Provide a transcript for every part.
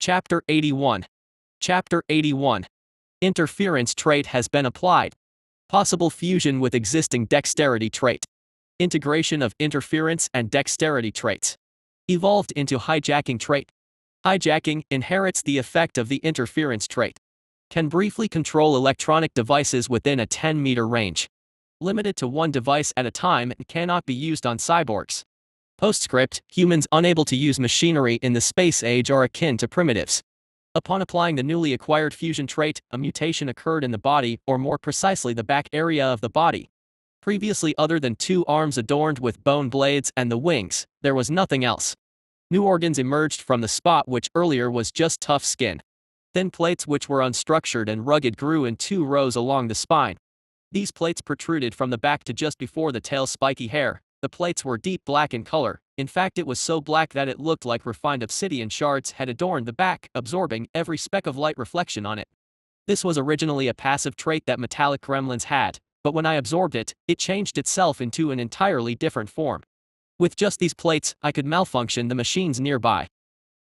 Chapter 81. Chapter 81. Interference trait has been applied. Possible fusion with existing dexterity trait. Integration of interference and dexterity traits. Evolved into hijacking trait. Hijacking inherits the effect of the interference trait. Can briefly control electronic devices within a 10-meter range. Limited to one device at a time and cannot be used on cyborgs. Postscript: humans unable to use machinery in the space age are akin to primitives. Upon applying the newly acquired fusion trait, a mutation occurred in the body, or more precisely the back area of the body. Previously, other than two arms adorned with bone blades and the wings, there was nothing else. New organs emerged from the spot which earlier was just tough skin. Thin plates which were unstructured and rugged grew in 2 rows along the spine. These plates protruded from the back to just before the tail's spiky hair. The plates were deep black in color. In fact, it was so black that it looked like refined obsidian shards had adorned the back, absorbing every speck of light reflection on it. This was originally a passive trait that metallic gremlins had, but when I absorbed it, it changed itself into an entirely different form. With just these plates, I could malfunction the machines nearby.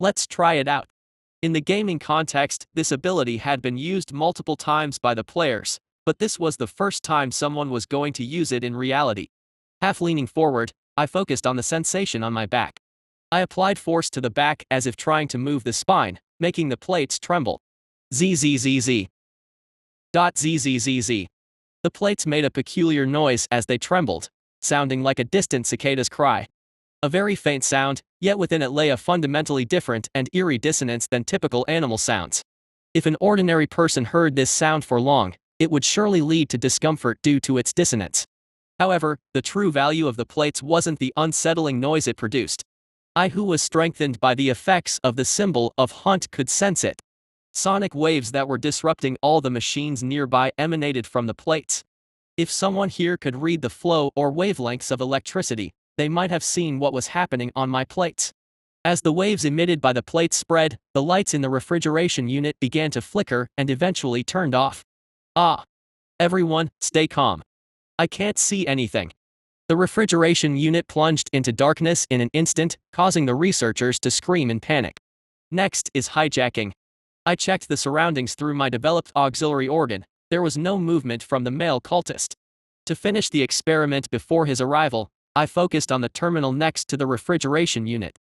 Let's try it out. In the gaming context, this ability had been used multiple times by the players, but this was the first time someone was going to use it in reality. Half leaning forward, I focused on the sensation on my back. I applied force to the back as if trying to move the spine, making the plates tremble. Zzz. Zzz. The plates made a peculiar noise as they trembled, sounding like a distant cicada's cry. A very faint sound, yet within it lay a fundamentally different and eerie dissonance than typical animal sounds. If an ordinary person heard this sound for long, it would surely lead to discomfort due to its dissonance. However, the true value of the plates wasn't the unsettling noise it produced. I, who was strengthened by the effects of the symbol of hunt, could sense it. Sonic waves that were disrupting all the machines nearby emanated from the plates. If someone here could read the flow or wavelengths of electricity, they might have seen what was happening on my plates. As the waves emitted by the plates spread, the lights in the refrigeration unit began to flicker and eventually turned off. Ah! Everyone, stay calm. I can't see anything. The refrigeration unit plunged into darkness in an instant, causing the researchers to scream in panic. Next is hijacking. I checked the surroundings through my developed auxiliary organ. There was no movement from the male cultist. To finish the experiment before his arrival, I focused on the terminal next to the refrigeration unit.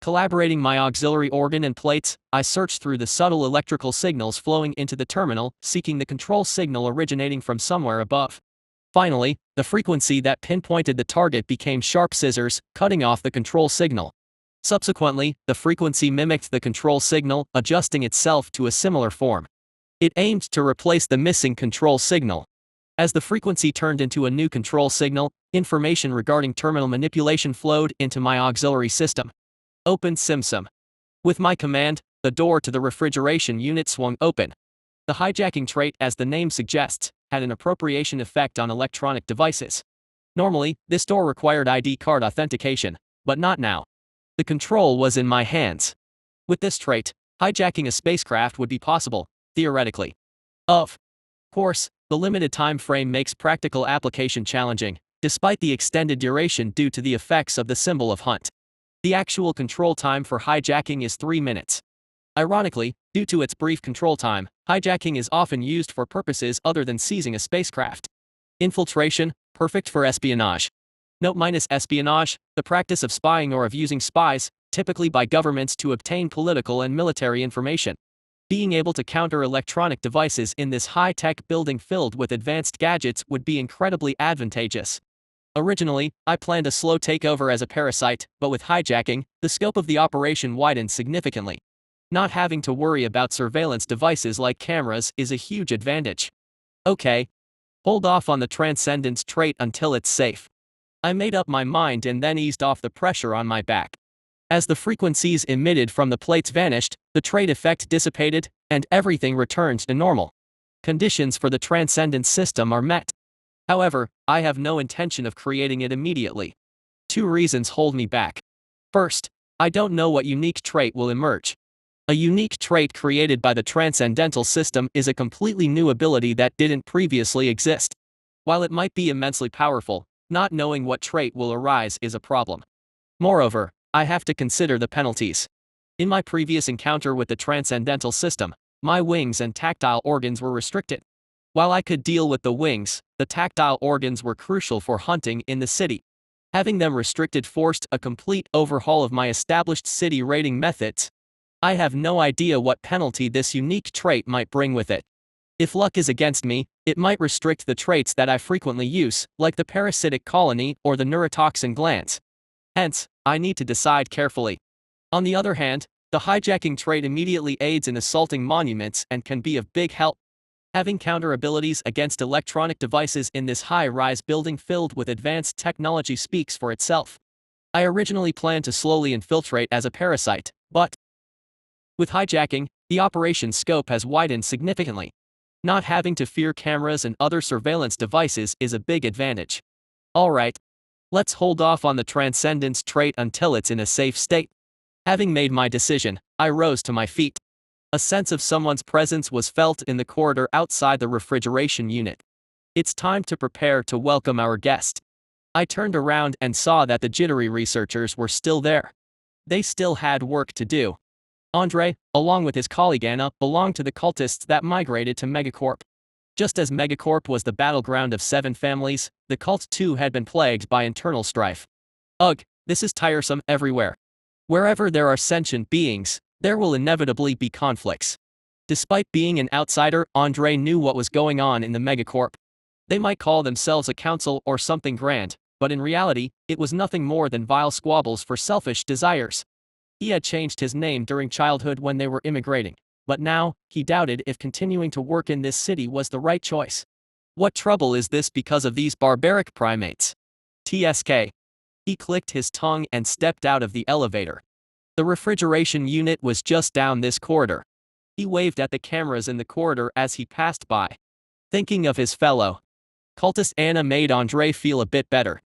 Collaborating my auxiliary organ and plates, I searched through the subtle electrical signals flowing into the terminal, seeking the control signal originating from somewhere above. Finally, the frequency that pinpointed the target became sharp scissors, cutting off the control signal. Subsequently, the frequency mimicked the control signal, adjusting itself to a similar form. It aimed to replace the missing control signal. As the frequency turned into a new control signal, information regarding terminal manipulation flowed into my auxiliary system. Open SimSim. With my command, the door to the refrigeration unit swung open. The hijacking trait, as the name suggests, had an appropriation effect on electronic devices. Normally, this door required ID card authentication, but not now. The control was in my hands. With this trait, hijacking a spacecraft would be possible, theoretically. Of course, the limited time frame makes practical application challenging, despite the extended duration due to the effects of the symbol of hunt. The actual control time for hijacking is 3 minutes. Ironically, due to its brief control time, hijacking is often used for purposes other than seizing a spacecraft. Infiltration, perfect for espionage. Note: espionage, the practice of spying or of using spies, typically by governments to obtain political and military information. Being able to counter electronic devices in this high-tech building filled with advanced gadgets would be incredibly advantageous. Originally, I planned a slow takeover as a parasite, but with hijacking, the scope of the operation widened significantly. Not having to worry about surveillance devices like cameras is a huge advantage. Okay. Hold off on the transcendence trait until it's safe. I made up my mind and then eased off the pressure on my back. As the frequencies emitted from the plates vanished, the trait effect dissipated, and everything returned to normal. Conditions for the transcendence system are met. However, I have no intention of creating it immediately. 2 reasons hold me back. First, I don't know what unique trait will emerge. A unique trait created by the transcendental system is a completely new ability that didn't previously exist. While it might be immensely powerful, not knowing what trait will arise is a problem. Moreover, I have to consider the penalties. In my previous encounter with the transcendental system, my wings and tactile organs were restricted. While I could deal with the wings, the tactile organs were crucial for hunting in the city. Having them restricted forced a complete overhaul of my established city raiding methods. I have no idea what penalty this unique trait might bring with it. If luck is against me, it might restrict the traits that I frequently use, like the parasitic colony or the neurotoxin glands. Hence, I need to decide carefully. On the other hand, the hijacking trait immediately aids in assaulting monuments and can be of big help. Having counter abilities against electronic devices in this high-rise building filled with advanced technology speaks for itself. I originally planned to slowly infiltrate as a parasite, but with hijacking, the operation scope has widened significantly. Not having to fear cameras and other surveillance devices is a big advantage. Alright. Let's hold off on the transcendence trait until it's in a safe state. Having made my decision, I rose to my feet. A sense of someone's presence was felt in the corridor outside the refrigeration unit. It's time to prepare to welcome our guest. I turned around and saw that the jittery researchers were still there. They still had work to do. Andre, along with his colleague Anna, belonged to the cultists that migrated to Megacorp. Just as Megacorp was the battleground of 7 families, the cult too had been plagued by internal strife. Ugh, this is tiresome everywhere. Wherever there are sentient beings, there will inevitably be conflicts. Despite being an outsider, Andre knew what was going on in the Megacorp. They might call themselves a council or something grand, but in reality, it was nothing more than vile squabbles for selfish desires. He had changed his name during childhood when they were immigrating, but now, he doubted if continuing to work in this city was the right choice. What trouble is this because of these barbaric primates? TSK. He clicked his tongue and stepped out of the elevator. The refrigeration unit was just down this corridor. He waved at the cameras in the corridor as he passed by. Thinking of his fellow cultist Anna made Andre feel a bit better.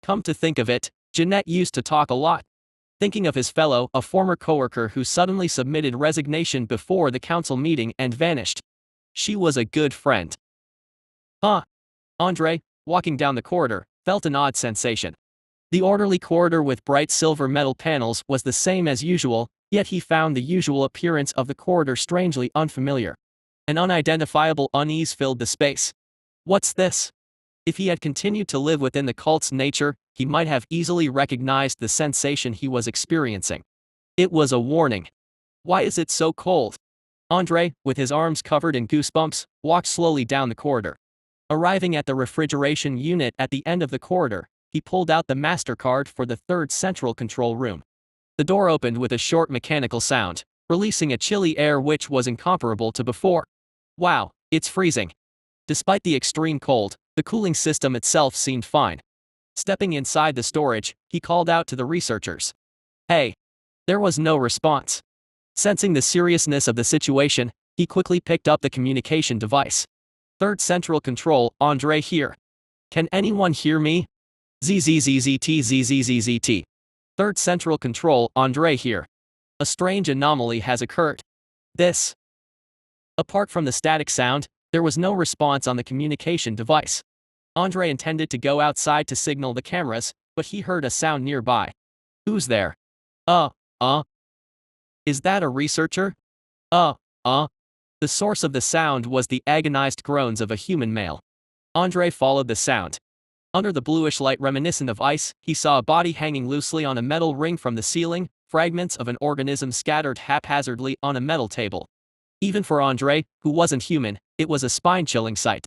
Come to think of it, Jeanette used to talk a lot. Thinking of his fellow, a former coworker who suddenly submitted resignation before the council meeting and vanished. She was a good friend. Huh? Andre, walking down the corridor, felt an odd sensation. The orderly corridor with bright silver metal panels was the same as usual, yet he found the usual appearance of the corridor strangely unfamiliar. An unidentifiable unease filled the space. What's this? If he had continued to live within the cult's nature, he might have easily recognized the sensation he was experiencing. It was a warning. Why is it so cold? Andre, with his arms covered in goosebumps, walked slowly down the corridor. Arriving at the refrigeration unit at the end of the corridor, he pulled out the MasterCard for the 3rd central control room. The door opened with a short mechanical sound, releasing a chilly air which was incomparable to before. Wow, it's freezing. Despite the extreme cold, the cooling system itself seemed fine. Stepping inside the storage, he called out to the researchers. Hey! There was no response. Sensing the seriousness of the situation, he quickly picked up the communication device. 3rd Central Control, Andre here. Can anyone hear me? ZZZZT. 3rd Central Control, Andre here. A strange anomaly has occurred. This. Apart from the static sound, there was no response on the communication device. Andre intended to go outside to signal the cameras, but he heard a sound nearby. Who's there? Is that a researcher? The source of the sound was the agonized groans of a human male. Andre followed the sound. Under the bluish light reminiscent of ice, he saw a body hanging loosely on a metal ring from the ceiling, fragments of an organism scattered haphazardly on a metal table. Even for Andre, who wasn't human, it was a spine-chilling sight.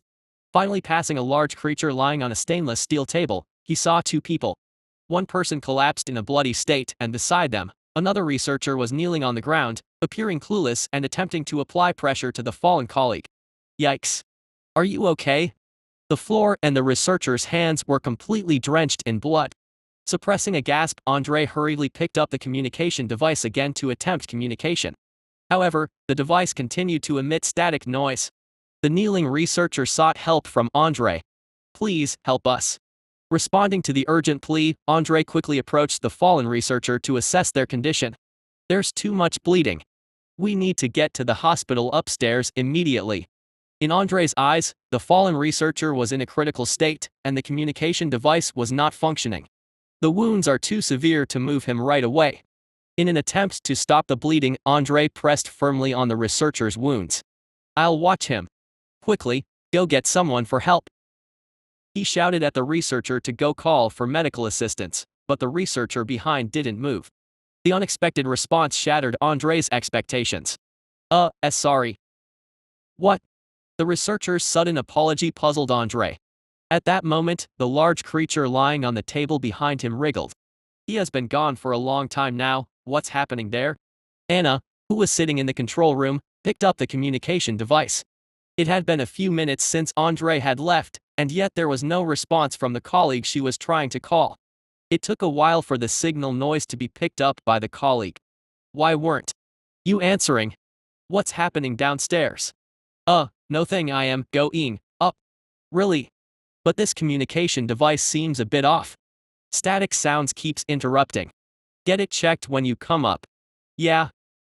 Finally passing a large creature lying on a stainless steel table, he saw 2 people. One person collapsed in a bloody state, and beside them, another researcher was kneeling on the ground, appearing clueless and attempting to apply pressure to the fallen colleague. Yikes. Are you okay? The floor and the researcher's hands were completely drenched in blood. Suppressing a gasp, Andre hurriedly picked up the communication device again to attempt communication. However, the device continued to emit static noise. The kneeling researcher sought help from Andre. Please, help us. Responding to the urgent plea, Andre quickly approached the fallen researcher to assess their condition. There's too much bleeding. We need to get to the hospital upstairs immediately. In Andre's eyes, the fallen researcher was in a critical state, and the communication device was not functioning. The wounds are too severe to move him right away. In an attempt to stop the bleeding, Andre pressed firmly on the researcher's wounds. "I'll watch him. Quickly, go get someone for help." He shouted at the researcher to go call for medical assistance, but the researcher behind didn't move. The unexpected response shattered Andre's expectations. Sorry." "What?" The researcher's sudden apology puzzled Andre. At that moment, the large creature lying on the table behind him wriggled. "He has been gone for a long time now. What's happening there?" Anna, who was sitting in the control room, picked up the communication device. It had been a few minutes since Andre had left, and yet there was no response from the colleague she was trying to call. It took a while for the signal noise to be picked up by the colleague. "Why weren't you answering? What's happening downstairs?" Nothing, I am going up." "Really? But this communication device seems a bit off. Static sounds keeps interrupting. Get it checked when you come up." "Yeah."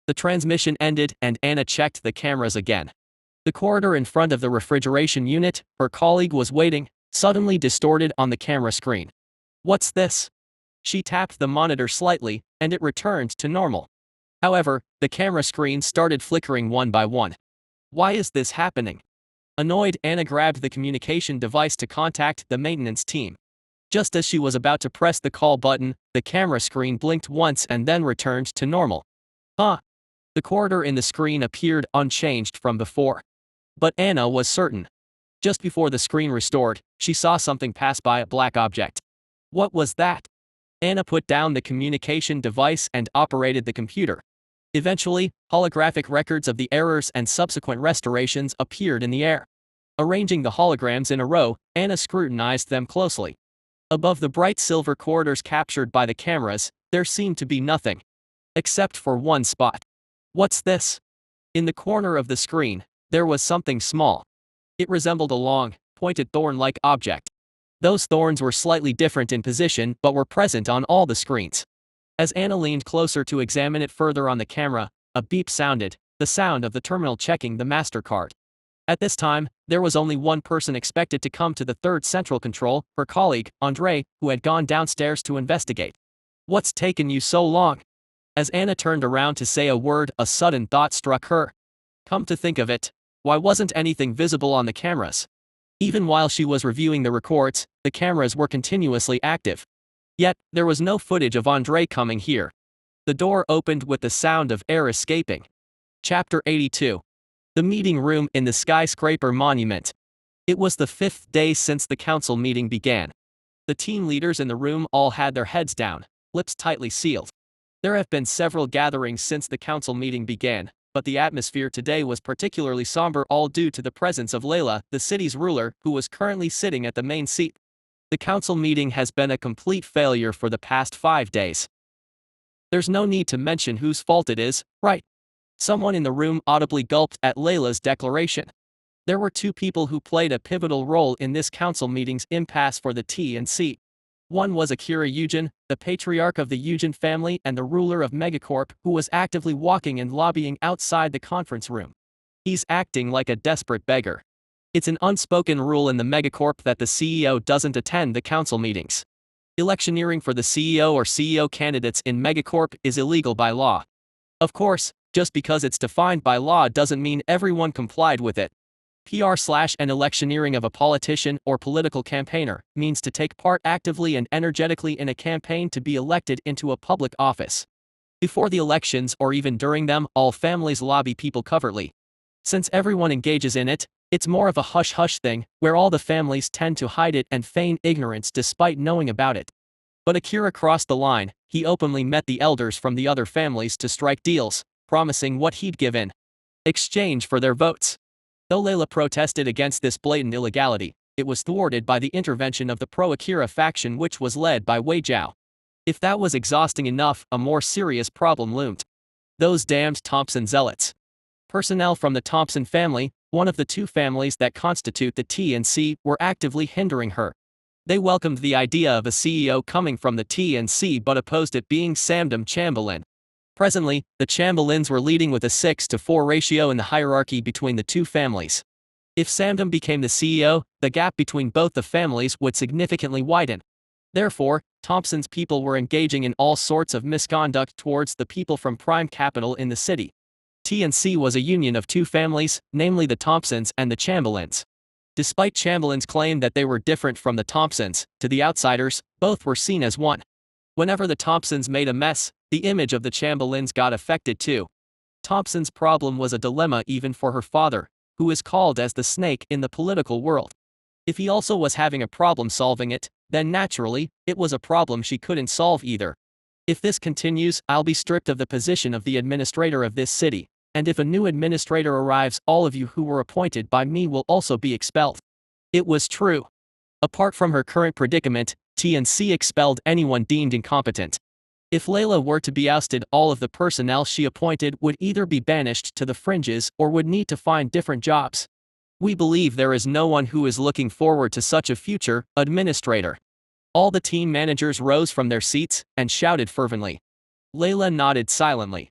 The transmission ended and Anna checked the cameras again. The corridor in front of the refrigeration unit, her colleague was waiting, suddenly distorted on the camera screen. "What's this?" She tapped the monitor slightly, and it returned to normal. However, the camera screens started flickering one by one. "Why is this happening?" Annoyed, Anna grabbed the communication device to contact the maintenance team. Just as she was about to press the call button, the camera screen blinked once and then returned to normal. The corridor in the screen appeared unchanged from before. But Anna was certain. Just before the screen restored, she saw something pass by, a black object. What was that? Anna put down the communication device and operated the computer. Eventually, holographic records of the errors and subsequent restorations appeared in the air. Arranging the holograms in a row, Anna scrutinized them closely. Above the bright silver corridors captured by the cameras, there seemed to be nothing. Except for one spot. What's this? In the corner of the screen, there was something small. It resembled a long, pointed thorn-like object. Those thorns were slightly different in position but were present on all the screens. As Anna leaned closer to examine it further on the camera, a beep sounded, the sound of the terminal checking the MasterCard. At this time, there was only one person expected to come to the third central control, her colleague, Andre, who had gone downstairs to investigate. "What's taken you so long?" As Anna turned around to say a word, a sudden thought struck her. Come to think of it, why wasn't anything visible on the cameras? Even while she was reviewing the records, the cameras were continuously active. Yet, there was no footage of Andre coming here. The door opened with the sound of air escaping. Chapter 82. The meeting room in the skyscraper monument. It was the 5th day since the council meeting began. The team leaders in the room all had their heads down, lips tightly sealed. There have been several gatherings since the council meeting began, but the atmosphere today was particularly somber, all due to the presence of Layla, the city's ruler, who was currently sitting at the main seat. The council meeting has been a complete failure for the past 5 days. There's no need to mention whose fault it is, right? Someone in the room audibly gulped at Layla's declaration. There were 2 people who played a pivotal role in this council meeting's impasse for the T&C. One was Akira Eugen, the patriarch of the Eugen family and the ruler of Megacorp, who was actively walking and lobbying outside the conference room. He's acting like a desperate beggar. It's an unspoken rule in the Megacorp that the CEO doesn't attend the council meetings. Electioneering for the CEO or CEO candidates in Megacorp is illegal by law. Of course, just because it's defined by law doesn't mean everyone complied with it. An electioneering of a politician or political campaigner means to take part actively and energetically in a campaign to be elected into a public office. Before the elections or even during them, all families lobby people covertly. Since everyone engages in it, it's more of a hush-hush thing, where all the families tend to hide it and feign ignorance despite knowing about it. But Akira crossed the line. He openly met the elders from the other families to strike deals, promising what he'd give in exchange for their votes. Though Layla protested against this blatant illegality, it was thwarted by the intervention of the pro-Akira faction, which was led by Wei Jiao. If that was exhausting enough, a more serious problem loomed. Those damned Thompson zealots. Personnel from the Thompson family, one of the 2 families that constitute the T&C, were actively hindering her. They welcomed the idea of a CEO coming from the T&C but opposed it being Samdom Chamberlain. Presently, the Chamberlains were leading with a 6-to-4 ratio in the hierarchy between the 2 families. If Samdom became the CEO, the gap between both the families would significantly widen. Therefore, Thompson's people were engaging in all sorts of misconduct towards the people from prime capital in the city. TNC was a union of two families, namely the Thompsons and the Chamberlains. Despite Chamberlain's claim that they were different from the Thompsons, to the outsiders, both were seen as one. Whenever the Thompsons made a mess, the image of the Chamberlains got affected too. Thompson's problem was a dilemma even for her father, who is called as the snake in the political world. If he also was having a problem solving it, then naturally, it was a problem she couldn't solve either. If this continues, I'll be stripped of the position of the administrator of this city, and if a new administrator arrives, all of you who were appointed by me will also be expelled. It was true. Apart from her current predicament, TNC expelled anyone deemed incompetent. If Layla were to be ousted, all of the personnel she appointed would either be banished to the fringes or would need to find different jobs. We believe there is no one who is looking forward to such a future, administrator. All the team managers rose from their seats and shouted fervently. Layla nodded silently.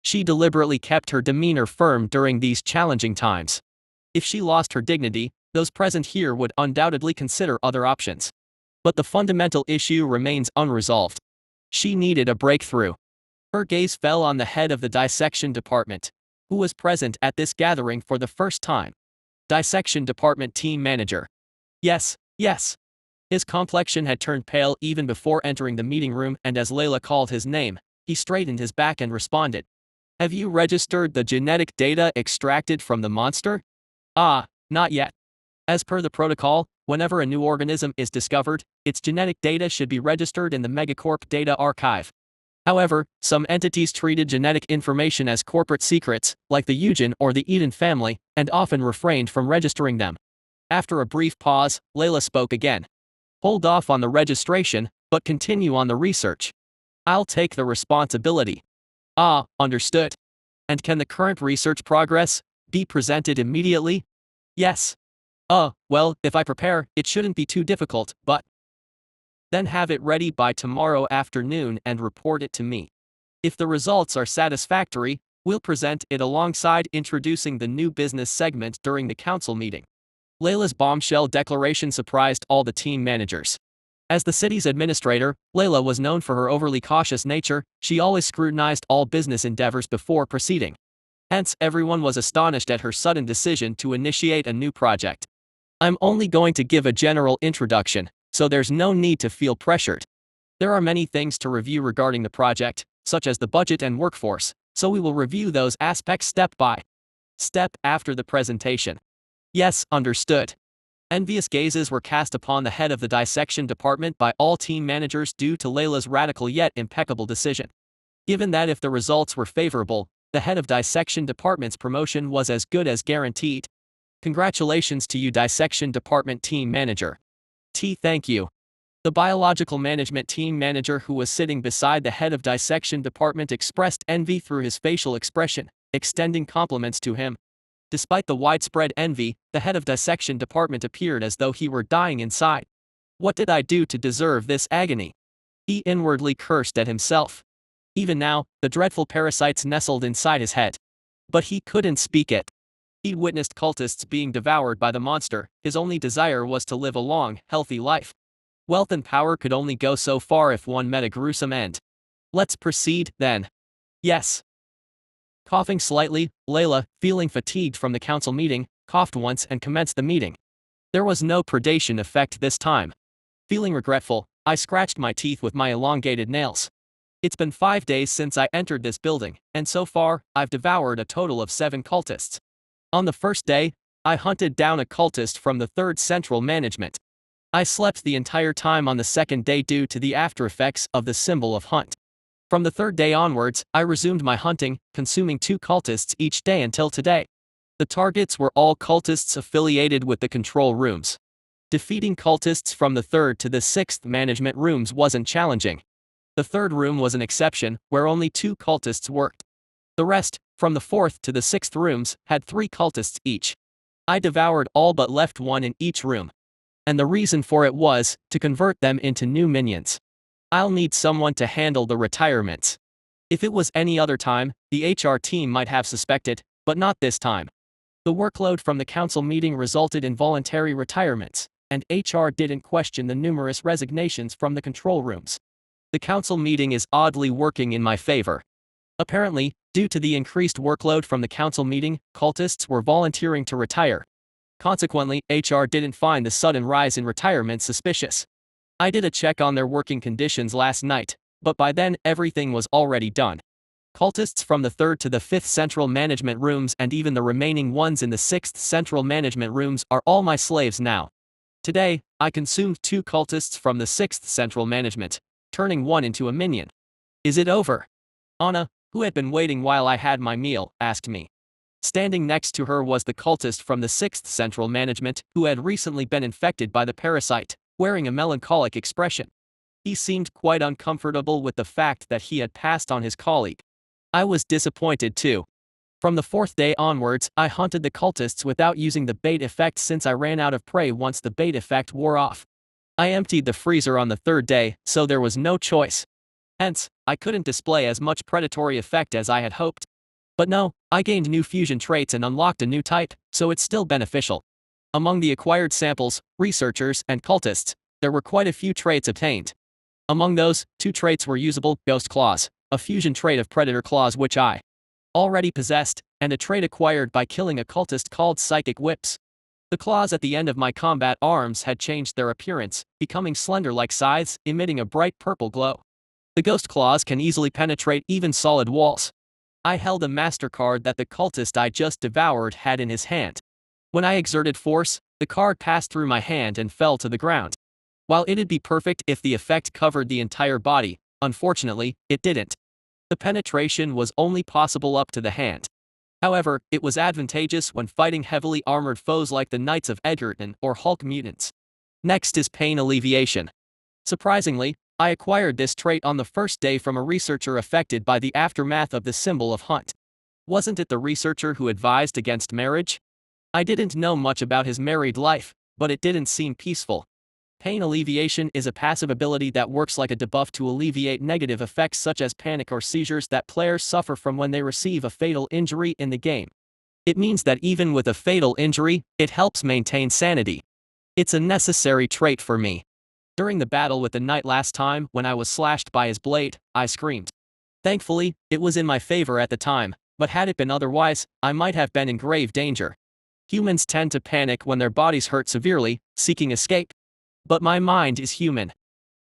She deliberately kept her demeanor firm during these challenging times. If she lost her dignity, those present here would undoubtedly consider other options. But the fundamental issue remains unresolved. She needed a breakthrough. Her gaze fell on the head of the dissection department, who was present at this gathering for the first time. Dissection department team manager. Yes, yes. His complexion had turned pale even before entering the meeting room, and as Layla called his name, he straightened his back and responded. Have you registered the genetic data extracted from the monster? Not yet. As per the protocol, whenever a new organism is discovered, its genetic data should be registered in the Megacorp Data Archive. However, some entities treated genetic information as corporate secrets, like the Eugen or the Eden family, and often refrained from registering them. After a brief pause, Layla spoke again. Hold off on the registration, but continue on the research. I'll take the responsibility. Understood. And can the current research progress be presented immediately? Yes. Well, if I prepare, it shouldn't be too difficult, but then have it ready by tomorrow afternoon and report it to me. If the results are satisfactory, we'll present it alongside introducing the new business segment during the council meeting. Layla's bombshell declaration surprised all the team managers. As the city's administrator, Layla was known for her overly cautious nature. She always scrutinized all business endeavors before proceeding. Hence, everyone was astonished at her sudden decision to initiate a new project. I'm only going to give a general introduction, so there's no need to feel pressured. There are many things to review regarding the project, such as the budget and workforce, so we will review those aspects step by step after the presentation. Yes, understood. Envious gazes were cast upon the head of the dissection department by all team managers due to Layla's radical yet impeccable decision. Given that if the results were favorable, the head of dissection department's promotion was as good as guaranteed. Congratulations to you, dissection department team manager. Thank you. The biological management team manager, who was sitting beside the head of dissection department, expressed envy through his facial expression, extending compliments to him. Despite the widespread envy, the head of dissection department appeared as though he were dying inside. What did I do to deserve this agony? He inwardly cursed at himself. Even now, the dreadful parasites nestled inside his head. But he couldn't speak it. He witnessed cultists being devoured by the monster. His only desire was to live a long, healthy life. Wealth and power could only go so far if one met a gruesome end. Let's proceed, then. Yes. Coughing slightly, Layla, feeling fatigued from the council meeting, coughed once and commenced the meeting. There was no predation effect this time. Feeling regretful, I scratched my teeth with my elongated nails. It's been 5 days since I entered this building, and so far, I've devoured a total of 7 cultists. On the first day, I hunted down a cultist from the 3rd Central Management. I slept the entire time on the second day due to the after effects of the symbol of hunt. From the 3rd day onwards, I resumed my hunting, consuming 2 cultists each day until today. The targets were all cultists affiliated with the control rooms. Defeating cultists from the 3rd to the 6th management rooms wasn't challenging. The 3rd room was an exception, where only 2 cultists worked. The rest, from the 4th to the 6th rooms, had 3 cultists each. I devoured all but left 1 in each room. And the reason for it was to convert them into new minions. I'll need someone to handle the retirements. If it was any other time, the HR team might have suspected, but not this time. The workload from the council meeting resulted in voluntary retirements, and HR didn't question the numerous resignations from the control rooms. The council meeting is oddly working in my favor. Apparently, due to the increased workload from the council meeting, cultists were volunteering to retire. Consequently, HR didn't find the sudden rise in retirement suspicious. I did a check on their working conditions last night, but by then everything was already done. Cultists from the 3rd to the 5th central management rooms and even the remaining ones in the 6th central management rooms are all my slaves now. Today, I consumed 2 cultists from the 6th central management, turning one into a minion. Is it over? Anna, who had been waiting while I had my meal, asked me. Standing next to her was the cultist from the 6th central management who had recently been infected by the parasite, wearing a melancholic expression. He seemed quite uncomfortable with the fact that he had passed on his colleague. I was disappointed too. From the 4th day onwards, I hunted the cultists without using the bait effect since I ran out of prey once the bait effect wore off. I emptied the freezer on the 3rd day, so there was no choice. Hence, I couldn't display as much predatory effect as I had hoped. But no, I gained new fusion traits and unlocked a new type, so it's still beneficial. Among the acquired samples, researchers, and cultists, there were quite a few traits obtained. Among those, 2 traits were usable: Ghost Claws, a fusion trait of Predator Claws which I already possessed, and a trait acquired by killing a cultist called Psychic Whips. The claws at the end of my combat arms had changed their appearance, becoming slender like scythes, emitting a bright purple glow. The Ghost Claws can easily penetrate even solid walls. I held a master card that the cultist I just devoured had in his hand. When I exerted force, the card passed through my hand and fell to the ground. While it'd be perfect if the effect covered the entire body, unfortunately, it didn't. The penetration was only possible up to the hand. However, it was advantageous when fighting heavily armored foes like the Knights of Edgerton or Hulk mutants. Next is Pain Alleviation. Surprisingly, I acquired this trait on the 1st day from a researcher affected by the aftermath of the symbol of Hunt. Wasn't it the researcher who advised against marriage? I didn't know much about his married life, but it didn't seem peaceful. Pain Alleviation is a passive ability that works like a debuff to alleviate negative effects such as panic or seizures that players suffer from when they receive a fatal injury in the game. It means that even with a fatal injury, it helps maintain sanity. It's a necessary trait for me. During the battle with the knight last time, when I was slashed by his blade, I screamed. Thankfully, it was in my favor at the time, but had it been otherwise, I might have been in grave danger. Humans tend to panic when their bodies hurt severely, seeking escape. But my mind is human.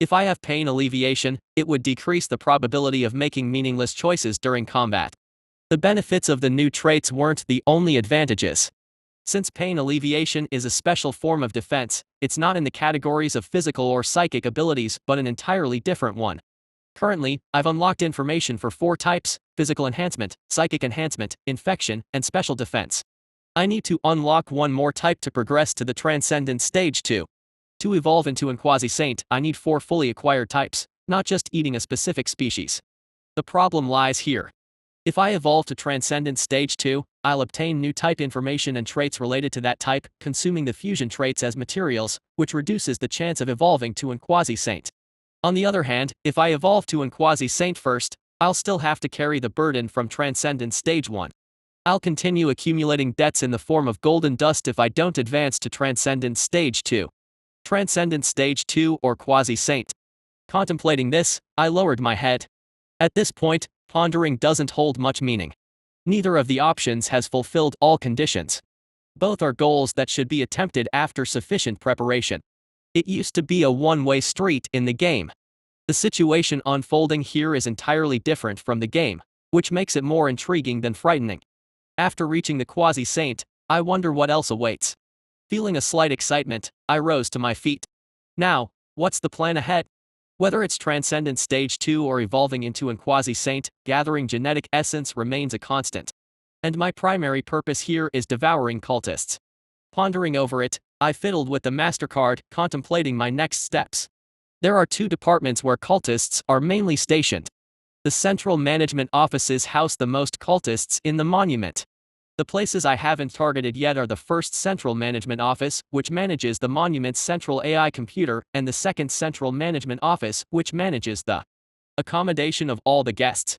If I have pain alleviation, it would decrease the probability of making meaningless choices during combat. The benefits of the new traits weren't the only advantages. Since pain alleviation is a special form of defense, it's not in the categories of physical or psychic abilities but an entirely different one. Currently, I've unlocked information for 4 types: physical enhancement, psychic enhancement, infection, and special defense. I need to unlock one more type to progress to the Transcendent Stage 2. To evolve into a quasi-saint, I need 4 fully acquired types, not just eating a specific species. The problem lies here. If I evolve to Transcendent Stage 2, I'll obtain new type information and traits related to that type, consuming the fusion traits as materials, which reduces the chance of evolving to a quasi-saint. On the other hand, if I evolve to a quasi-saint first, I'll still have to carry the burden from Transcendent Stage 1. I'll continue accumulating debts in the form of golden dust if I don't advance to Transcendent Stage 2. Transcendent Stage 2 or Quasi-Saint. Contemplating this, I lowered my head. At this point, pondering doesn't hold much meaning. Neither of the options has fulfilled all conditions. Both are goals that should be attempted after sufficient preparation. It used to be a one-way street in the game. The situation unfolding here is entirely different from the game, which makes it more intriguing than frightening. After reaching the Quasi-Saint, I wonder what else awaits. Feeling a slight excitement, I rose to my feet. Now, what's the plan ahead? Whether it's Transcendent Stage 2 or evolving into a Quasi-Saint, gathering genetic essence remains a constant. And my primary purpose here is devouring cultists. Pondering over it, I fiddled with the MasterCard, contemplating my next steps. There are 2 departments where cultists are mainly stationed. The central management offices house the most cultists in the monument. The places I haven't targeted yet are the 1st Central Management Office, which manages the monument's central AI computer, and the 2nd Central Management Office, which manages the accommodation of all the guests.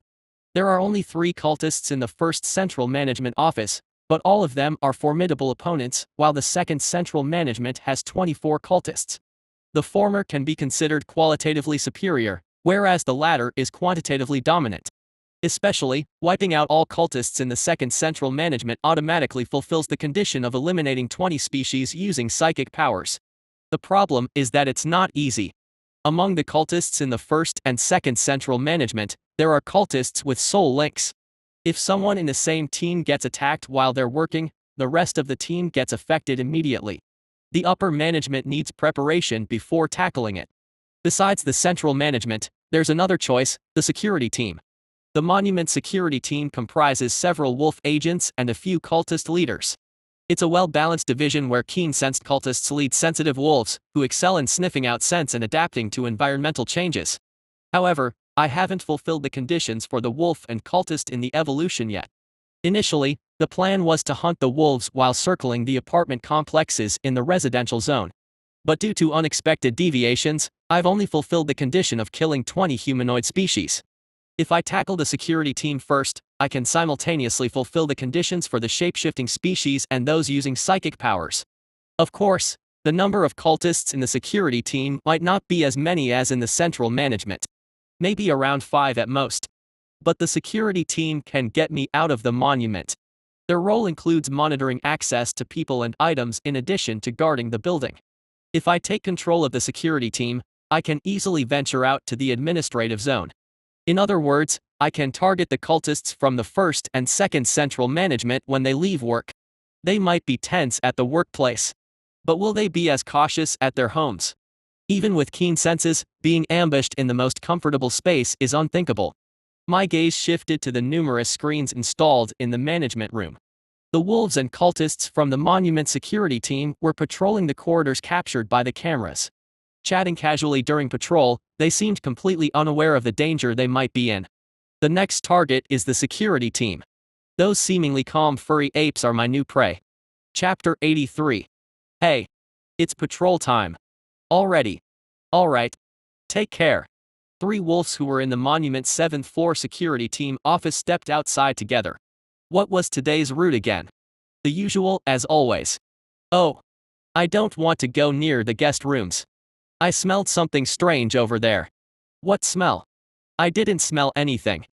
There are only 3 cultists in the 1st Central Management Office, but all of them are formidable opponents, while the second central management has 24 cultists. The former can be considered qualitatively superior, whereas the latter is quantitatively dominant. Especially, wiping out all cultists in the second central management automatically fulfills the condition of eliminating 20 species using psychic powers. The problem is that it's not easy. Among the cultists in the first and second central management, there are cultists with soul links. If someone in the same team gets attacked while they're working, the rest of the team gets affected immediately. The upper management needs preparation before tackling it. Besides the central management, there's another choice, the security team. The Monument security team comprises several wolf agents and a few cultist leaders. It's a well-balanced division where keen-sensed cultists lead sensitive wolves, who excel in sniffing out scents and adapting to environmental changes. However, I haven't fulfilled the conditions for the wolf and cultist in the evolution yet. Initially, the plan was to hunt the wolves while circling the apartment complexes in the residential zone. But due to unexpected deviations, I've only fulfilled the condition of killing 20 humanoid species. If I tackle the security team first, I can simultaneously fulfill the conditions for the shape-shifting species and those using psychic powers. Of course, the number of cultists in the security team might not be as many as in the central management. Maybe around 5 at most. But the security team can get me out of the monument. Their role includes monitoring access to people and items in addition to guarding the building. If I take control of the security team, I can easily venture out to the administrative zone. In other words, I can target the cultists from the first and second central management when they leave work. They might be tense at the workplace. But will they be as cautious at their homes? Even with keen senses, being ambushed in the most comfortable space is unthinkable. My gaze shifted to the numerous screens installed in the management room. The wolves and cultists from the Monument security team were patrolling the corridors captured by the cameras. Chatting casually during patrol, they seemed completely unaware of the danger they might be in. The next target is the security team. Those seemingly calm furry apes are my new prey. Chapter 83. Hey. It's patrol time. Already. Alright. Take care. 3 wolves who were in the Monument's 7th floor security team office stepped outside together. What was today's route again? The usual, as always. Oh. I don't want to go near the guest rooms. I smelled something strange over there. What smell? I didn't smell anything.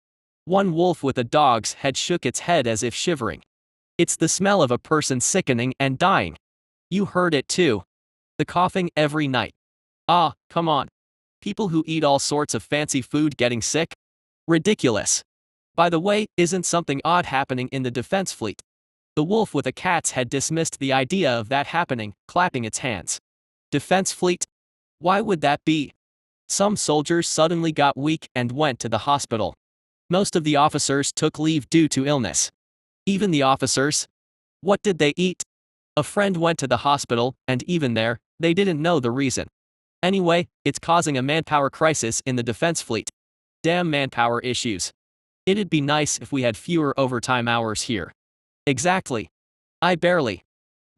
One wolf with a dog's head shook its head as if shivering. It's the smell of a person sickening and dying. You heard it too. The coughing every night. Ah, come on. People who eat all sorts of fancy food getting sick? Ridiculous. By the way, isn't something odd happening in the defense fleet? The wolf with a cat's head dismissed the idea of that happening, clapping its hands. Defense fleet? Why would that be? Some soldiers suddenly got weak and went to the hospital. Most of the officers took leave due to illness. Even the officers? What did they eat? A friend went to the hospital, and even there, they didn't know the reason. Anyway, it's causing a manpower crisis in the defense fleet. Damn manpower issues. It'd be nice if we had fewer overtime hours here. Exactly. I barely.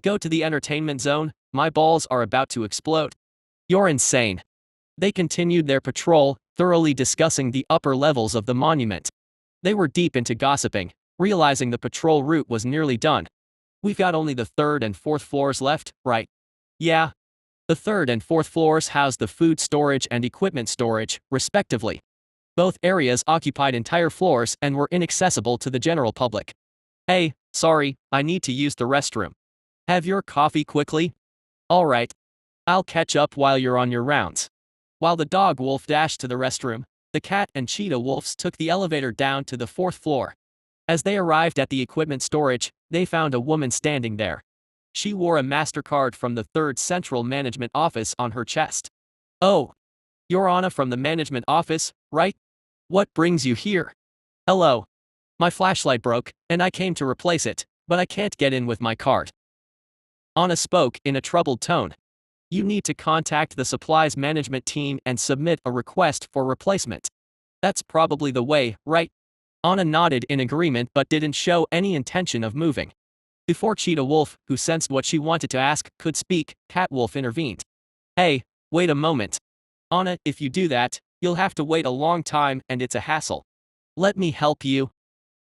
Go to the entertainment zone, my balls are about to explode. You're insane. They continued their patrol, thoroughly discussing the upper levels of the monument. They were deep into gossiping, realizing the patrol route was nearly done. We've got only the 3rd and 4th floors left, right? Yeah. The 3rd and 4th floors house the food storage and equipment storage, respectively. Both areas occupied entire floors and were inaccessible to the general public. Hey, sorry, I need to use the restroom. Have your coffee quickly? Alright. I'll catch up while you're on your rounds. While the dog wolf dashed to the restroom, the cat and cheetah wolves took the elevator down to the 4th floor. As they arrived at the equipment storage, they found a woman standing there. She wore a MasterCard from the 3rd Central Management Office on her chest. Oh. You're Anna from the management office, right? What brings you here? Hello. My flashlight broke, and I came to replace it, but I can't get in with my card. Anna spoke in a troubled tone. You need to contact the supplies management team and submit a request for replacement. That's probably the way, right? Anna nodded in agreement but didn't show any intention of moving. Before Cheetah Wolf, who sensed what she wanted to ask, could speak, Cat Wolf intervened. Hey, wait a moment. Anna, if you do that, you'll have to wait a long time and it's a hassle. Let me help you.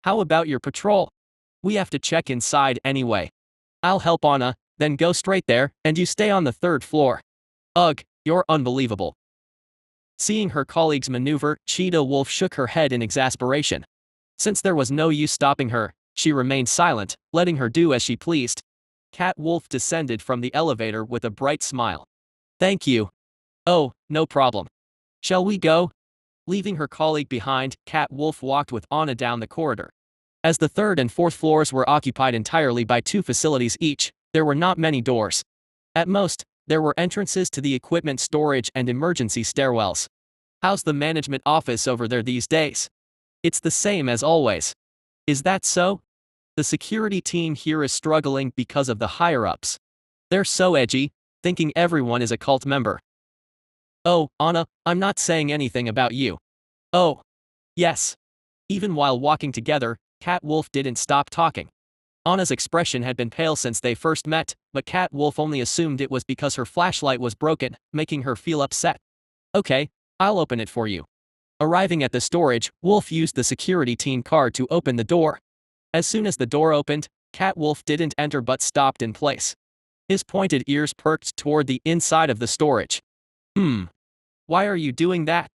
How about your patrol? We have to check inside anyway. I'll help Anna, then go straight there, and you stay on the 3rd floor. Ugh, you're unbelievable. Seeing her colleagues maneuver, Cheetah Wolf shook her head in exasperation. Since there was no use stopping her, she remained silent, letting her do as she pleased. Cat Wolf descended from the elevator with a bright smile. Thank you. Oh, no problem. Shall we go? Leaving her colleague behind, Cat Wolf walked with Anna down the corridor. As the 3rd and 4th floors were occupied entirely by 2 facilities each, there were not many doors. At most, there were entrances to the equipment storage and emergency stairwells. How's the management office over there these days? It's the same as always. Is that so? The security team here is struggling because of the higher-ups. They're so edgy, thinking everyone is a cult member. Oh, Anna, I'm not saying anything about you. Oh. Yes. Even while walking together, Cat Wolf didn't stop talking. Anna's expression had been pale since they first met, but Cat Wolf only assumed it was because her flashlight was broken, making her feel upset. Okay, I'll open it for you. Arriving at the storage, Wolf used the security team card to open the door. As soon as the door opened, Cat Wolf didn't enter but stopped in place. His pointed ears perked toward the inside of the storage. Why are you doing that?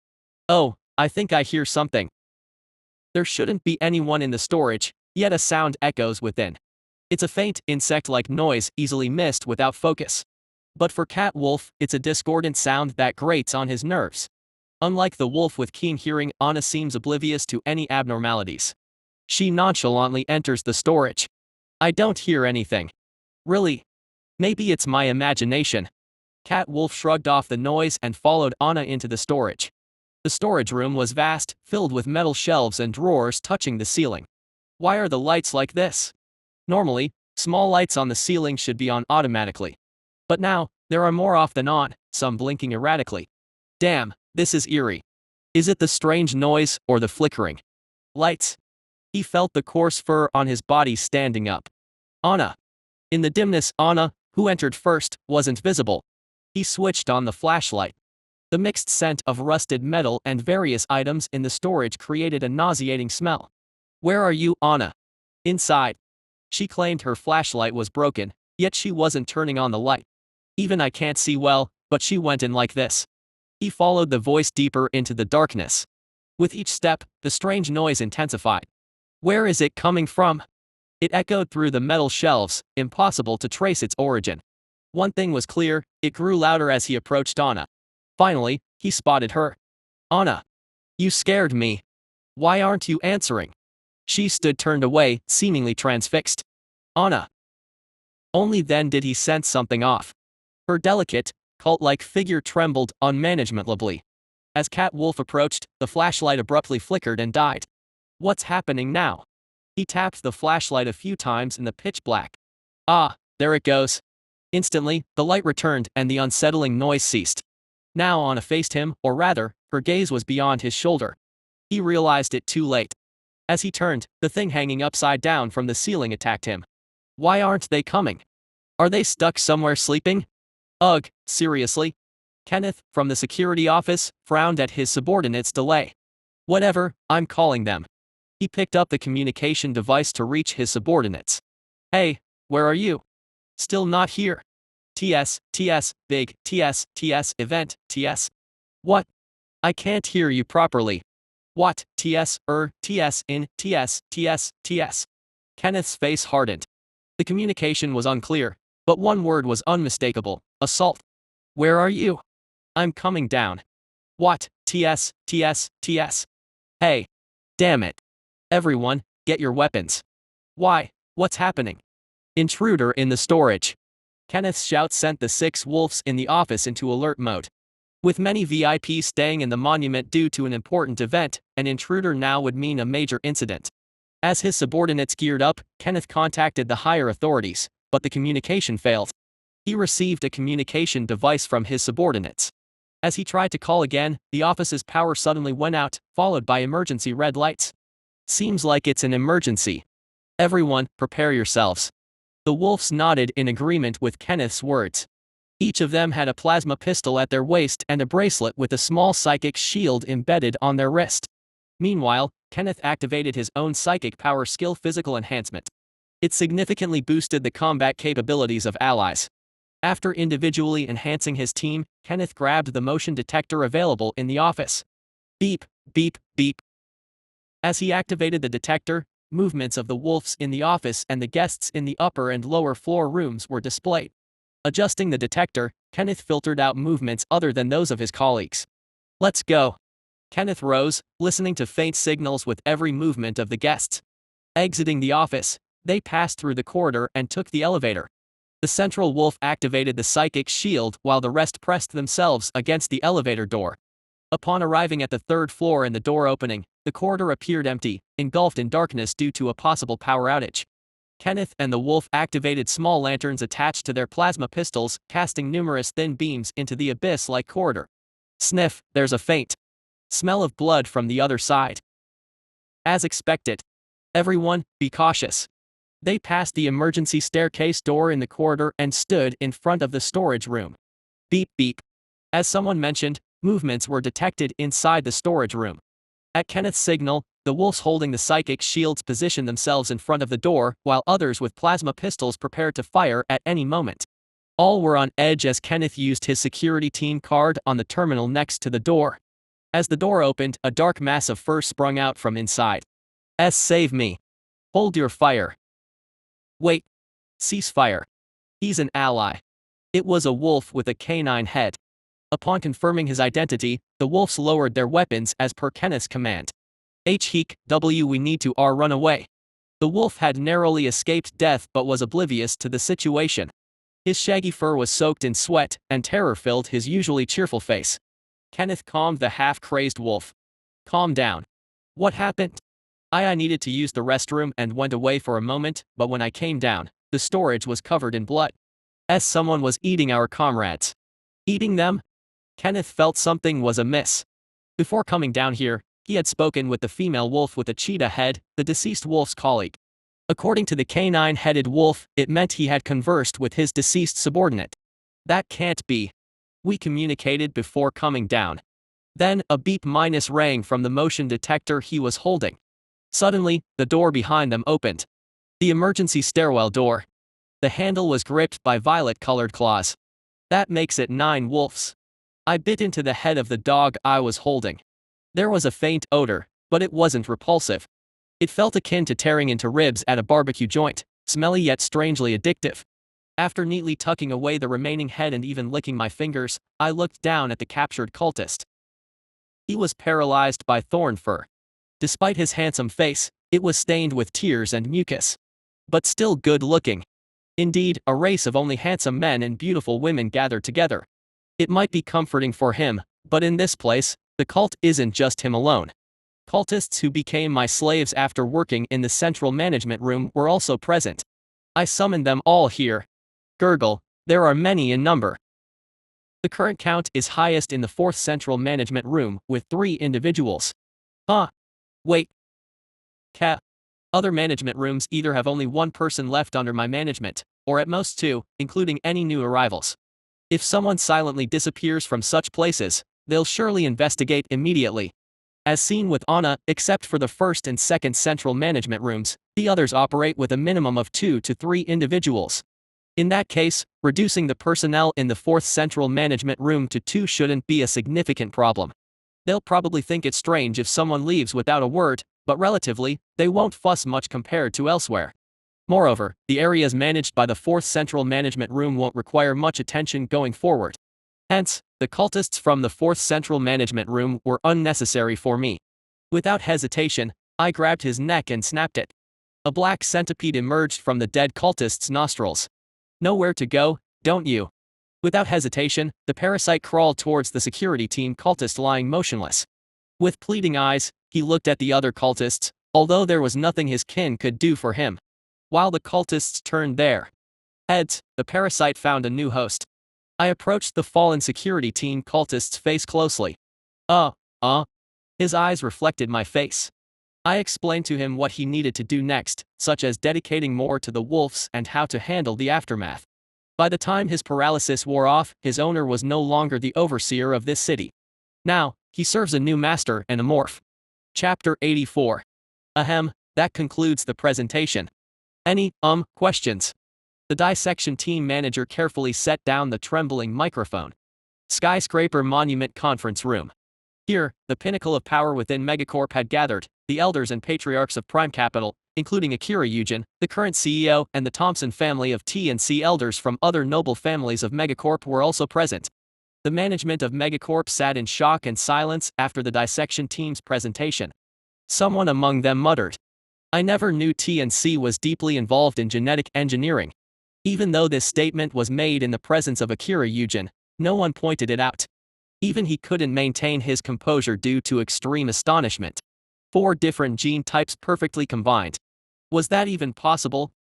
Oh, I think I hear something. There shouldn't be anyone in the storage, yet a sound echoes within. It's a faint, insect-like noise easily missed without focus. But for Cat Wolf, it's a discordant sound that grates on his nerves. Unlike the wolf with keen hearing, Anna seems oblivious to any abnormalities. She nonchalantly enters the storage. I don't hear anything. Really? Maybe it's my imagination. Cat Wolf shrugged off the noise and followed Anna into the storage. The storage room was vast, filled with metal shelves and drawers touching the ceiling. Why are the lights like this? Normally, small lights on the ceiling should be on automatically. But now, there are more off than on, some blinking erratically. Damn, this is eerie. Is it the strange noise or the flickering lights? He felt the coarse fur on his body standing up. Anna. In the dimness, Anna, who entered first, wasn't visible. He switched on the flashlight. The mixed scent of rusted metal and various items in the storage created a nauseating smell. Where are you, Anna? Inside. She claimed her flashlight was broken, yet she wasn't turning on the light. Even I can't see well, but she went in like this. He followed the voice deeper into the darkness. With each step, the strange noise intensified. Where is it coming from? It echoed through the metal shelves, impossible to trace its origin. One thing was clear, it grew louder as he approached Anna. Finally, he spotted her. Anna. You scared me. Why aren't you answering? She stood turned away, seemingly transfixed. Anna. Only then did he sense something off. Her delicate, cult-like figure trembled unmanagementably. As Cat Wolf approached, the flashlight abruptly flickered and died. What's happening now? He tapped the flashlight a few times in the pitch black. Ah, there it goes. Instantly, the light returned and the unsettling noise ceased. Now Anna faced him, or rather, her gaze was beyond his shoulder. He realized it too late. As he turned, the thing hanging upside down from the ceiling attacked him. Why aren't they coming? Are they stuck somewhere sleeping? Ugh, seriously? Kenneth, from the security office, frowned at his subordinate's delay. Whatever, I'm calling them. He picked up the communication device to reach his subordinates. Hey, where are you? Still not here. TS, big, TS, event, TS. What? I can't hear you properly. What, TS, TS, in, TS. Kenneth's face hardened. The communication was unclear, but one word was unmistakable, assault. Where are you? I'm coming down. What, TS. Hey. Damn it. Everyone, get your weapons. Why, what's happening? Intruder in the storage. Kenneth's shout sent the 6 wolves in the office into alert mode. With many VIPs staying in the monument due to an important event, an intruder now would mean a major incident. As his subordinates geared up, Kenneth contacted the higher authorities, but the communication failed. He received a communication device from his subordinates. As he tried to call again, the office's power suddenly went out, followed by emergency red lights. Seems like it's an emergency. Everyone, prepare yourselves. The wolves nodded in agreement with Kenneth's words. Each of them had a plasma pistol at their waist and a bracelet with a small psychic shield embedded on their wrist. Meanwhile, Kenneth activated his own psychic power skill physical enhancement. It significantly boosted the combat capabilities of allies. After individually enhancing his team, Kenneth grabbed the motion detector available in the office. Beep, beep, beep. As he activated the detector, movements of the wolves in the office and the guests in the upper and lower floor rooms were displayed. Adjusting the detector, Kenneth filtered out movements other than those of his colleagues. Let's go. Kenneth rose, listening to faint signals with every movement of the guests. Exiting the office, they passed through the corridor and took the elevator. The central wolf activated the psychic shield while the rest pressed themselves against the elevator door. Upon arriving at the third floor and the door opening, the corridor appeared empty, engulfed in darkness due to a possible power outage. Kenneth and the wolf activated small lanterns attached to their plasma pistols, casting numerous thin beams into the abyss-like corridor. Sniff, there's a faint smell of blood from the other side. As expected. Everyone, be cautious. They passed the emergency staircase door in the corridor and stood in front of the storage room. Beep beep. As someone mentioned, movements were detected inside the storage room. At Kenneth's signal, the wolves holding the psychic shields positioned themselves in front of the door, while others with plasma pistols prepared to fire at any moment. All were on edge as Kenneth used his security team card on the terminal next to the door. As the door opened, a dark mass of fur sprung out from inside. Save me. Hold your fire. Wait. Cease fire. He's an ally. It was a wolf with a canine head. Upon confirming his identity, the wolves lowered their weapons as per Kenneth's command. Hijacking, we need to run away. The wolf had narrowly escaped death but was oblivious to the situation. His shaggy fur was soaked in sweat, and terror filled his usually cheerful face. Kenneth calmed the half-crazed wolf. Calm down. What happened? I needed to use the restroom and went away for a moment, but when I came down, the storage was covered in blood. Someone was eating our comrades. Eating them? Kenneth felt something was amiss. Before coming down here, he had spoken with the female wolf with a cheetah head, the deceased wolf's colleague. According to the canine-headed wolf, it meant he had conversed with his deceased subordinate. That can't be. We communicated before coming down. Then, a beep rang from the motion detector he was holding. Suddenly, the door behind them opened. The emergency stairwell door. The handle was gripped by violet-colored claws. That makes it 9 wolves. I bit into the head of the dog I was holding. There was a faint odor, but it wasn't repulsive. It felt akin to tearing into ribs at a barbecue joint, smelly yet strangely addictive. After neatly tucking away the remaining head and even licking my fingers, I looked down at the captured cultist. He was paralyzed by thorn fur. Despite his handsome face, it was stained with tears and mucus. But still good-looking. Indeed, a race of only handsome men and beautiful women gathered together. It might be comforting for him, but in this place, the cult isn't just him alone. Cultists who became my slaves after working in the central management room were also present. I summoned them all here. Gurgle, there are many in number. The current count is highest in the 4th central management room, with 3 individuals. Wait. Other management rooms either have only 1 person left under my management, or at most 2, including any new arrivals. If someone silently disappears from such places, they'll surely investigate immediately. As seen with Anna, except for the 1st and 2nd central management rooms, the others operate with a minimum of 2 to 3 individuals. In that case, reducing the personnel in the 4th central management room to 2 shouldn't be a significant problem. They'll probably think it's strange if someone leaves without a word, but relatively, they won't fuss much compared to elsewhere. Moreover, the areas managed by the 4th central management room won't require much attention going forward. Hence, the cultists from the 4th central management room were unnecessary for me. Without hesitation, I grabbed his neck and snapped it. A black centipede emerged from the dead cultist's nostrils. Nowhere to go, don't you? Without hesitation, the parasite crawled towards the security team cultist lying motionless. With pleading eyes, he looked at the other cultists, although there was nothing his kin could do for him. While the cultists turned their heads, the parasite found a new host. I approached the fallen security team cultist's face closely. His eyes reflected my face. I explained to him what he needed to do next, such as dedicating more to the wolves and how to handle the aftermath. By the time his paralysis wore off, his owner was no longer the overseer of this city. Now, he serves a new master and a morph. Chapter 84. That concludes the presentation. Any, questions? The dissection team manager carefully set down the trembling microphone. Skyscraper Monument Conference Room. Here, the pinnacle of power within Megacorp had gathered. The elders and patriarchs of Prime Capital, including Akira Yujin, the current CEO, and the Thompson family of T&C elders from other noble families of Megacorp were also present. The management of Megacorp sat in shock and silence after the dissection team's presentation. Someone among them muttered, "I never knew T&C was deeply involved in genetic engineering." Even though this statement was made in the presence of Akira Yujin, no one pointed it out. Even he couldn't maintain his composure due to extreme astonishment. 4 different gene types perfectly combined. Was that even possible?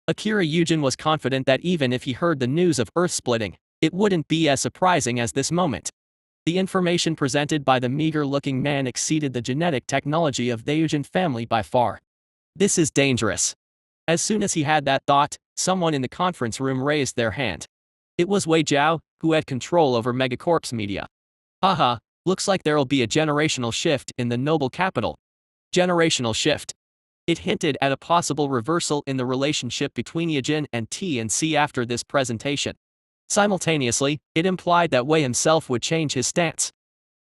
Akira Yujin was confident that even if he heard the news of Earth splitting, it wouldn't be as surprising as this moment. The information presented by the meager-looking man exceeded the genetic technology of the Yujin family by far. This is dangerous. As soon as he had that thought, someone in the conference room raised their hand. It was Wei Jiao, who had control over Megacorp's media. Haha, looks like there'll be a generational shift in the noble capital. Generational shift. It hinted at a possible reversal in the relationship between Yujin and T&C after this presentation. Simultaneously, it implied that Wei himself would change his stance.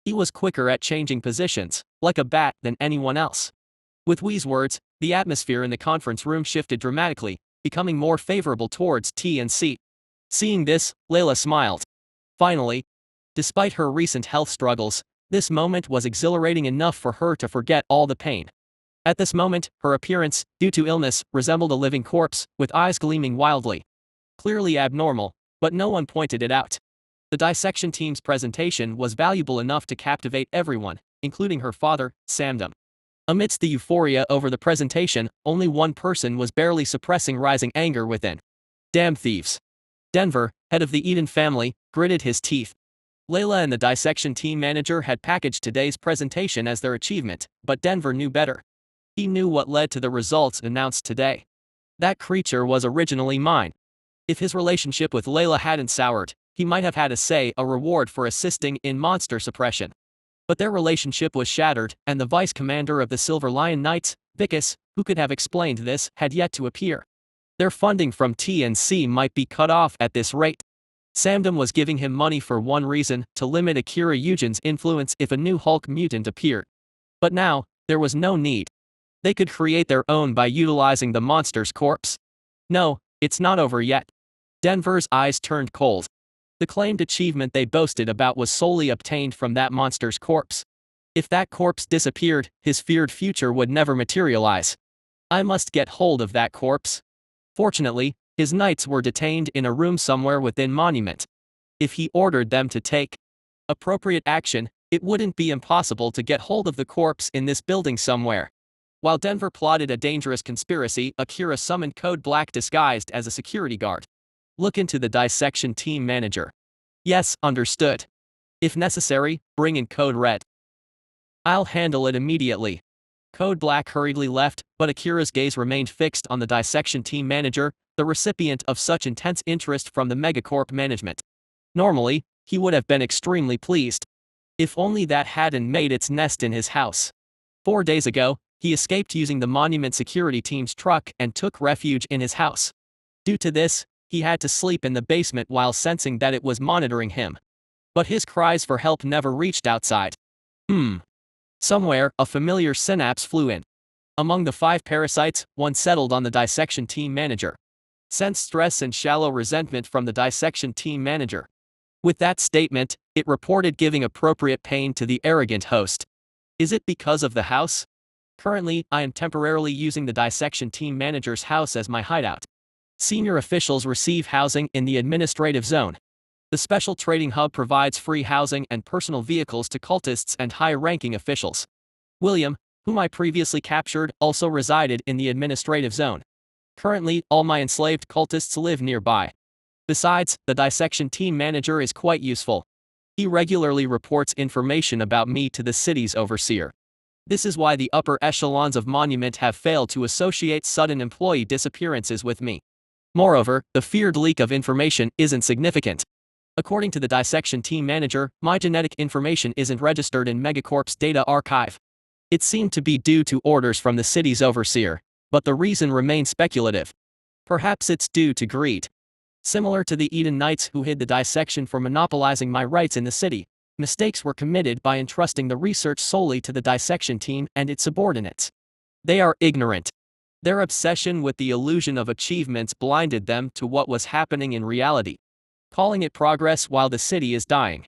He was quicker at changing positions, like a bat, than anyone else. With Wei's words, the atmosphere in the conference room shifted dramatically, becoming more favorable towards T&C. Seeing this, Layla smiled. Finally, despite her recent health struggles, this moment was exhilarating enough for her to forget all the pain. At this moment, her appearance, due to illness, resembled a living corpse, with eyes gleaming wildly. Clearly abnormal, but no one pointed it out. The dissection team's presentation was valuable enough to captivate everyone, including her father, Samdam. Amidst the euphoria over the presentation, only one person was barely suppressing rising anger within. Damn thieves. Denver, head of the Eden family, gritted his teeth. Layla and the dissection team manager had packaged today's presentation as their achievement, but Denver knew better. He knew what led to the results announced today. That creature was originally mine. If his relationship with Layla hadn't soured, he might have had a reward for assisting in monster suppression. But their relationship was shattered, and the vice commander of the Silver Lion Knights, Vicus, who could have explained this, had yet to appear. Their funding from T&C might be cut off at this rate. Samdam was giving him money for one reason, to limit Akira Yujin's influence if a new Hulk mutant appeared. But now, there was no need. They could create their own by utilizing the monster's corpse. No, it's not over yet. Denver's eyes turned cold. The claimed achievement they boasted about was solely obtained from that monster's corpse. If that corpse disappeared, his feared future would never materialize. I must get hold of that corpse. Fortunately, his knights were detained in a room somewhere within Monument. If he ordered them to take appropriate action, it wouldn't be impossible to get hold of the corpse in this building somewhere. While Denver plotted a dangerous conspiracy, Akira summoned Code Black disguised as a security guard. Look into the dissection team manager. Yes, understood. If necessary, bring in Code Red. I'll handle it immediately. Code Black hurriedly left, but Akira's gaze remained fixed on the dissection team manager, the recipient of such intense interest from the Megacorp management. Normally, he would have been extremely pleased. If only that hadn't made its nest in his house. 4 days ago, he escaped using the Monument security team's truck and took refuge in his house. Due to this, he had to sleep in the basement while sensing that it was monitoring him. But his cries for help never reached outside. Somewhere, a familiar synapse flew in. Among the 5 parasites, one settled on the dissection team manager. Sensed stress and shallow resentment from the dissection team manager. With that statement, it reported giving appropriate pain to the arrogant host. Is it because of the house? Currently, I am temporarily using the dissection team manager's house as my hideout. Senior officials receive housing in the administrative zone. The special trading hub provides free housing and personal vehicles to cultists and high-ranking officials. William, whom I previously captured, also resided in the administrative zone. Currently, all my enslaved cultists live nearby. Besides, the dissection team manager is quite useful. He regularly reports information about me to the city's overseer. This is why the upper echelons of Monument have failed to associate sudden employee disappearances with me. Moreover, the feared leak of information isn't significant. According to the dissection team manager, my genetic information isn't registered in Megacorp's data archive. It seemed to be due to orders from the city's overseer, but the reason remains speculative. Perhaps it's due to greed. Similar to the Eden Knights who hid the dissection for monopolizing my rights in the city, mistakes were committed by entrusting the research solely to the dissection team and its subordinates. They are ignorant. Their obsession with the illusion of achievements blinded them to what was happening in reality, calling it progress while the city is dying.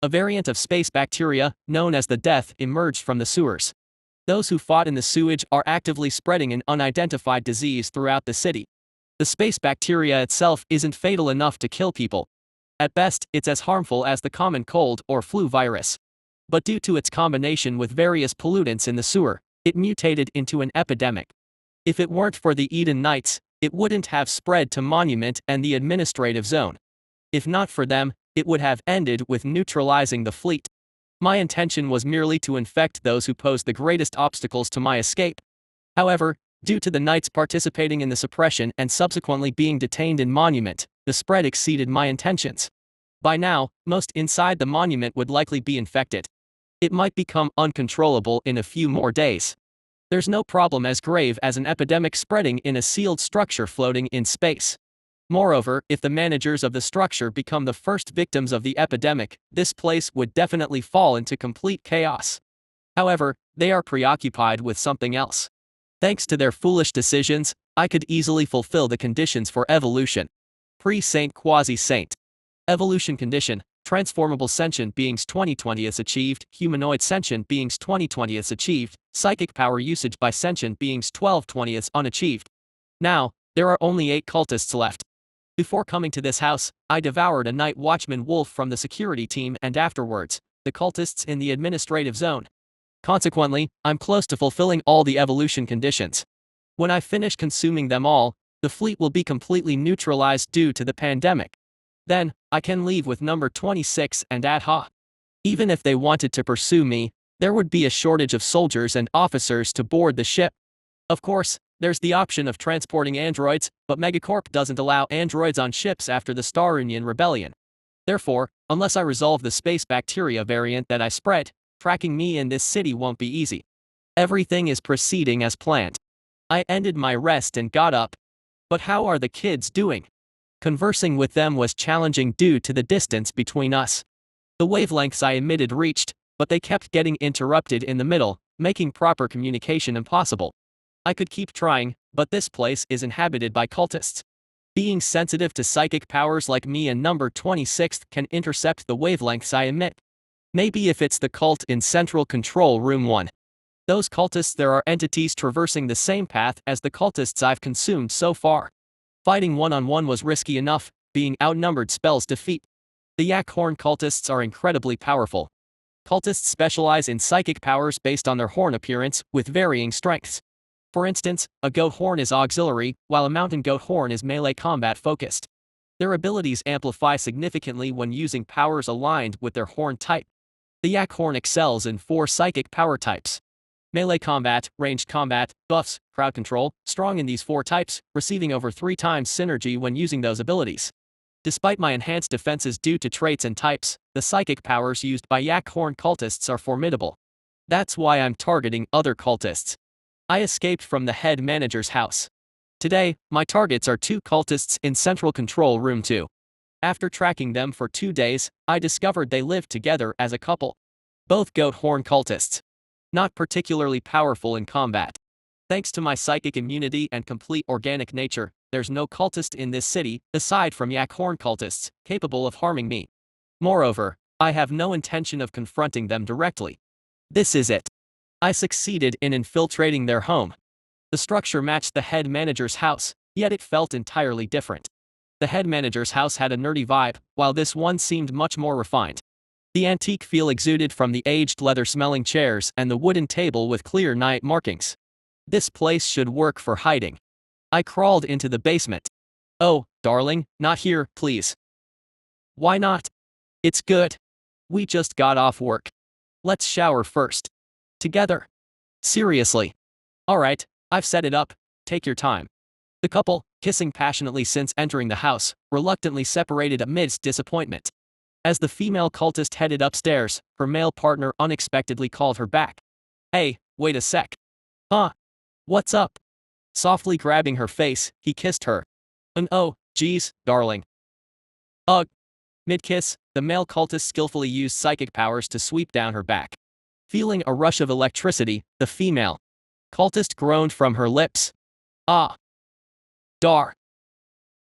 A variant of space bacteria, known as the Death, emerged from the sewers. Those who fought in the sewage are actively spreading an unidentified disease throughout the city. The space bacteria itself isn't fatal enough to kill people. At best, it's as harmful as the common cold or flu virus. But due to its combination with various pollutants in the sewer, it mutated into an epidemic. If it weren't for the Eden Knights, it wouldn't have spread to Monument and the administrative zone. If not for them, it would have ended with neutralizing the fleet. My intention was merely to infect those who posed the greatest obstacles to my escape. However, due to the Knights participating in the suppression and subsequently being detained in Monument, the spread exceeded my intentions. By now, most inside the Monument would likely be infected. It might become uncontrollable in a few more days. There's no problem as grave as an epidemic spreading in a sealed structure floating in space. Moreover, if the managers of the structure become the first victims of the epidemic, this place would definitely fall into complete chaos. However, they are preoccupied with something else. Thanks to their foolish decisions, I could easily fulfill the conditions for evolution. Pre-Saint Quasi-Saint. Evolution condition, transformable sentient beings 2020s achieved, humanoid sentient beings 2020s achieved, psychic power usage by sentient beings 1220s unachieved. Now, there are only 8 cultists left. Before coming to this house, I devoured a night watchman wolf from the security team and afterwards, the cultists in the administrative zone. Consequently, I'm close to fulfilling all the evolution conditions. When I finish consuming them all, the fleet will be completely neutralized due to the pandemic. Then, I can leave with number 26 and Adha. Even if they wanted to pursue me, there would be a shortage of soldiers and officers to board the ship. Of course, there's the option of transporting androids, but Megacorp doesn't allow androids on ships after the Star Union rebellion. Therefore, unless I resolve the space bacteria variant that I spread, tracking me in this city won't be easy. Everything is proceeding as planned. I ended my rest and got up. But how are the kids doing? Conversing with them was challenging due to the distance between us. The wavelengths I emitted reached, but they kept getting interrupted in the middle, making proper communication impossible. I could keep trying, but this place is inhabited by cultists. Being sensitive to psychic powers like me and number 26 can intercept the wavelengths I emit. Maybe if it's the cult in Central Control Room 1. Those cultists, there are entities traversing the same path as the cultists I've consumed so far. Fighting one-on-one was risky enough, being outnumbered spells defeat. The yak horn cultists are incredibly powerful. Cultists specialize in psychic powers based on their horn appearance, with varying strengths. For instance, a goat horn is auxiliary, while a mountain goat horn is melee combat focused. Their abilities amplify significantly when using powers aligned with their horn type. The yak horn excels in 4 psychic power types. Melee combat, ranged combat, buffs, crowd control, strong in these 4 types, receiving over 3 times synergy when using those abilities. Despite my enhanced defenses due to traits and types, the psychic powers used by yak horn cultists are formidable. That's why I'm targeting other cultists. I escaped from the head manager's house. Today, my targets are 2 cultists in Central Control Room 2. After tracking them for 2 days, I discovered they lived together as a couple. Both goat horn cultists. Not particularly powerful in combat. Thanks to my psychic immunity and complete organic nature, there's no cultist in this city, aside from yak horn cultists, capable of harming me. Moreover, I have no intention of confronting them directly. This is it. I succeeded in infiltrating their home. The structure matched the head manager's house, yet it felt entirely different. The head manager's house had a nerdy vibe, while this one seemed much more refined. The antique feel exuded from the aged leather-smelling chairs and the wooden table with clear night markings. This place should work for hiding. I crawled into the basement. Oh, darling, not here, please. Why not? It's good. We just got off work. Let's shower first. Together. Seriously. Alright, I've set it up, take your time. The couple, kissing passionately since entering the house, reluctantly separated amidst disappointment. As the female cultist headed upstairs, her male partner unexpectedly called her back. Hey, wait a sec. Huh? What's up? Softly grabbing her face, he kissed her. And oh, geez, darling. Ugh. Mid-kiss, the male cultist skillfully used psychic powers to sweep down her back. Feeling a rush of electricity, the female cultist groaned from her lips. Ah. Dar.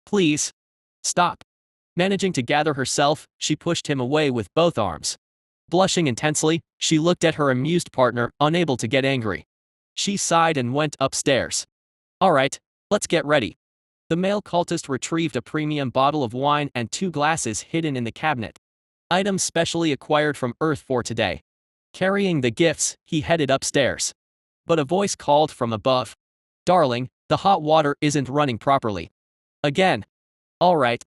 Please. Stop. Managing to gather herself, she pushed him away with both arms. Blushing intensely, she looked at her amused partner, unable to get angry. She sighed and went upstairs. All right, let's get ready. The male cultist retrieved a premium bottle of wine and 2 glasses hidden in the cabinet. Items specially acquired from Earth for today. Carrying the gifts, he headed upstairs. But a voice called from above. Darling, the hot water isn't running properly. Again. All right.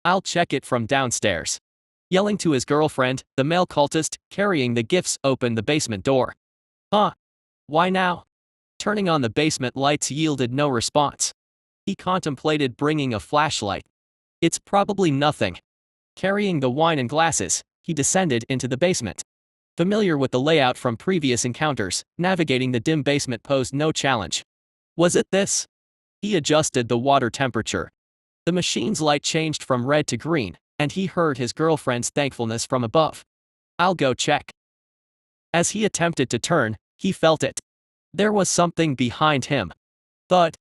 I'll check it from downstairs. Yelling to his girlfriend, the male cultist, carrying the gifts, opened the basement door. Huh? Why now? Turning on the basement lights yielded no response. He contemplated bringing a flashlight. It's probably nothing. Carrying the wine and glasses, he descended into the basement. Familiar with the layout from previous encounters, navigating the dim basement posed no challenge. Was it this? He adjusted the water temperature. The machine's light changed from red to green, and he heard his girlfriend's thankfulness from above. I'll go check. As he attempted to turn, he felt it. There was something behind him. Thud.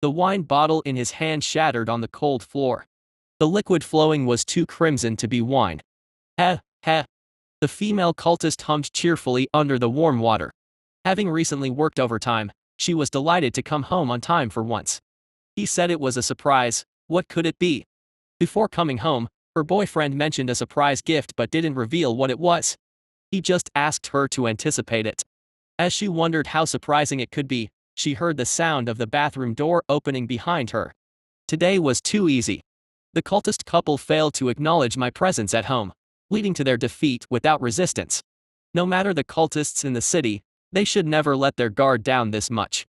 The wine bottle in his hand shattered on the cold floor. The liquid flowing was too crimson to be wine. Heh, heh. The female cultist hummed cheerfully under the warm water. Having recently worked overtime, she was delighted to come home on time for once. He said it was a surprise. What could it be? Before coming home, her boyfriend mentioned a surprise gift but didn't reveal what it was. He just asked her to anticipate it. As she wondered how surprising it could be, she heard the sound of the bathroom door opening behind her. Today was too easy. The cultist couple failed to acknowledge my presence at home, leading to their defeat without resistance. No matter the cultists in the city, they should never let their guard down this much.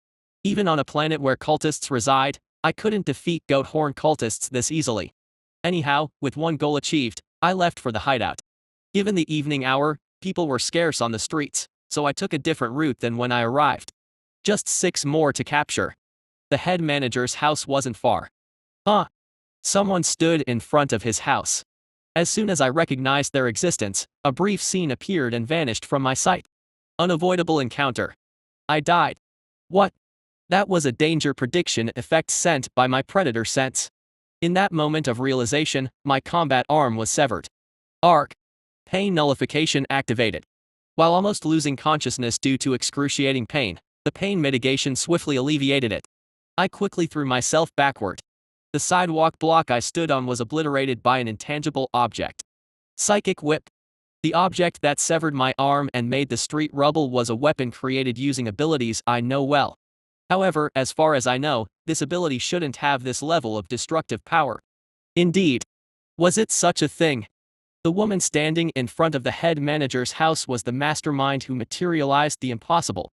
Even on a planet where cultists reside, I couldn't defeat goat horn cultists this easily. Anyhow, with one goal achieved, I left for the hideout. Given the evening hour, people were scarce on the streets, so I took a different route than when I arrived. Just 6 more to capture. The head manager's house wasn't far. Huh? Someone stood in front of his house. As soon as I recognized their existence, a brief scene appeared and vanished from my sight. Unavoidable encounter. I died. What? That was a danger prediction effect sent by my predator sense. In that moment of realization, my combat arm was severed. Arc. Pain nullification activated. While almost losing consciousness due to excruciating pain, the pain mitigation swiftly alleviated it. I quickly threw myself backward. The sidewalk block I stood on was obliterated by an intangible object. Psychic whip. The object that severed my arm and made the street rubble was a weapon created using abilities I know well. However, as far as I know, this ability shouldn't have this level of destructive power. Indeed. Was it such a thing? The woman standing in front of the head manager's house was the mastermind who materialized the impossible.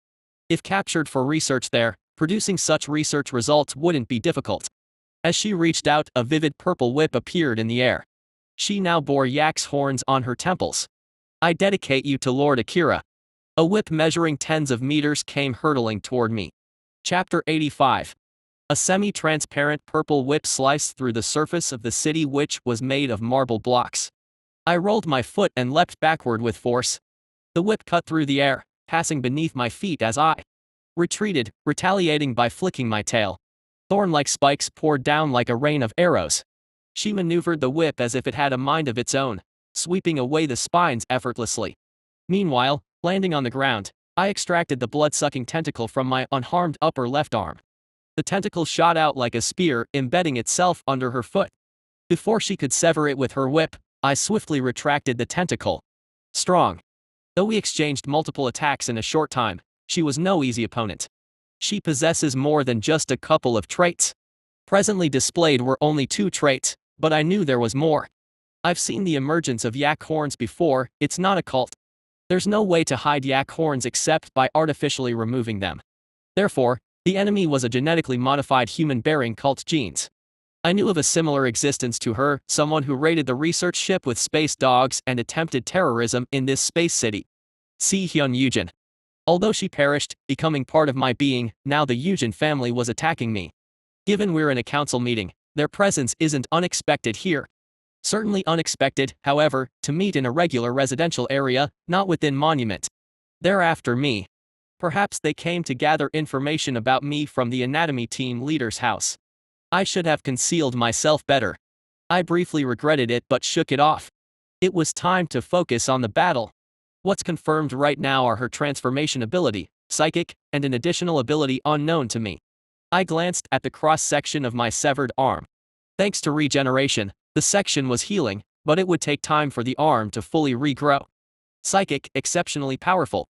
If captured for research there, producing such research results wouldn't be difficult. As she reached out, a vivid purple whip appeared in the air. She now bore yak's horns on her temples. I dedicate you to Lord Akira. A whip measuring tens of meters came hurtling toward me. Chapter 85. A semi-transparent purple whip sliced through the surface of the city, which was made of marble blocks. I rolled my foot and leapt backward with force. The whip cut through the air, passing beneath my feet as I retreated, retaliating by flicking my tail. Thorn-like spikes poured down like a rain of arrows. She maneuvered the whip as if it had a mind of its own, sweeping away the spines effortlessly. Meanwhile, landing on the ground, I extracted the blood-sucking tentacle from my unharmed upper left arm. The tentacle shot out like a spear, embedding itself under her foot. Before she could sever it with her whip, I swiftly retracted the tentacle. Strong. Though we exchanged multiple attacks in a short time, she was no easy opponent. She possesses more than just a couple of traits. Presently displayed were only 2 traits, but I knew there was more. I've seen the emergence of yak horns before. It's not a cult. There's no way to hide yak horns except by artificially removing them. Therefore, the enemy was a genetically modified human bearing cult genes. I knew of a similar existence to her, someone who raided the research ship with space dogs and attempted terrorism in this space city. See Hyun Yujin. Although she perished, becoming part of my being, now the Yujin family was attacking me. Given we're in a council meeting, Their presence isn't unexpected here. Certainly unexpected, however, to meet in a regular residential area, not within Monument. They're after me. Perhaps they came to gather information about me from the anatomy team leader's house. I should have concealed myself better. I briefly regretted it but shook it off. It was time to focus on the battle. What's confirmed right now are her transformation ability, psychic, and an additional ability unknown to me. I glanced at the cross-section of my severed arm. Thanks to regeneration, the section was healing, but it would take time for the arm to fully regrow. Psychic, exceptionally powerful.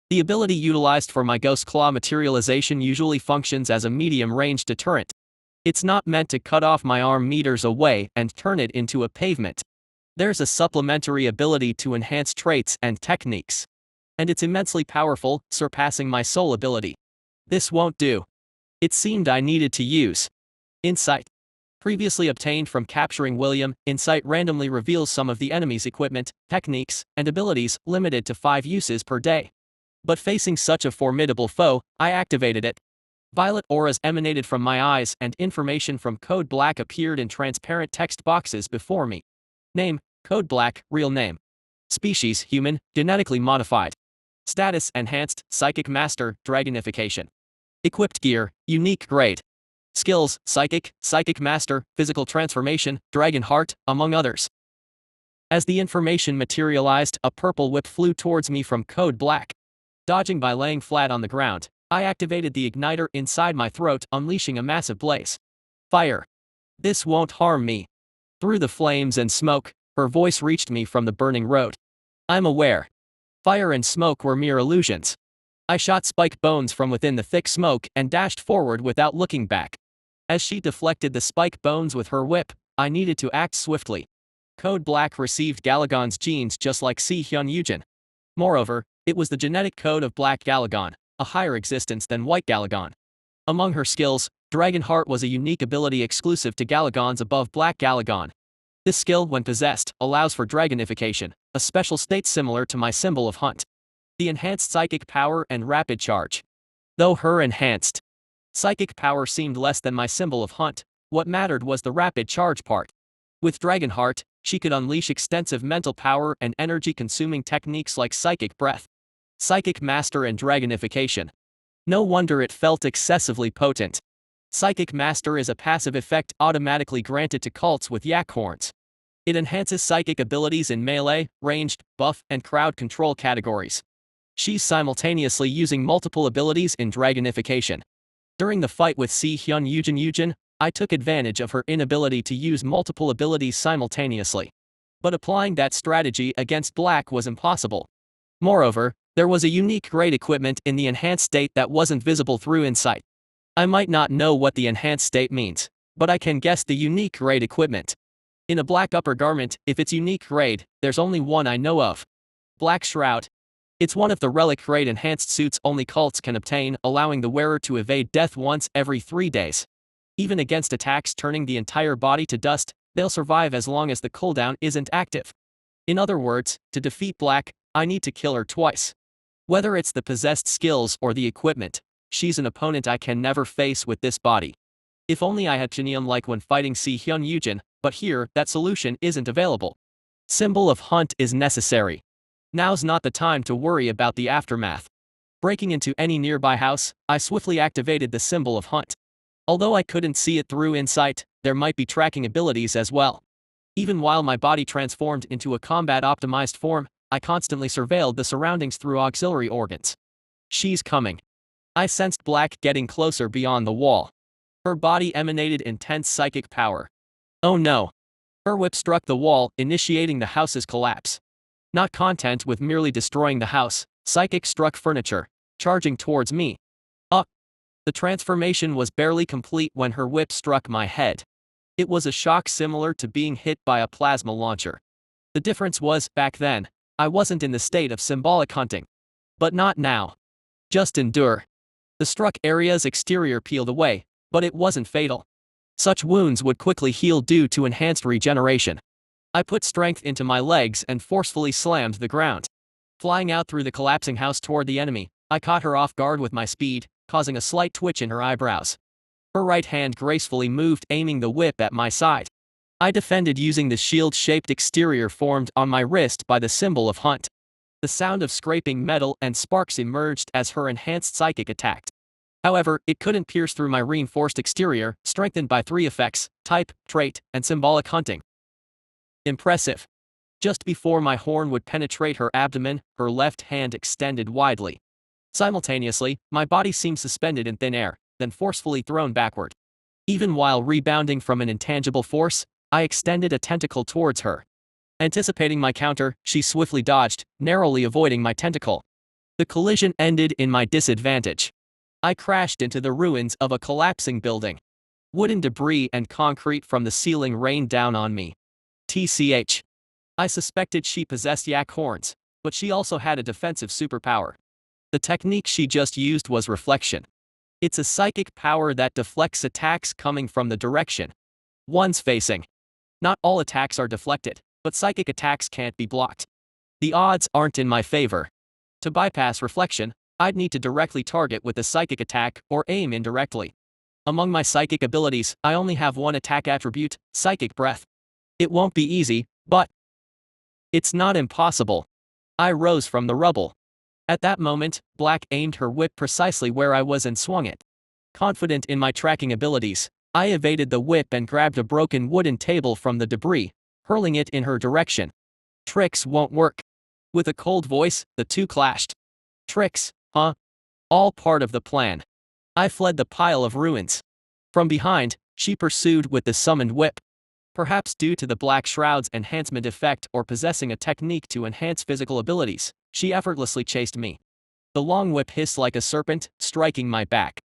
The ability utilized for my Ghost Claw materialization usually functions as a medium-range deterrent. It's not meant to cut off my arm meters away and turn it into a pavement. There's a supplementary ability to enhance traits and techniques. And it's immensely powerful, surpassing my soul ability. This won't do. It seemed I needed to use Insight. Previously obtained from capturing William, Insight randomly reveals some of the enemy's equipment, techniques, and abilities, limited to 5 uses per day. But facing such a formidable foe, I activated it. Violet auras emanated from my eyes and information from Code Black appeared in transparent text boxes before me. Name, Code Black, real name. Species, human, genetically modified. Status, enhanced, psychic master, dragonification. Equipped gear, unique grade. Skills, psychic, psychic master, physical transformation, dragon heart, among others. As the information materialized, a purple whip flew towards me from Code Black. Dodging by laying flat on the ground, I activated the igniter inside my throat, unleashing a massive blaze. Fire. This won't harm me. Through the flames and smoke, her voice reached me from the burning road. I'm aware. Fire and smoke were mere illusions. I shot spike bones from within the thick smoke and dashed forward without looking back. As she deflected the spike bones with her whip, I needed to act swiftly. Code Black received Galagon's genes just like Hijacking. Moreover, it was the genetic code of Black Galagon, a higher existence than White Galagon. Among her skills, Dragon Heart was a unique ability exclusive to Galagons above Black Galagon. This skill, when possessed, allows for dragonification, a special state similar to my symbol of hunt. The enhanced psychic power and rapid charge. Though her enhanced psychic power seemed less than my symbol of hunt, what mattered was the rapid charge part. With Dragonheart, she could unleash extensive mental power and energy-consuming techniques like psychic breath, psychic master and dragonification. No wonder it felt excessively potent. Psychic master is a passive effect automatically granted to cults with yak horns. It enhances psychic abilities in melee, ranged, buff, and crowd control categories. She's simultaneously using multiple abilities in dragonification. During the fight with Hijacking, I took advantage of her inability to use multiple abilities simultaneously. But applying that strategy against Black was impossible. Moreover, there was a unique grade equipment in the enhanced state that wasn't visible through Insight. I might not know what the enhanced state means, but I can guess the unique grade equipment. In a black upper garment, if it's unique grade, there's only one I know of. Black Shroud. It's one of the relic grade enhanced suits only cults can obtain, allowing the wearer to evade death once every 3 days. Even against attacks turning the entire body to dust, they'll survive as long as the cooldown isn't active. In other words, to defeat Black, I need to kill her twice. Whether it's the possessed skills or the equipment, she's an opponent I can never face with this body. If only I had Chinium like when fighting Hijacking, but here, that solution isn't available. Symbol of hunt is necessary. Now's not the time to worry about the aftermath. Breaking into any nearby house, I swiftly activated the symbol of hunt. Although I couldn't see it through Insight, there might be tracking abilities as well. Even while my body transformed into a combat-optimized form, I constantly surveilled the surroundings through auxiliary organs. She's coming. I sensed Black getting closer beyond the wall. Her body emanated intense psychic power. Oh no. Her whip struck the wall, initiating the house's collapse. Not content with merely destroying the house, Psychic struck furniture, charging towards me. The transformation was barely complete when her whip struck my head. It was a shock similar to being hit by a plasma launcher. The difference was, back then, I wasn't in the state of symbolic hunting. But not now. Just endure. The struck area's exterior peeled away, but it wasn't fatal. Such wounds would quickly heal due to enhanced regeneration. I put strength into my legs and forcefully slammed the ground. Flying out through the collapsing house toward the enemy, I caught her off guard with my speed, causing a slight twitch in her eyebrows. Her right hand gracefully moved, aiming the whip at my side. I defended using the shield-shaped exterior formed on my wrist by the symbol of Hunt. The sound of scraping metal and sparks emerged as her enhanced psychic attacked. However, it couldn't pierce through my reinforced exterior, strengthened by 3 effects: type, trait, and symbolic hunting. Impressive. Just before my horn would penetrate her abdomen, her left hand extended widely. Simultaneously, my body seemed suspended in thin air, then forcefully thrown backward. Even while rebounding from an intangible force, I extended a tentacle towards her. Anticipating my counter, she swiftly dodged, narrowly avoiding my tentacle. The collision ended in my disadvantage. I crashed into the ruins of a collapsing building. Wooden debris and concrete from the ceiling rained down on me. TCH. I suspected she possessed yak horns, but she also had a defensive superpower. The technique she just used was reflection. It's a psychic power that deflects attacks coming from the direction one's facing. Not all attacks are deflected, but psychic attacks can't be blocked. The odds aren't in my favor. To bypass reflection, I'd need to directly target with a psychic attack or aim indirectly. Among my psychic abilities, I only have one attack attribute: Psychic Breath. It won't be easy, but it's not impossible. I rose from the rubble. At that moment, Black aimed her whip precisely where I was and swung it. Confident in my tracking abilities, I evaded the whip and grabbed a broken wooden table from the debris, hurling it in her direction. Tricks won't work. With a cold voice, the two clashed. Tricks, huh? All part of the plan. I fled the pile of ruins. From behind, she pursued with the summoned whip. Perhaps due to the Black Shroud's enhancement effect or possessing a technique to enhance physical abilities, she effortlessly chased me. The long whip hissed like a serpent, striking my back.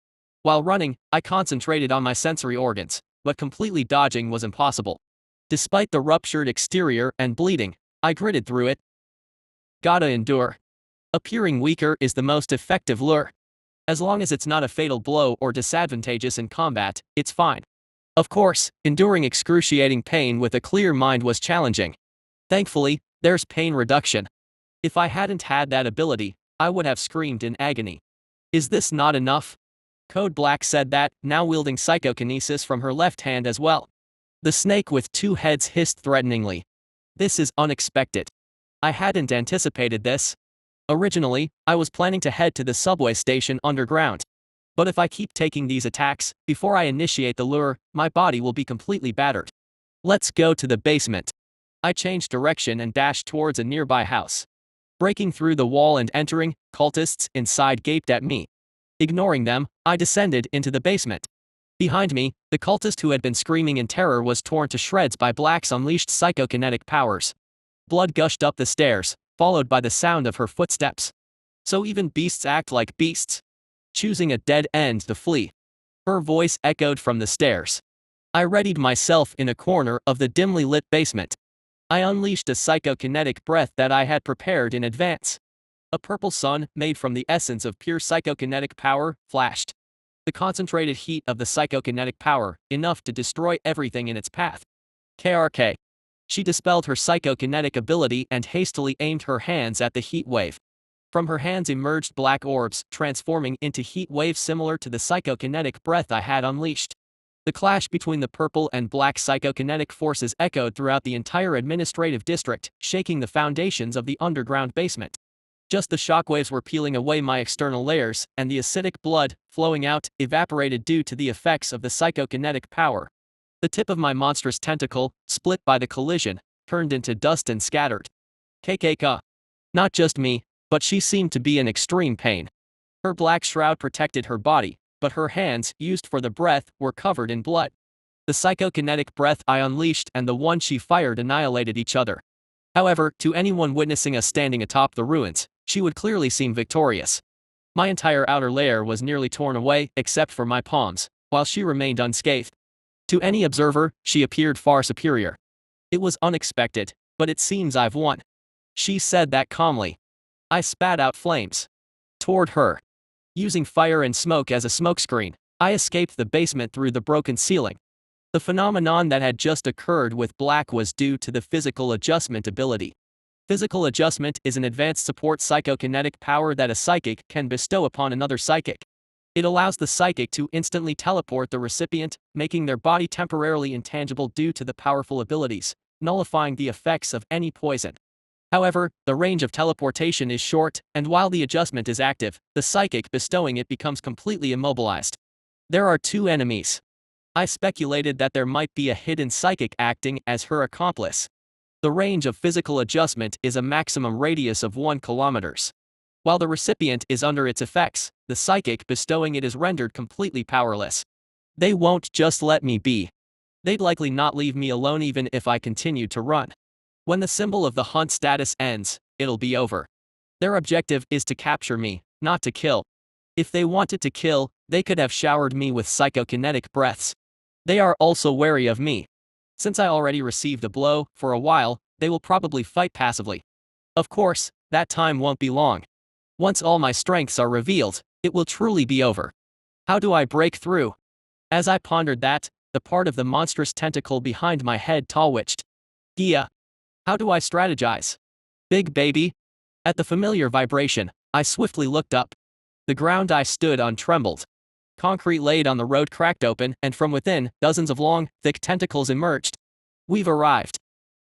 While running, I concentrated on my sensory organs, but completely dodging was impossible. Despite the ruptured exterior and bleeding, I gritted through it. Gotta endure. Appearing weaker is the most effective lure. As long as it's not a fatal blow or disadvantageous in combat, it's fine. Of course, enduring excruciating pain with a clear mind was challenging. Thankfully, there's pain reduction. If I hadn't had that ability, I would have screamed in agony. Is this not enough? Code Black said that, now wielding psychokinesis from her left hand as well. The snake with 2 heads hissed threateningly. This is unexpected. I hadn't anticipated this. Originally, I was planning to head to the subway station underground. But if I keep taking these attacks, before I initiate the lure, my body will be completely battered. Let's go to the basement. I changed direction and dashed towards a nearby house. Breaking through the wall and entering, cultists inside gaped at me. Ignoring them, I descended into the basement. Behind me, the cultist who had been screaming in terror was torn to shreds by Black's unleashed psychokinetic powers. Blood gushed up the stairs, followed by the sound of her footsteps. So even beasts act like beasts. Choosing a dead end to flee. Her voice echoed from the stairs. I readied myself in a corner of the dimly lit basement. I unleashed a psychokinetic breath that I had prepared in advance. A purple sun, made from the essence of pure psychokinetic power, flashed. The concentrated heat of the psychokinetic power, enough to destroy everything in its path. KRK. She dispelled her psychokinetic ability and hastily aimed her hands at the heat wave. From her hands emerged black orbs, transforming into heat waves similar to the psychokinetic breath I had unleashed. The clash between the purple and black psychokinetic forces echoed throughout the entire administrative district, shaking the foundations of the underground basement. Just the shockwaves were peeling away my external layers, and the acidic blood, flowing out, evaporated due to the effects of the psychokinetic power. The tip of my monstrous tentacle, split by the collision, turned into dust and scattered. KKK. Not just me, but she seemed to be in extreme pain. Her black shroud protected her body, but her hands, used for the breath, were covered in blood. The psychokinetic breath I unleashed and the one she fired annihilated each other. However, to anyone witnessing us standing atop the ruins, she would clearly seem victorious. My entire outer layer was nearly torn away, except for my palms, while she remained unscathed. To any observer, she appeared far superior. It was unexpected, but it seems I've won. She said that calmly. I spat out flames toward her. Using fire and smoke as a smokescreen, I escaped the basement through the broken ceiling. The phenomenon that had just occurred with Black was due to the physical adjustment ability. Physical adjustment is an advanced support psychokinetic power that a psychic can bestow upon another psychic. It allows the psychic to instantly teleport the recipient, making their body temporarily intangible due to the powerful abilities, nullifying the effects of any poison. However, the range of teleportation is short, and while the adjustment is active, the psychic bestowing it becomes completely immobilized. There are two enemies. I speculated that there might be a hidden psychic acting as her accomplice. The range of physical adjustment is a maximum radius of 1 kilometers. While the recipient is under its effects, the psychic bestowing it is rendered completely powerless. They won't just let me be. They'd likely not leave me alone even if I continued to run. When the symbol of the hunt status ends, it'll be over. Their objective is to capture me, not to kill. If they wanted to kill, they could have showered me with psychokinetic breaths. They are also wary of me. Since I already received a blow, for a while, they will probably fight passively. Of course, that time won't be long. Once all my strengths are revealed, it will truly be over. How do I break through? As I pondered that, the part of the monstrous tentacle behind my head twitched. Gia. How do I strategize? Big baby? At the familiar vibration, I swiftly looked up. The ground I stood on trembled. Concrete laid on the road cracked open, and from within, dozens of long, thick tentacles emerged. We've arrived.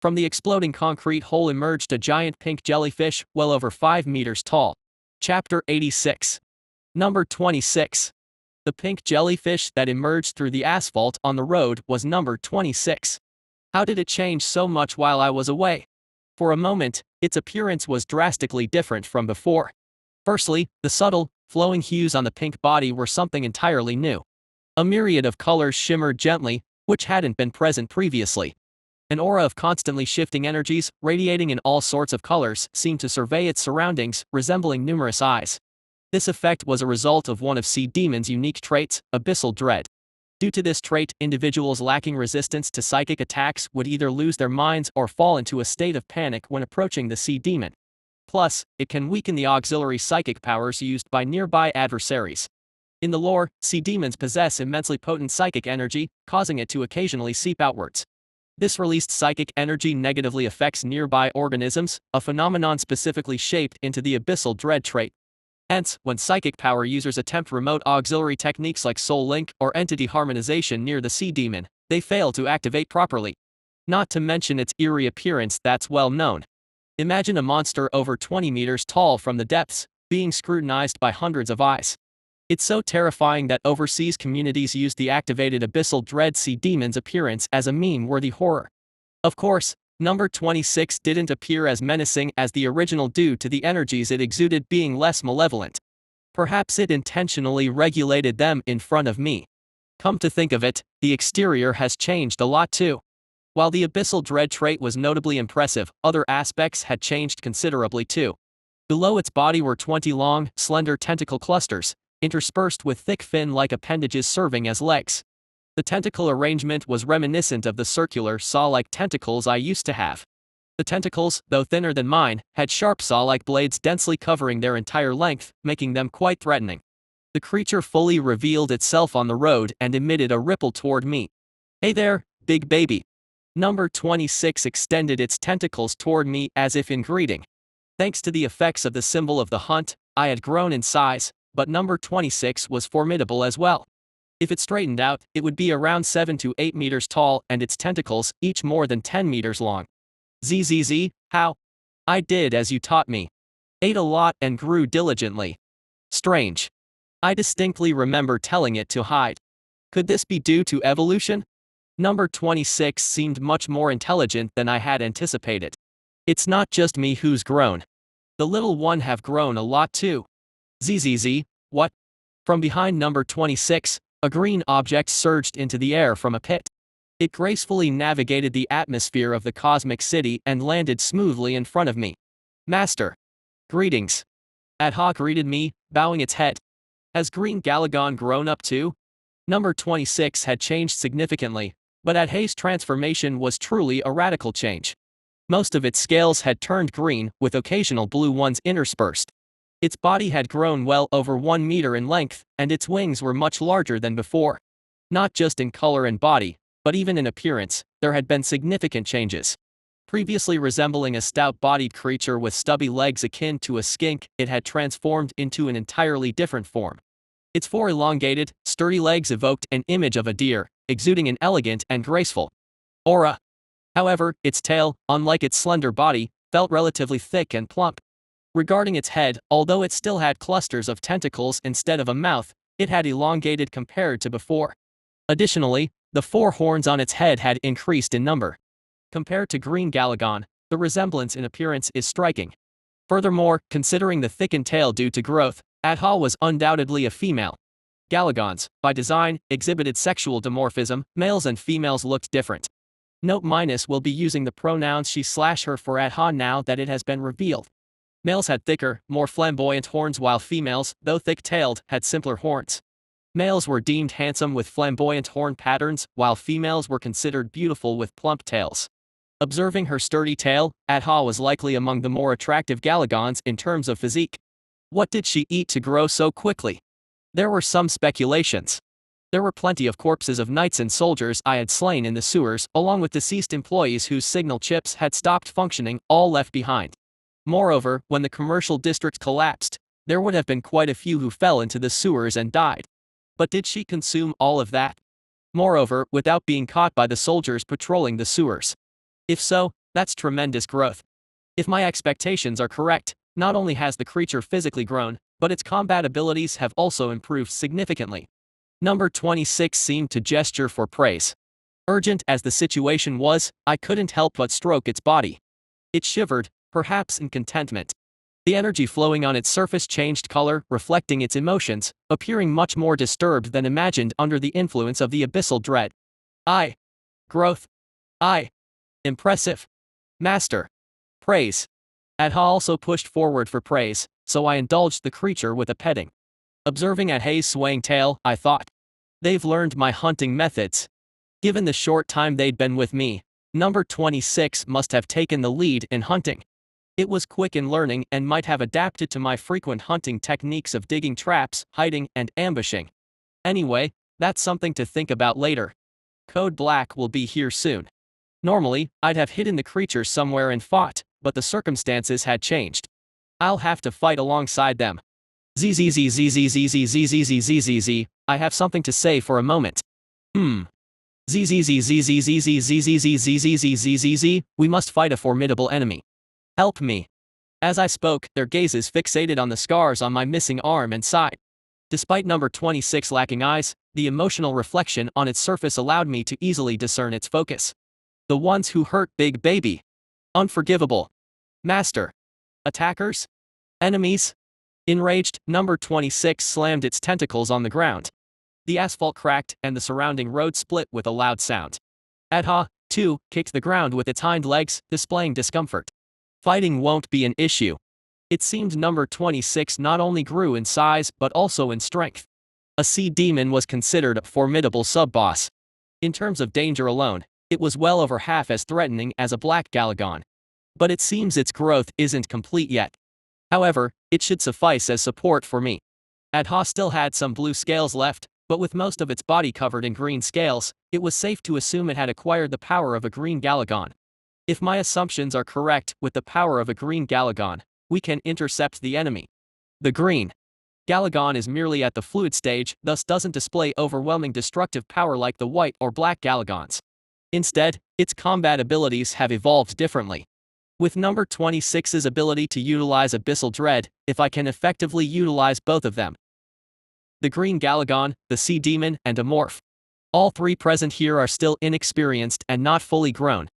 From the exploding concrete hole emerged a giant pink jellyfish, well over 5 meters tall. Chapter 86. Number 26. The pink jellyfish that emerged through the asphalt on the road was number 26. How did it change so much while I was away? For a moment, its appearance was drastically different from before. Firstly, the subtle, flowing hues on the pink body were something entirely new. A myriad of colors shimmered gently, which hadn't been present previously. An aura of constantly shifting energies, radiating in all sorts of colors, seemed to survey its surroundings, resembling numerous eyes. This effect was a result of one of Sea Demon's unique traits, abyssal dread. Due to this trait, individuals lacking resistance to psychic attacks would either lose their minds or fall into a state of panic when approaching the Sea Demon. Plus, it can weaken the auxiliary psychic powers used by nearby adversaries. In the lore, Sea Demons possess immensely potent psychic energy, causing it to occasionally seep outwards. This released psychic energy negatively affects nearby organisms, a phenomenon specifically shaped into the abyssal dread trait. Hence, when psychic power users attempt remote auxiliary techniques like soul link or entity harmonization near the Sea Demon, they fail to activate properly. Not to mention its eerie appearance that's well known. Imagine a monster over 20 meters tall from the depths, being scrutinized by hundreds of eyes. It's so terrifying that overseas communities use the activated abyssal dread Sea Demon's appearance as a meme-worthy horror. Of course, number 26 didn't appear as menacing as the original due to the energies it exuded being less malevolent. Perhaps it intentionally regulated them in front of me. Come to think of it, the exterior has changed a lot too. While the abyssal dread trait was notably impressive, other aspects had changed considerably too. Below its body were 20 long, slender tentacle clusters, interspersed with thick fin-like appendages serving as legs. The tentacle arrangement was reminiscent of the circular saw-like tentacles I used to have. The tentacles, though thinner than mine, had sharp saw-like blades densely covering their entire length, making them quite threatening. The creature fully revealed itself on the road and emitted a ripple toward me. Hey there, big baby. Number 26 extended its tentacles toward me as if in greeting. Thanks to the effects of the symbol of the hunt, I had grown in size, but number 26 was formidable as well. If it straightened out, it would be around 7 to 8 meters tall and its tentacles, each more than 10 meters long. ZZZ, how? I did as you taught me. Ate a lot and grew diligently. Strange. I distinctly remember telling it to hide. Could this be due to evolution? Number 26 seemed much more intelligent than I had anticipated. It's not just me who's grown. The little one have grown a lot too. ZZZ, what? From behind number 26, a green object surged into the air from a pit. It gracefully navigated the atmosphere of the cosmic city and landed smoothly in front of me. Master. Greetings. Adha greeted me, bowing its head. Has Green Galagon grown up too? Number 26 had changed significantly, but Adha's transformation was truly a radical change. Most of its scales had turned green, with occasional blue ones interspersed. Its body had grown well over 1 meter in length, and its wings were much larger than before. Not just in color and body, but even in appearance, there had been significant changes. Previously resembling a stout-bodied creature with stubby legs akin to a skink, it had transformed into an entirely different form. Its four elongated, sturdy legs evoked an image of a deer, exuding an elegant and graceful aura. However, its tail, unlike its slender body, felt relatively thick and plump. Regarding its head, although it still had clusters of tentacles instead of a mouth, it had elongated compared to before. Additionally, the four horns on its head had increased in number. Compared to green Galagon, the resemblance in appearance is striking. Furthermore, considering the thickened tail due to growth, Adha was undoubtedly a female. Galagons, by design, exhibited sexual dimorphism. Males and females looked different. Note minus will be using the pronouns she/her for Adha now that it has been revealed. Males had thicker, more flamboyant horns while females, though thick-tailed, had simpler horns. Males were deemed handsome with flamboyant horn patterns, while females were considered beautiful with plump tails. Observing her sturdy tail, Adha was likely among the more attractive Galagons in terms of physique. What did she eat to grow so quickly? There were some speculations. There were plenty of corpses of knights and soldiers I had slain in the sewers, along with deceased employees whose signal chips had stopped functioning, all left behind. Moreover, when the commercial district collapsed, there would have been quite a few who fell into the sewers and died. But did she consume all of that? Moreover, without being caught by the soldiers patrolling the sewers. If so, that's tremendous growth. If my expectations are correct, not only has the creature physically grown, but its combat abilities have also improved significantly. Number 26 seemed to gesture for praise. Urgent as the situation was, I couldn't help but stroke its body. It shivered, perhaps in contentment. The energy flowing on its surface changed color, reflecting its emotions, appearing much more disturbed than imagined under the influence of the abyssal dread. Growth. Impressive. Master. Praise. Adha also pushed forward for praise, so I indulged the creature with a petting. Observing Adha's swaying tail, I thought, they've learned my hunting methods. Given the short time they'd been with me, number 26 must have taken the lead in hunting. It was quick in learning and might have adapted to my frequent hunting techniques of digging traps, hiding, and ambushing. Anyway, that's something to think about later. Code Black will be here soon. Normally, I'd have hidden the creature somewhere and fought, but the circumstances had changed. I'll have to fight alongside them. ZZZZZZZZZZZZZZ, I have something to say for a moment. ZZZZZZZZZZZZZZZ, we must fight a formidable enemy. Help me. As I spoke, their gazes fixated on the scars on my missing arm and side. Despite number 26 lacking eyes, the emotional reflection on its surface allowed me to easily discern its focus. The ones who hurt Big Baby. Unforgivable. Master. Attackers? Enemies? Enraged, number 26 slammed its tentacles on the ground. The asphalt cracked and the surrounding road split with a loud sound. Adha, too, kicked the ground with its hind legs, displaying discomfort. Fighting won't be an issue. It seemed number 26 not only grew in size but also in strength. A sea demon was considered a formidable sub-boss. In terms of danger alone, it was well over half as threatening as a black Galagon. But it seems its growth isn't complete yet. However, it should suffice as support for me. Adha still had some blue scales left, but with most of its body covered in green scales, it was safe to assume it had acquired the power of a green Galagon. If my assumptions are correct, with the power of a green Galagon, we can intercept the enemy. The green Galagon is merely at the fluid stage, thus doesn't display overwhelming destructive power like the white or black Galagons. Instead, its combat abilities have evolved differently. With number 26's ability to utilize Abyssal Dread, if I can effectively utilize both of them. The Green Galagon, the Sea Demon, and a Morph. All three present here are still inexperienced and not fully grown.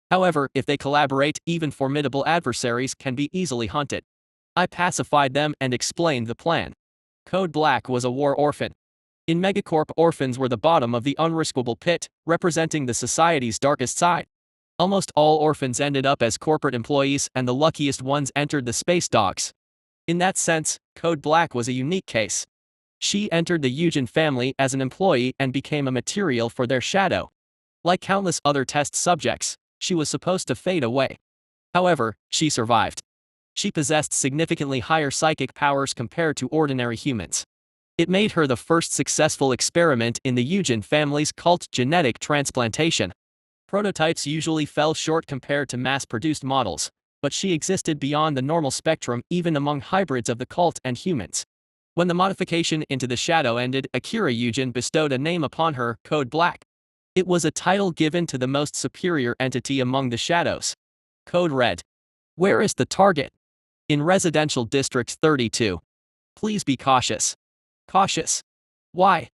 However, if they collaborate, even formidable adversaries can be easily hunted. I pacified them and explained the plan. Code Black was a war orphan. In Megacorp, orphans were the bottom of the unriskable pit, representing the society's darkest side. Almost all orphans ended up as corporate employees and the luckiest ones entered the space dogs. In that sense, Code Black was a unique case. She entered the Hijacking family as an employee and became a material for their shadow. Like countless other test subjects, she was supposed to fade away. However, she survived. She possessed significantly higher psychic powers compared to ordinary humans. It made her the first successful experiment in the Hijacking family's cult genetic transplantation. Prototypes usually fell short compared to mass-produced models, but she existed beyond the normal spectrum even among hybrids of the cult and humans. When the modification into the shadow ended, Akira Yujin bestowed a name upon her, Code Black. It was a title given to the most superior entity among the shadows. Code Red. Where is the target? In Residential District 32. Please be cautious. Cautious. Why?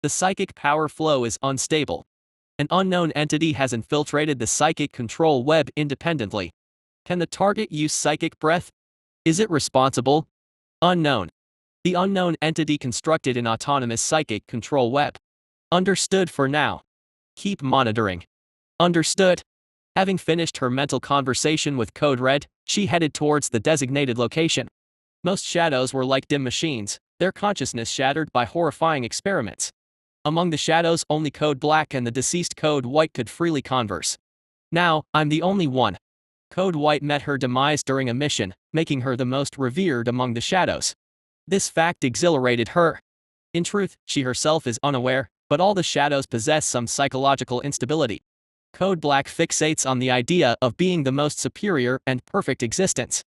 The psychic power flow is unstable. An unknown entity has infiltrated the psychic control web independently. Can the target use psychic breath? Is it responsible? Unknown. The unknown entity constructed an autonomous psychic control web. Understood for now. Keep monitoring. Understood. Having finished her mental conversation with Code Red, she headed towards the designated location. Most shadows were like dim machines, their consciousness shattered by horrifying experiments. Among the shadows, only Code Black and the deceased Code White could freely converse. Now, I'm the only one. Code White met her demise during a mission, making her the most revered among the shadows. This fact exhilarated her. In truth, she herself is unaware, but all the shadows possess some psychological instability. Code Black fixates on the idea of being the most superior and perfect existence.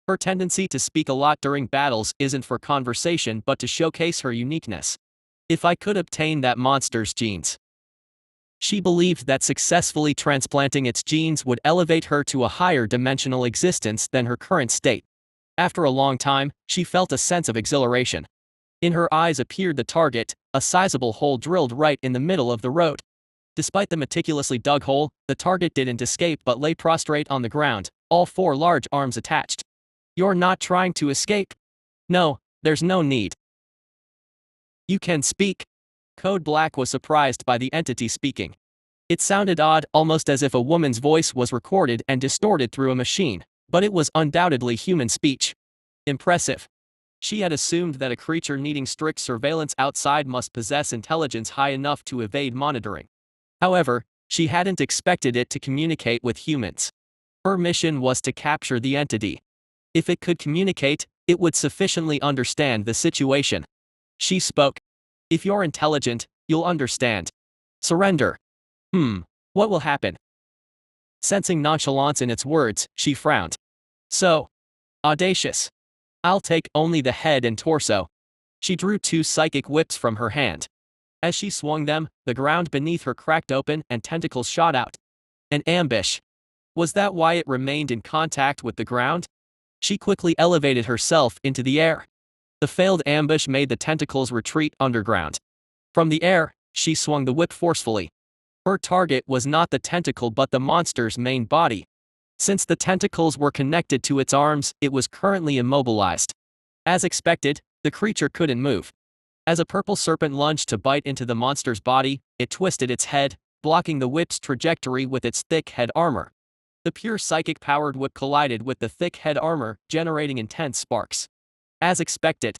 Her tendency to speak a lot during battles isn't for conversation but to showcase her uniqueness. If I could obtain that monster's genes. She believed that successfully transplanting its genes would elevate her to a higher dimensional existence than her current state. After a long time, she felt a sense of exhilaration. In her eyes appeared the target, a sizable hole drilled right in the middle of the road. Despite the meticulously dug hole, the target didn't escape but lay prostrate on the ground, all four large arms attached. You're not trying to escape? No, there's no need. You can speak. Code Black was surprised by the entity speaking. It sounded odd, almost as if a woman's voice was recorded and distorted through a machine, but it was undoubtedly human speech. Impressive. She had assumed that a creature needing strict surveillance outside must possess intelligence high enough to evade monitoring. However, she hadn't expected it to communicate with humans. Her mission was to capture the entity. If it could communicate, it would sufficiently understand the situation. She spoke. If you're intelligent, you'll understand. Surrender. What will happen? Sensing nonchalance in its words, she frowned. So audacious. I'll take only the head and torso. She drew two psychic whips from her hand. As she swung them, the ground beneath her cracked open and tentacles shot out. An ambush. Was that why it remained in contact with the ground? She quickly elevated herself into the air. The failed ambush made the tentacles retreat underground. From the air, she swung the whip forcefully. Her target was not the tentacle but the monster's main body. Since the tentacles were connected to its arms, it was currently immobilized. As expected, the creature couldn't move. As a purple serpent lunged to bite into the monster's body, it twisted its head, blocking the whip's trajectory with its thick head armor. The pure psychic-powered whip collided with the thick head armor, generating intense sparks. As expected,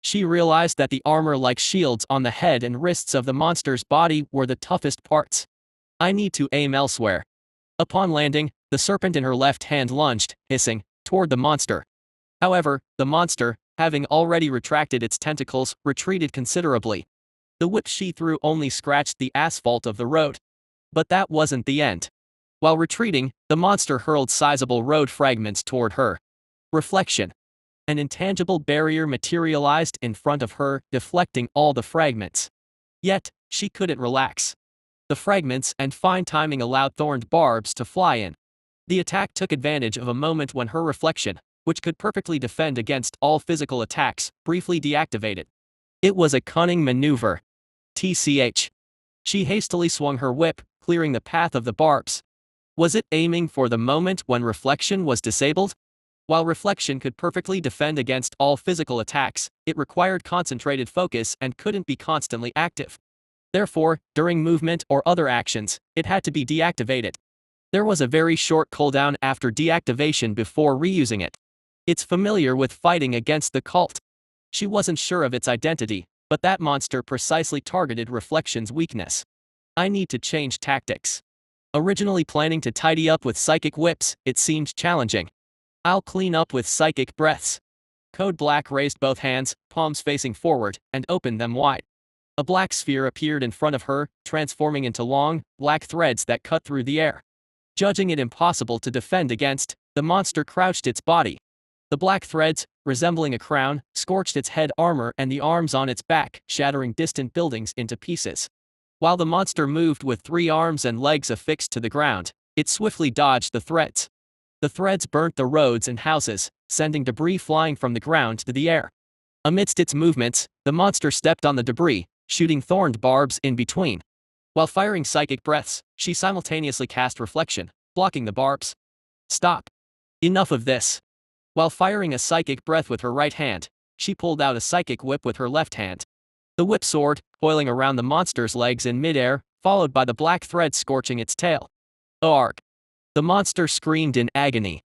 she realized that the armor-like shields on the head and wrists of the monster's body were the toughest parts. I need to aim elsewhere. Upon landing, the serpent in her left hand lunged, hissing, toward the monster. However, the monster, having already retracted its tentacles, retreated considerably. The whip she threw only scratched the asphalt of the road. But that wasn't the end. While retreating, the monster hurled sizable road fragments toward her. Reflection. An intangible barrier materialized in front of her, deflecting all the fragments. Yet, she couldn't relax. The fragments and fine timing allowed thorned barbs to fly in. The attack took advantage of a moment when her reflection, which could perfectly defend against all physical attacks, briefly deactivated. It was a cunning maneuver. TCH. She hastily swung her whip, clearing the path of the barbs. Was it aiming for the moment when reflection was disabled? While reflection could perfectly defend against all physical attacks, it required concentrated focus and couldn't be constantly active. Therefore, during movement or other actions, it had to be deactivated. There was a very short cooldown after deactivation before reusing it. It's familiar with fighting against the cult. She wasn't sure of its identity, but that monster precisely targeted reflection's weakness. I need to change tactics. Originally planning to tidy up with psychic whips, it seemed challenging. I'll clean up with psychic breaths. Code Black raised both hands, palms facing forward, and opened them wide. A black sphere appeared in front of her, transforming into long, black threads that cut through the air. Judging it impossible to defend against, the monster crouched its body. The black threads, resembling a crown, scorched its head armor and the arms on its back, shattering distant buildings into pieces. While the monster moved with 3 arms and legs affixed to the ground, it swiftly dodged the threads. The threads burnt the roads and houses, sending debris flying from the ground to the air. Amidst its movements, the monster stepped on the debris, shooting thorned barbs in between. While firing psychic breaths, she simultaneously cast reflection, blocking the barbs. Stop. Enough of this. While firing a psychic breath with her right hand, she pulled out a psychic whip with her left hand. The whip soared, coiling around the monster's legs in midair, followed by the black thread scorching its tail. Arg! The monster screamed in agony.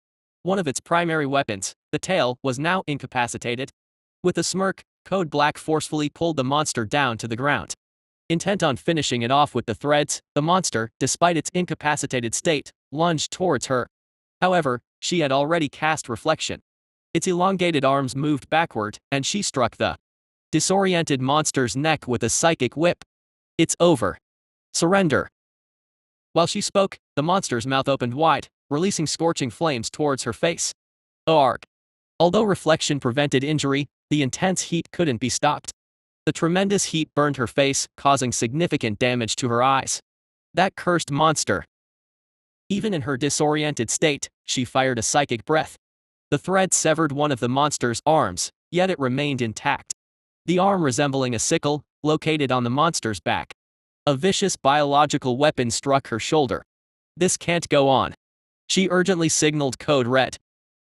One of its primary weapons, the tail, was now incapacitated. With a smirk, Code Black forcefully pulled the monster down to the ground. Intent on finishing it off with the threads, the monster, despite its incapacitated state, lunged towards her. However, she had already cast reflection. Its elongated arms moved backward, and she struck the disoriented monster's neck with a psychic whip. It's over. Surrender. While she spoke, the monster's mouth opened wide, releasing scorching flames towards her face. Arg! Although reflection prevented injury, the intense heat couldn't be stopped. The tremendous heat burned her face, causing significant damage to her eyes. That cursed monster! Even in her disoriented state, she fired a psychic breath. The thread severed one of the monster's arms, yet it remained intact. The arm resembling a sickle, located on the monster's back. A vicious biological weapon struck her shoulder. This can't go on. She urgently signaled Code Red.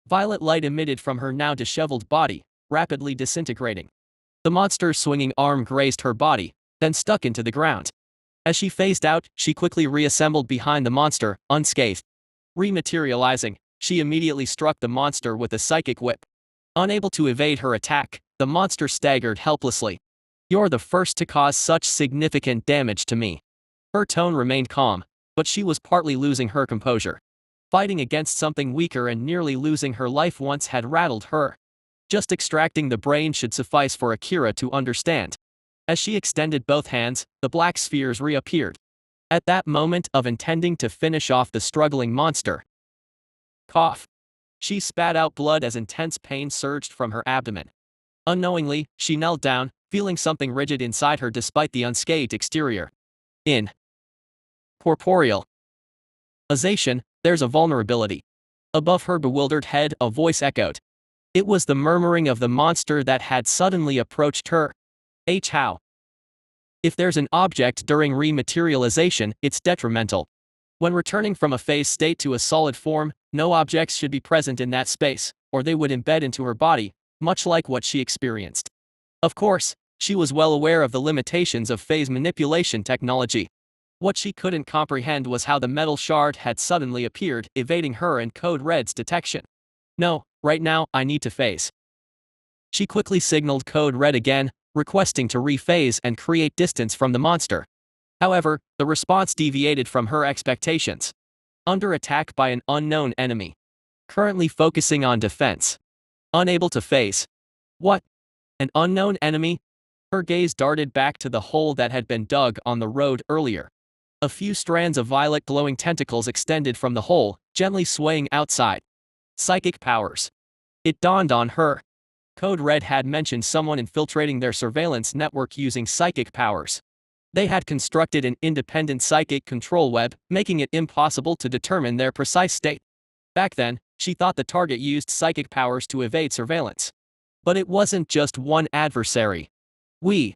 Violet light emitted from her now disheveled body, rapidly disintegrating. The monster's swinging arm grazed her body, then stuck into the ground. As she phased out, she quickly reassembled behind the monster, unscathed. Rematerializing, she immediately struck the monster with a psychic whip. Unable to evade her attack, the monster staggered helplessly. You're the first to cause such significant damage to me. Her tone remained calm, but she was partly losing her composure. Fighting against something weaker and nearly losing her life once had rattled her. Just extracting the brain should suffice for Akira to understand. As she extended both hands, the black spheres reappeared. At that moment of intending to finish off the struggling monster. Cough. She spat out blood as intense pain surged from her abdomen. Unknowingly, she knelt down, feeling something rigid inside her despite the unscathed exterior. In corporeal azation, there's a vulnerability. Above her bewildered head, a voice echoed. It was the murmuring of the monster that had suddenly approached her. How? If there's an object during rematerialization, it's detrimental. When returning from a phase state to a solid form, no objects should be present in that space, or they would embed into her body, much like what she experienced. Of course, she was well aware of the limitations of phase manipulation technology. What she couldn't comprehend was how the metal shard had suddenly appeared, evading her and Code Red's detection. No, right now, I need to phase. She quickly signaled Code Red again, requesting to rephase and create distance from the monster. However, the response deviated from her expectations. Under attack by an unknown enemy. Currently focusing on defense. Unable to phase. What? An unknown enemy? Her gaze darted back to the hole that had been dug on the road earlier. A few strands of violet glowing tentacles extended from the hole, gently swaying outside. Psychic powers. It dawned on her. Code Red had mentioned someone infiltrating their surveillance network using psychic powers. They had constructed an independent psychic control web, making it impossible to determine their precise state. Back then, she thought the target used psychic powers to evade surveillance. But it wasn't just one adversary. We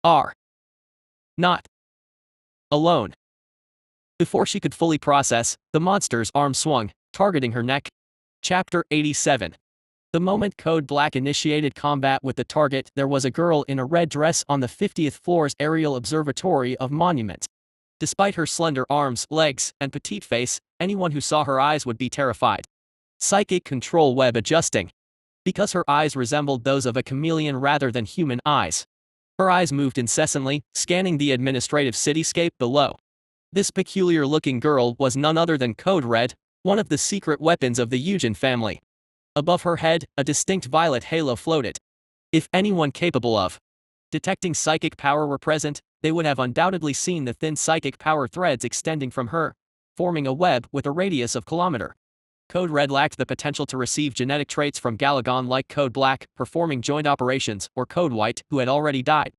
are not alone. Before she could fully process, the monster's arm swung, targeting her neck. Chapter 87. The moment Code Black initiated combat with the target, there was a girl in a red dress on the 50th floor's aerial observatory of Monument. Despite her slender arms, legs, and petite face, anyone who saw her eyes would be terrified. Psychic control web adjusting. Because her eyes resembled those of a chameleon rather than human eyes. Her eyes moved incessantly, scanning the administrative cityscape below. This peculiar-looking girl was none other than Code Red, one of the secret weapons of the Hijacking family. Above her head, a distinct violet halo floated. If anyone capable of detecting psychic power were present, they would have undoubtedly seen the thin psychic power threads extending from her, forming a web with a radius of kilometer. Code Red lacked the potential to receive genetic traits from Galagon like Code Black, performing joint operations, or Code White, who had already died.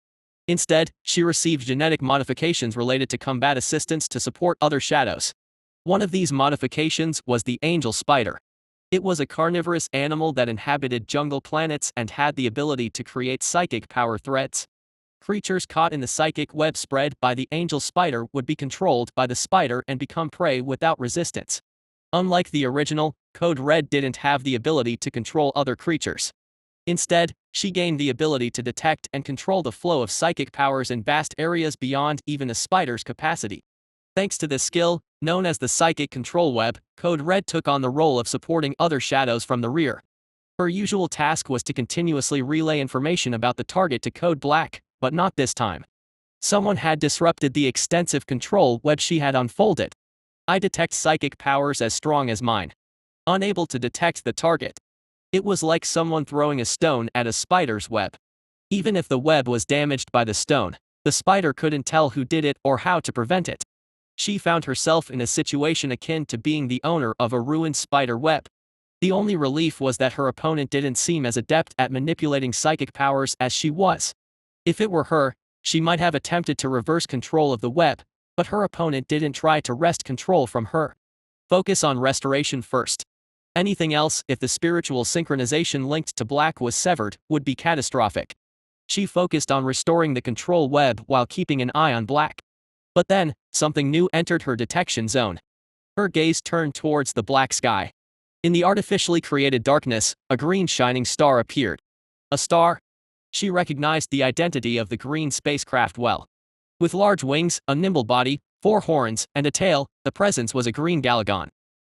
Instead, she received genetic modifications related to combat assistance to support other shadows. One of these modifications was the angel spider. It was a carnivorous animal that inhabited jungle planets and had the ability to create psychic power threads. Creatures caught in the psychic web spread by the angel spider would be controlled by the spider and become prey without resistance. Unlike the original, Code Red didn't have the ability to control other creatures. Instead, she gained the ability to detect and control the flow of psychic powers in vast areas beyond even a spider's capacity. Thanks to this skill, known as the Psychic Control Web, Code Red took on the role of supporting other shadows from the rear. Her usual task was to continuously relay information about the target to Code Black, but not this time. Someone had disrupted the extensive control web she had unfolded. I detect psychic powers as strong as mine. Unable to detect the target. It was like someone throwing a stone at a spider's web. Even if the web was damaged by the stone, the spider couldn't tell who did it or how to prevent it. She found herself in a situation akin to being the owner of a ruined spider web. The only relief was that her opponent didn't seem as adept at manipulating psychic powers as she was. If it were her, she might have attempted to reverse control of the web, but her opponent didn't try to wrest control from her. Focus on restoration first. Anything else, if the spiritual synchronization linked to Black was severed, would be catastrophic. She focused on restoring the control web while keeping an eye on Black. But then, something new entered her detection zone. Her gaze turned towards the black sky. In the artificially created darkness, a green shining star appeared. A star? She recognized the identity of the green spacecraft well. With large wings, a nimble body, 4 horns, and a tail, the presence was a green Galagon.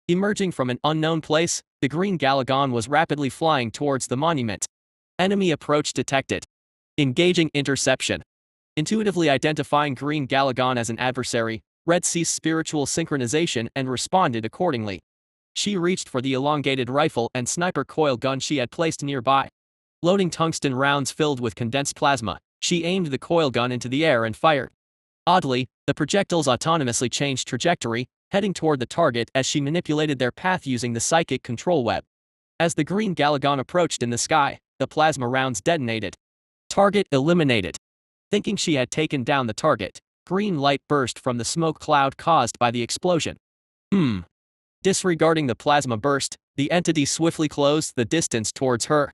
Emerging from an unknown place, the green Galagon was rapidly flying towards the monument. Enemy approach detected. Engaging interception. Intuitively identifying green Galagon as an adversary, Red ceased spiritual synchronization and responded accordingly. She reached for the elongated rifle and sniper coil gun she had placed nearby. Loading tungsten rounds filled with condensed plasma, she aimed the coil gun into the air and fired. Oddly, the projectiles autonomously changed trajectory, heading toward the target as she manipulated their path using the psychic control web. As the green Galagon approached in the sky, the plasma rounds detonated. Target eliminated. Thinking she had taken down the target, green light burst from the smoke cloud caused by the explosion. Disregarding the plasma burst, the entity swiftly closed the distance towards her.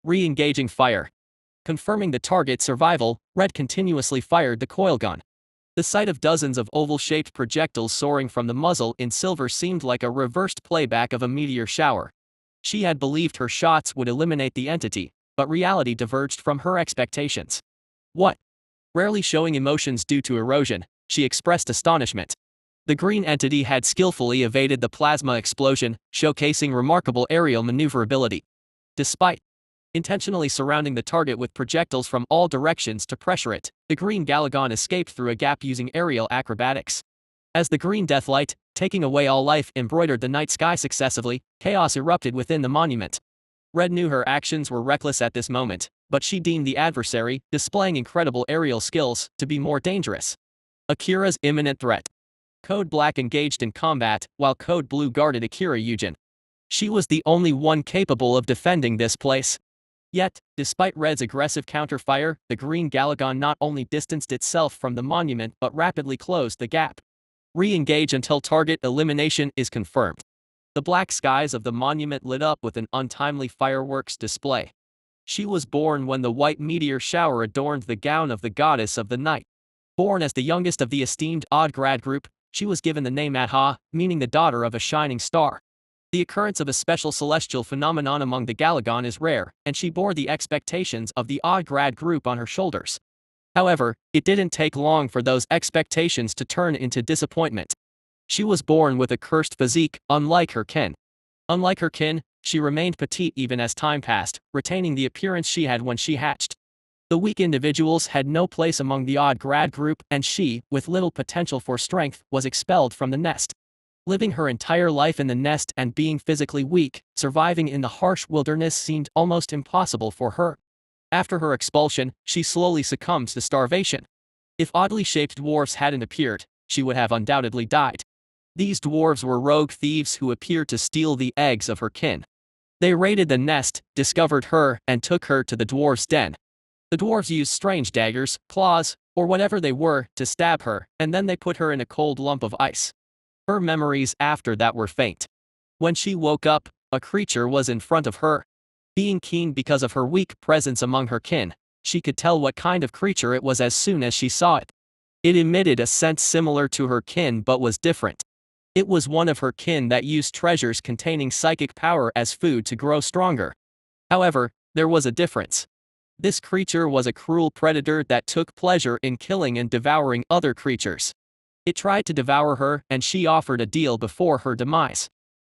Re-engaging fire. Confirming the target's survival, Red continuously fired the coil gun. The sight of dozens of oval-shaped projectiles soaring from the muzzle in silver seemed like a reversed playback of a meteor shower. She had believed her shots would eliminate the entity, but reality diverged from her expectations. What? Rarely showing emotions due to erosion, she expressed astonishment. The green entity had skillfully evaded the plasma explosion, showcasing remarkable aerial maneuverability. Despite intentionally surrounding the target with projectiles from all directions to pressure it, the green Galagon escaped through a gap using aerial acrobatics. As the green deathlight, taking away all life, embroidered the night sky successively, chaos erupted within the monument. Red knew her actions were reckless at this moment, but she deemed the adversary, displaying incredible aerial skills, to be more dangerous. Akira's imminent threat. Code Black engaged in combat, while Code Blue guarded Akira Yujin. She was the only one capable of defending this place. Yet, despite Red's aggressive counterfire, the green Galagon not only distanced itself from the monument but rapidly closed the gap. Re-engage until target elimination is confirmed. The black skies of the monument lit up with an untimely fireworks display. She was born when the white meteor shower adorned the gown of the goddess of the night. Born as the youngest of the esteemed Odd Grad group, she was given the name Adha, meaning the daughter of a shining star. The occurrence of a special celestial phenomenon among the Galagon is rare, and she bore the expectations of the Odd Grad group on her shoulders. However, it didn't take long for those expectations to turn into disappointment. She was born with a cursed physique, unlike her kin. Unlike her kin, she remained petite even as time passed, retaining the appearance she had when she hatched. The weak individuals had no place among the Odd Grad group, and she, with little potential for strength, was expelled from the nest. Living her entire life in the nest and being physically weak, surviving in the harsh wilderness seemed almost impossible for her. After her expulsion, she slowly succumbed to starvation. If oddly shaped dwarfs hadn't appeared, she would have undoubtedly died. These dwarves were rogue thieves who appeared to steal the eggs of her kin. They raided the nest, discovered her, and took her to the dwarves' den. The dwarves used strange daggers, claws, or whatever they were, to stab her, and then they put her in a cold lump of ice. Her memories after that were faint. When she woke up, a creature was in front of her. Being keen because of her weak presence among her kin, she could tell what kind of creature it was as soon as she saw it. It emitted a scent similar to her kin but was different. It was one of her kin that used treasures containing psychic power as food to grow stronger. However, there was a difference. This creature was a cruel predator that took pleasure in killing and devouring other creatures. It tried to devour her, and she offered a deal before her demise.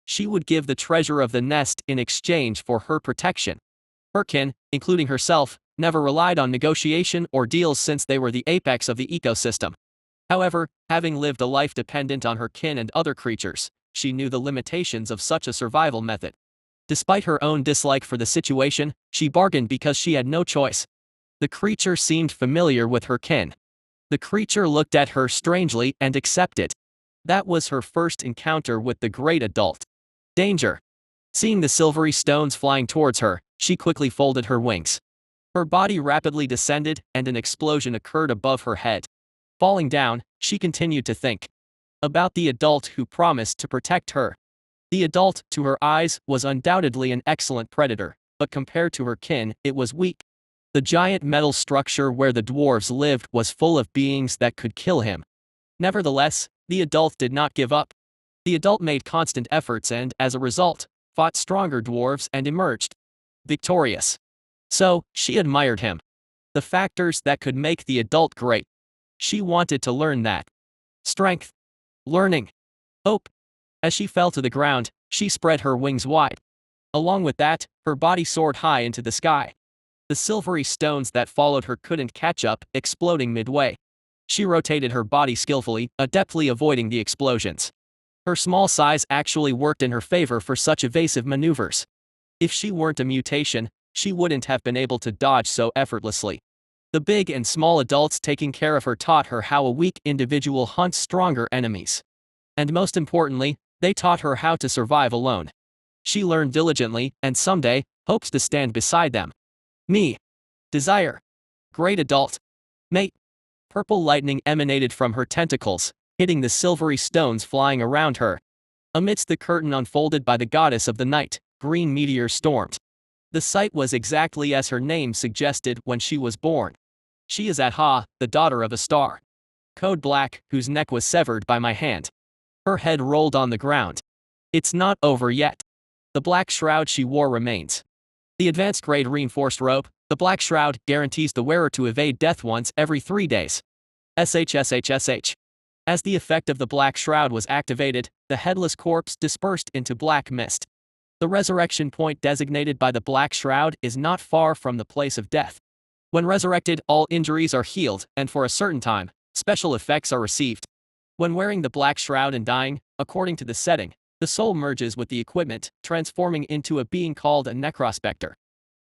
She would give the treasure of the nest in exchange for her protection. Her kin, including herself, never relied on negotiation or deals since they were the apex of the ecosystem. However, having lived a life dependent on her kin and other creatures, she knew the limitations of such a survival method. Despite her own dislike for the situation, she bargained because she had no choice. The creature seemed familiar with her kin. The creature looked at her strangely and accepted. That was her first encounter with the great adult. Danger. Seeing the silvery stones flying towards her, she quickly folded her wings. Her body rapidly descended, and an explosion occurred above her head. Falling down, she continued to think about the adult who promised to protect her. The adult, to her eyes, was undoubtedly an excellent predator, but compared to her kin, it was weak. The giant metal structure where the dwarves lived was full of beings that could kill him. Nevertheless, the adult did not give up. The adult made constant efforts and, as a result, fought stronger dwarves and emerged victorious. So, she admired him. The factors that could make the adult great. She wanted to learn that. Strength. Learning. Hope. As she fell to the ground, she spread her wings wide. Along with that, her body soared high into the sky. The silvery stones that followed her couldn't catch up, exploding midway. She rotated her body skillfully, adeptly avoiding the explosions. Her small size actually worked in her favor for such evasive maneuvers. If she weren't a mutation, she wouldn't have been able to dodge so effortlessly. The big and small adults taking care of her taught her how a weak individual hunts stronger enemies. And most importantly, they taught her how to survive alone. She learned diligently, and someday, hopes to stand beside them. Me. Desire. Great adult. Mate. Purple lightning emanated from her tentacles, hitting the silvery stones flying around her. Amidst the curtain unfolded by the goddess of the night, green meteors stormed. The sight was exactly as her name suggested when she was born. She is Atha, the daughter of a star. Code Black, whose neck was severed by my hand. Her head rolled on the ground. It's not over yet. The black shroud she wore remains. The advanced grade reinforced robe, the black shroud, guarantees the wearer to evade death once every 3 days. SHSHSH. As the effect of the black shroud was activated, the headless corpse dispersed into black mist. The resurrection point designated by the black shroud is not far from the place of death. When resurrected, all injuries are healed, and for a certain time, special effects are received. When wearing the black shroud and dying, according to the setting, the soul merges with the equipment, transforming into a being called a necrospecter.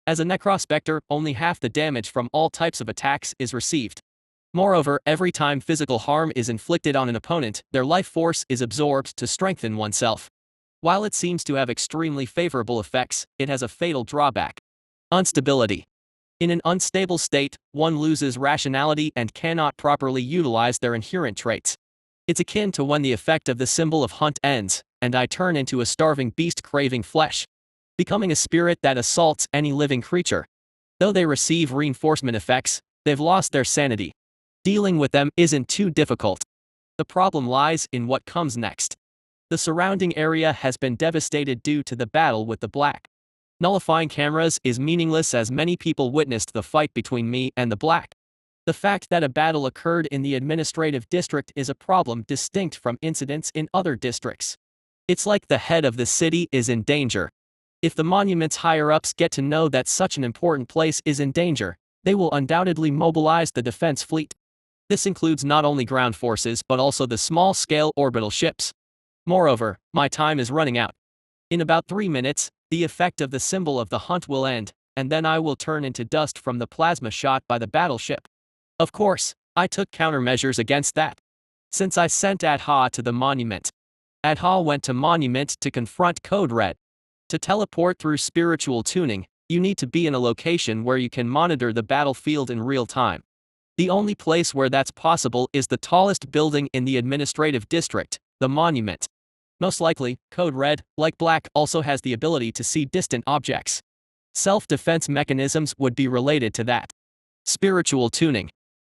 As a necrospecter, only half the damage from all types of attacks is received. Moreover, every time physical harm is inflicted on an opponent, their life force is absorbed to strengthen oneself. While it seems to have extremely favorable effects, it has a fatal drawback. Instability. In an unstable state, one loses rationality and cannot properly utilize their inherent traits. It's akin to when the effect of the symbol of hunt ends, and I turn into a starving beast craving flesh, becoming a spirit that assaults any living creature. Though they receive reinforcement effects, they've lost their sanity. Dealing with them isn't too difficult. The problem lies in what comes next. The surrounding area has been devastated due to the battle with the black. Nullifying cameras is meaningless as many people witnessed the fight between me and the black. The fact that a battle occurred in the administrative district is a problem distinct from incidents in other districts. It's like the head of the city is in danger. If the monument's higher-ups get to know that such an important place is in danger, they will undoubtedly mobilize the defense fleet. This includes not only ground forces but also the small-scale orbital ships. Moreover, my time is running out. In about 3 minutes, the effect of the symbol of the hunt will end, and then I will turn into dust from the plasma shot by the battleship. Of course, I took countermeasures against that. Since I sent Atha to the monument, Adha went to Monument to confront Code Red. To teleport through spiritual tuning, you need to be in a location where you can monitor the battlefield in real time. The only place where that's possible is the tallest building in the administrative district, the Monument. Most likely, Code Red, like Black, also has the ability to see distant objects. Self-defense mechanisms would be related to that. Spiritual tuning.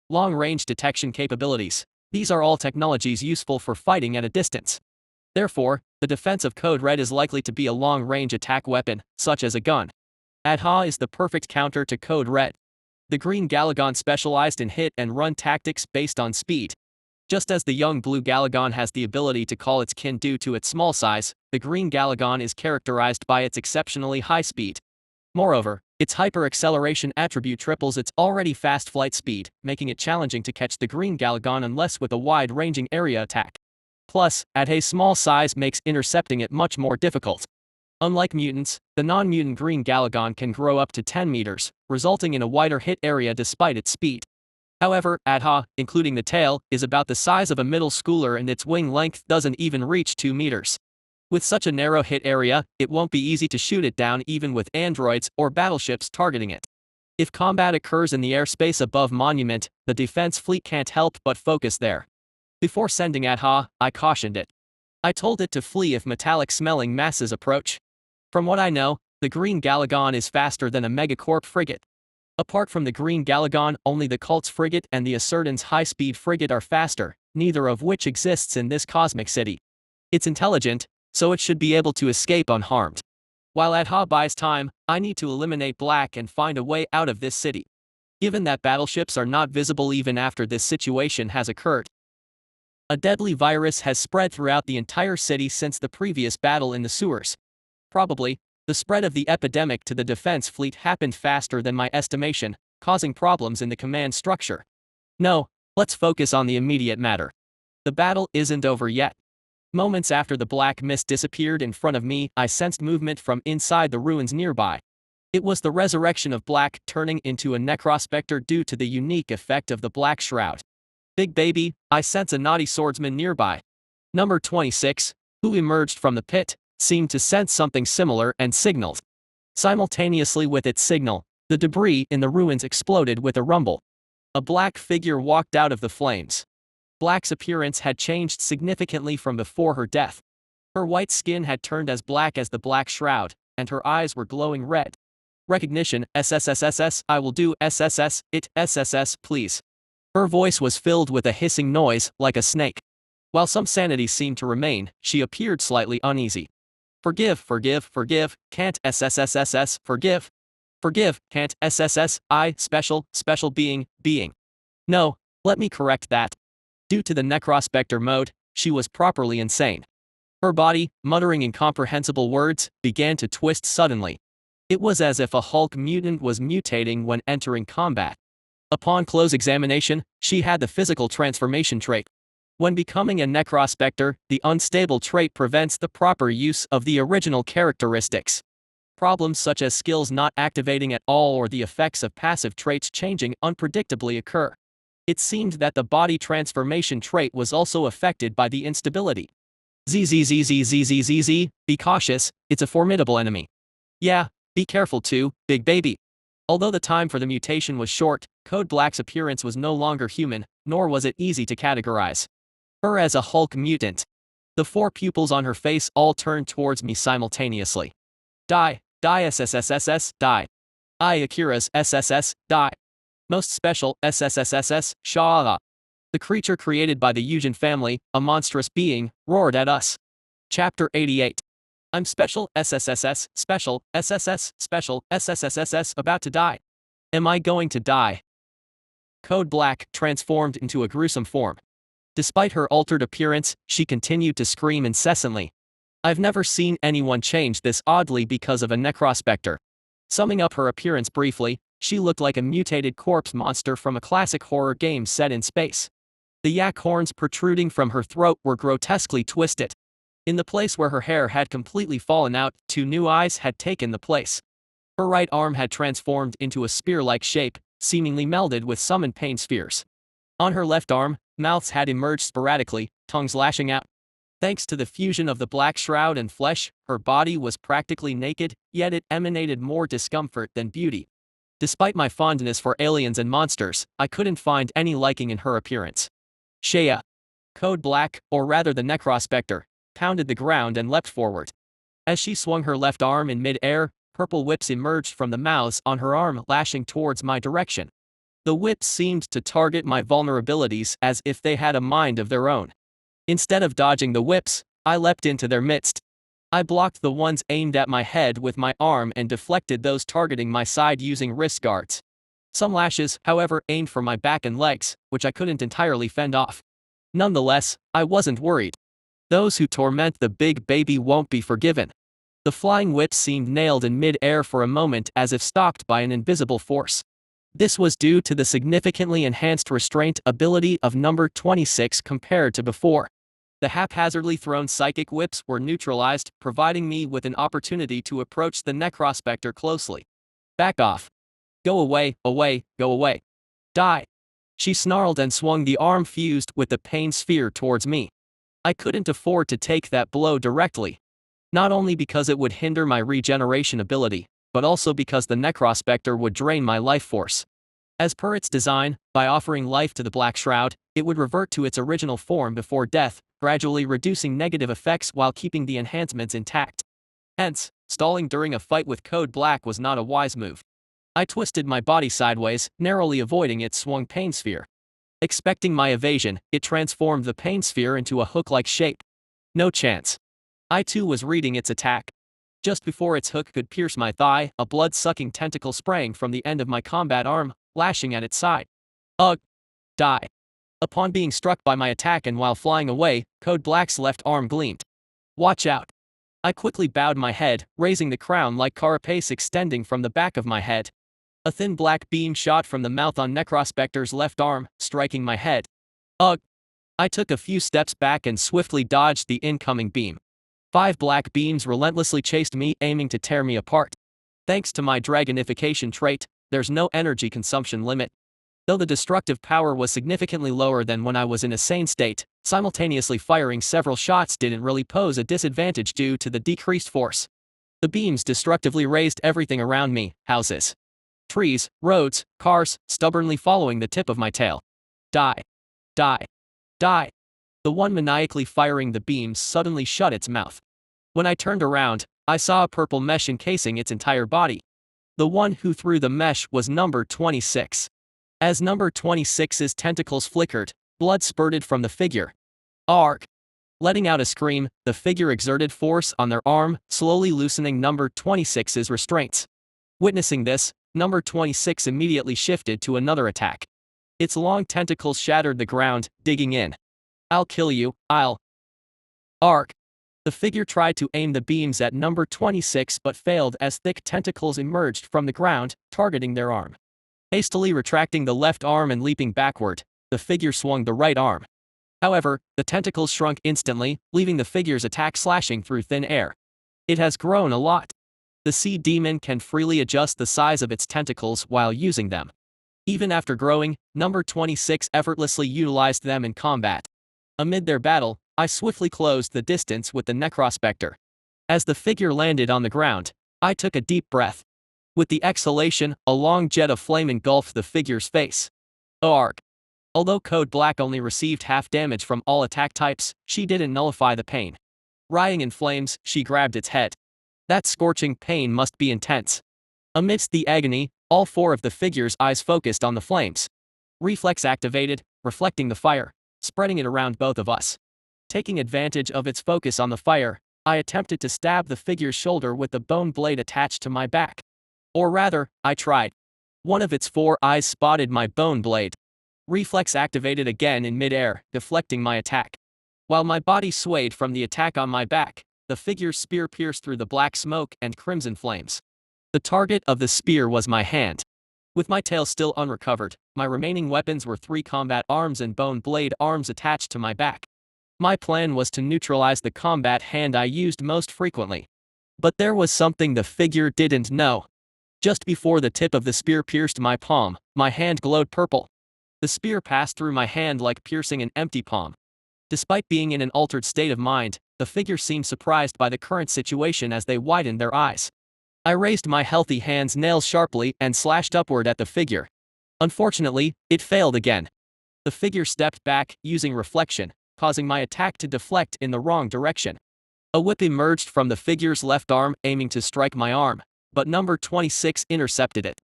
Long-range detection capabilities. These are all technologies useful for fighting at a distance. Therefore, the defense of Code Red is likely to be a long-range attack weapon, such as a gun. Adha is the perfect counter to Code Red. The Green Galagon specialized in hit-and-run tactics based on speed. Just as the young Blue Galagon has the ability to call its kin due to its small size, the Green Galagon is characterized by its exceptionally high speed. Moreover, its hyper-acceleration attribute triples its already fast flight speed, making it challenging to catch the Green Galagon unless with a wide-ranging area attack. Plus, Adha's small size makes intercepting it much more difficult. Unlike mutants, the non-mutant Green Galagon can grow up to 10 meters, resulting in a wider hit area despite its speed. However, Adha, including the tail, is about the size of a middle schooler and its wing length doesn't even reach 2 meters. With such a narrow hit area, it won't be easy to shoot it down even with androids or battleships targeting it. If combat occurs in the airspace above Monument, the defense fleet can't help but focus there. Before sending Adha, I cautioned it. I told it to flee if metallic-smelling masses approach. From what I know, the Green Galagon is faster than a Megacorp frigate. Apart from the Green Galagon, only the Cult's frigate and the Ascerdan's high-speed frigate are faster, neither of which exists in this cosmic city. It's intelligent, so it should be able to escape unharmed. While Adha buys time, I need to eliminate Black and find a way out of this city. Given that battleships are not visible even after this situation has occurred. A deadly virus has spread throughout the entire city since the previous battle in the sewers. Probably, the spread of the epidemic to the defense fleet happened faster than my estimation, causing problems in the command structure. No, let's focus on the immediate matter. The battle isn't over yet. Moments after the black mist disappeared in front of me, I sensed movement from inside the ruins nearby. It was the resurrection of Black turning into a necrospecter due to the unique effect of the Black Shroud. Big baby, I sense a naughty swordsman nearby. Number 26, who emerged from the pit, seemed to sense something similar and signaled. Simultaneously with its signal, the debris in the ruins exploded with a rumble. A black figure walked out of the flames. Black's appearance had changed significantly from before her death. Her white skin had turned as black as the Black Shroud, and her eyes were glowing red. Recognition, SSSSS, I will do SSS, it, SSS, please. Her voice was filled with a hissing noise, like a snake. While some sanity seemed to remain, she appeared slightly uneasy. Forgive, can't SSSSS, forgive. Forgive, can't SSS, I, special being. No, let me correct that. Due to the necrospecter mode, she was properly insane. Her body, muttering incomprehensible words, began to twist suddenly. It was as if a Hulk mutant was mutating when entering combat. Upon close examination, she had the physical transformation trait. When becoming a necrospecter, the unstable trait prevents the proper use of the original characteristics. Problems such as skills not activating at all or the effects of passive traits changing unpredictably occur. It seemed that the body transformation trait was also affected by the instability. ZZZZZZZZ, be cautious, it's a formidable enemy. Yeah, be careful too, big baby. Although the time for the mutation was short, Code Black's appearance was no longer human, nor was it easy to categorize her as a Hulk mutant. The 4 pupils on her face all turned towards me simultaneously. Die SSSSS, die. I Akira's SSS, die. Most special SSSSS, Sha'a. The creature created by the Yujin family, a monstrous being, roared at us. Chapter 88. I'm special SSSS, special SSS, special SSSSS, about to die. Am I going to die? Code Black transformed into a gruesome form. Despite her altered appearance, she continued to scream incessantly. I've never seen anyone change this oddly because of a necrospecter. Summing up her appearance briefly, she looked like a mutated corpse monster from a classic horror game set in space. The yak horns protruding from her throat were grotesquely twisted. In the place where her hair had completely fallen out, 2 new eyes had taken the place. Her right arm had transformed into a spear-like shape, seemingly melded with summon pain spheres. On her left arm, mouths had emerged sporadically, tongues lashing out. Thanks to the fusion of the black shroud and flesh, her body was practically naked, yet it emanated more discomfort than beauty. Despite my fondness for aliens and monsters, I couldn't find any liking in her appearance. Shea, Code Black, or rather the Necrospectre, pounded the ground and leapt forward. As she swung her left arm in mid-air, purple whips emerged from the mouths on her arm, lashing towards my direction. The whips seemed to target my vulnerabilities as if they had a mind of their own. Instead of dodging the whips, I leapt into their midst. I blocked the ones aimed at my head with my arm and deflected those targeting my side using wrist guards. Some lashes, however, aimed for my back and legs, which I couldn't entirely fend off. Nonetheless, I wasn't worried. Those who torment the big baby won't be forgiven. The flying whips seemed nailed in mid-air for a moment as if stalked by an invisible force. This was due to the significantly enhanced restraint ability of number 26 compared to before. The haphazardly thrown psychic whips were neutralized, providing me with an opportunity to approach the Necrospectre closely. Back off. Go away, away, go away. Die. She snarled and swung the arm fused with the pain sphere towards me. I couldn't afford to take that blow directly. Not only because it would hinder my regeneration ability, but also because the Necrospectre would drain my life force. As per its design, by offering life to the Black Shroud, it would revert to its original form before death, gradually reducing negative effects while keeping the enhancements intact. Hence, stalling during a fight with Code Black was not a wise move. I twisted my body sideways, narrowly avoiding its swung pain sphere. Expecting my evasion, it transformed the pain sphere into a hook-like shape. No chance. I too was reading its attack. Just before its hook could pierce my thigh, a blood-sucking tentacle sprang from the end of my combat arm, lashing at its side. Ugh! Die. Upon being struck by my attack and while flying away, Code Black's left arm gleamed. Watch out. I quickly bowed my head, raising the crown-like carapace extending from the back of my head. A thin black beam shot from the mouth on Necrospectre's left arm, striking my head. Ugh! I took a few steps back and swiftly dodged the incoming beam. 5 black beams relentlessly chased me, aiming to tear me apart. Thanks to my dragonification trait, there's no energy consumption limit. Though the destructive power was significantly lower than when I was in a sane state, simultaneously firing several shots didn't really pose a disadvantage due to the decreased force. The beams destructively razed everything around me: houses, trees, roads, cars, stubbornly following the tip of my tail. Die. Die. Die. The one maniacally firing the beams suddenly shut its mouth. When I turned around, I saw a purple mesh encasing its entire body. The one who threw the mesh was number 26. As number 26's tentacles flickered, blood spurted from the figure. Arg! Letting out a scream, the figure exerted force on their arm, slowly loosening number 26's restraints. Witnessing this, number 26 immediately shifted to another attack. Its long tentacles shattered the ground, digging in. I'll kill you, I'll. Arg! The figure tried to aim the beams at number 26 but failed as thick tentacles emerged from the ground, targeting their arm. Hastily retracting the left arm and leaping backward, the figure swung the right arm. However, the tentacles shrunk instantly, leaving the figure's attack slashing through thin air. It has grown a lot. The sea demon can freely adjust the size of its tentacles while using them. Even after growing, number 26 effortlessly utilized them in combat. Amid their battle, I swiftly closed the distance with the Necrospectre. As the figure landed on the ground, I took a deep breath. With the exhalation, a long jet of flame engulfed the figure's face. Arg! Although Code Black only received half damage from all attack types, she didn't nullify the pain. Writhing in flames, she grabbed its head. That scorching pain must be intense. Amidst the agony, all 4 of the figure's eyes focused on the flames. Reflex activated, reflecting the fire, spreading it around both of us. Taking advantage of its focus on the fire, I attempted to stab the figure's shoulder with the bone blade attached to my back. Or rather, I tried. One of its 4 eyes spotted my bone blade. Reflex activated again in mid-air, deflecting my attack. While my body swayed from the attack on my back, the figure's spear pierced through the black smoke and crimson flames. The target of the spear was my hand. With my tail still unrecovered, my remaining weapons were 3 combat arms and bone blade arms attached to my back. My plan was to neutralize the combat hand I used most frequently. But there was something the figure didn't know. Just before the tip of the spear pierced my palm, my hand glowed purple. The spear passed through my hand like piercing an empty palm. Despite being in an altered state of mind, the figure seemed surprised by the current situation as they widened their eyes. I raised my healthy hand's nails sharply and slashed upward at the figure. Unfortunately, it failed again. The figure stepped back, using reflection, causing my attack to deflect in the wrong direction. A whip emerged from the figure's left arm, aiming to strike my arm, but number 26 intercepted it.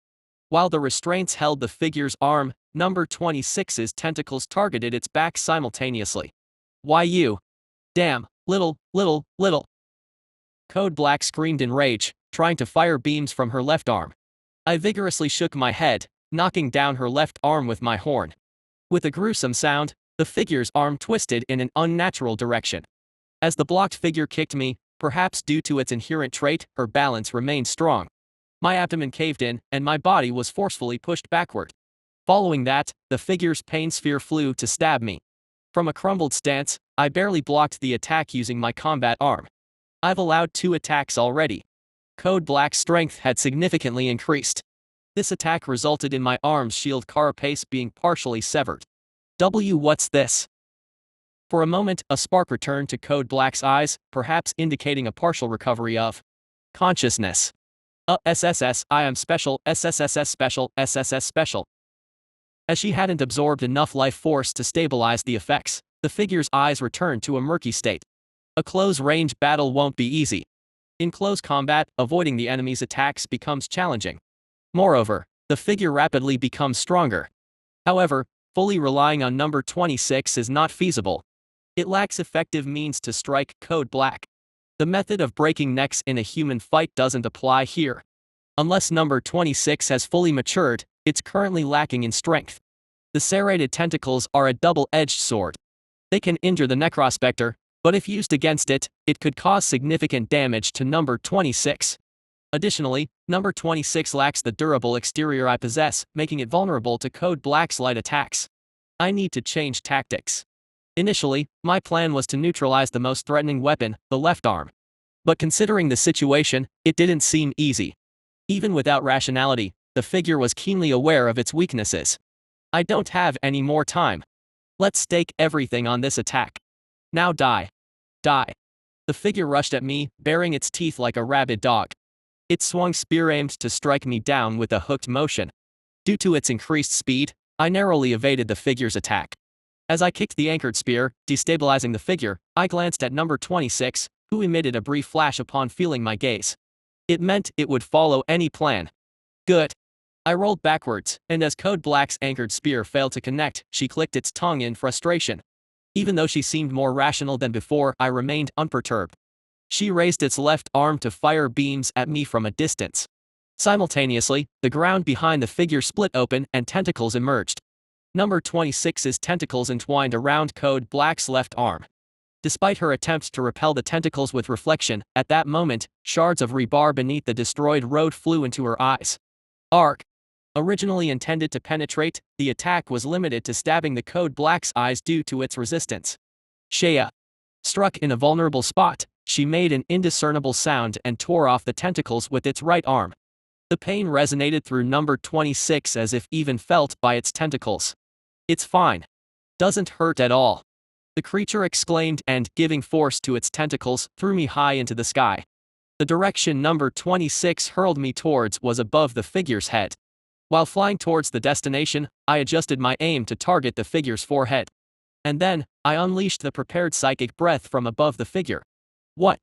While the restraints held the figure's arm, number 26's tentacles targeted its back simultaneously. Why you? Damn, little. Code Black screamed in rage, trying to fire beams from her left arm. I vigorously shook my head, knocking down her left arm with my horn. With a gruesome sound, the figure's arm twisted in an unnatural direction. As the blocked figure kicked me, perhaps due to its inherent trait, her balance remained strong. My abdomen caved in, and my body was forcefully pushed backward. Following that, the figure's pain sphere flew to stab me. From a crumbled stance, I barely blocked the attack using my combat arm. I've allowed 2 attacks already. Code Black's strength had significantly increased. This attack resulted in my arm's shield carapace being partially severed. What's this? For a moment, a spark returned to Code Black's eyes, perhaps indicating a partial recovery of consciousness. SSS, I am special, SSSS special, SSS special. As she hadn't absorbed enough life force to stabilize the effects, the figure's eyes returned to a murky state. A close-range battle won't be easy. In close combat, avoiding the enemy's attacks becomes challenging. Moreover, the figure rapidly becomes stronger. However, fully relying on number 26 is not feasible. It lacks effective means to strike Code Black. The method of breaking necks in a human fight doesn't apply here. Unless number 26 has fully matured, it's currently lacking in strength. The serrated tentacles are a double-edged sword. They can injure the necrospecter, but if used against it, it could cause significant damage to number 26. Additionally, number 26 lacks the durable exterior I possess, making it vulnerable to Code Black's light attacks. I need to change tactics. Initially, my plan was to neutralize the most threatening weapon, the left arm. But considering the situation, it didn't seem easy. Even without rationality, the figure was keenly aware of its weaknesses. I don't have any more time. Let's stake everything on this attack. Now die. Die. The figure rushed at me, baring its teeth like a rabid dog. It swung spear aimed to strike me down with a hooked motion. Due to its increased speed, I narrowly evaded the figure's attack. As I kicked the anchored spear, destabilizing the figure, I glanced at number 26, who emitted a brief flash upon feeling my gaze. It meant it would follow any plan. Good. I rolled backwards, and as Code Black's anchored spear failed to connect, she clicked its tongue in frustration. Even though she seemed more rational than before, I remained unperturbed. She raised its left arm to fire beams at me from a distance. Simultaneously, the ground behind the figure split open and tentacles emerged. Number 26's tentacles entwined around Code Black's left arm. Despite her attempt to repel the tentacles with reflection, at that moment, shards of rebar beneath the destroyed road flew into her eyes. Arc. Originally intended to penetrate, the attack was limited to stabbing the Code Black's eyes due to its resistance. Shea. Struck in a vulnerable spot, she made an indiscernible sound and tore off the tentacles with its right arm. The pain resonated through number 26 as if even felt by its tentacles. It's fine. Doesn't hurt at all. The creature exclaimed and, giving force to its tentacles, threw me high into the sky. The direction number 26 hurled me towards was above the figure's head. While flying towards the destination, I adjusted my aim to target the figure's forehead. And then, I unleashed the prepared psychic breath from above the figure. What?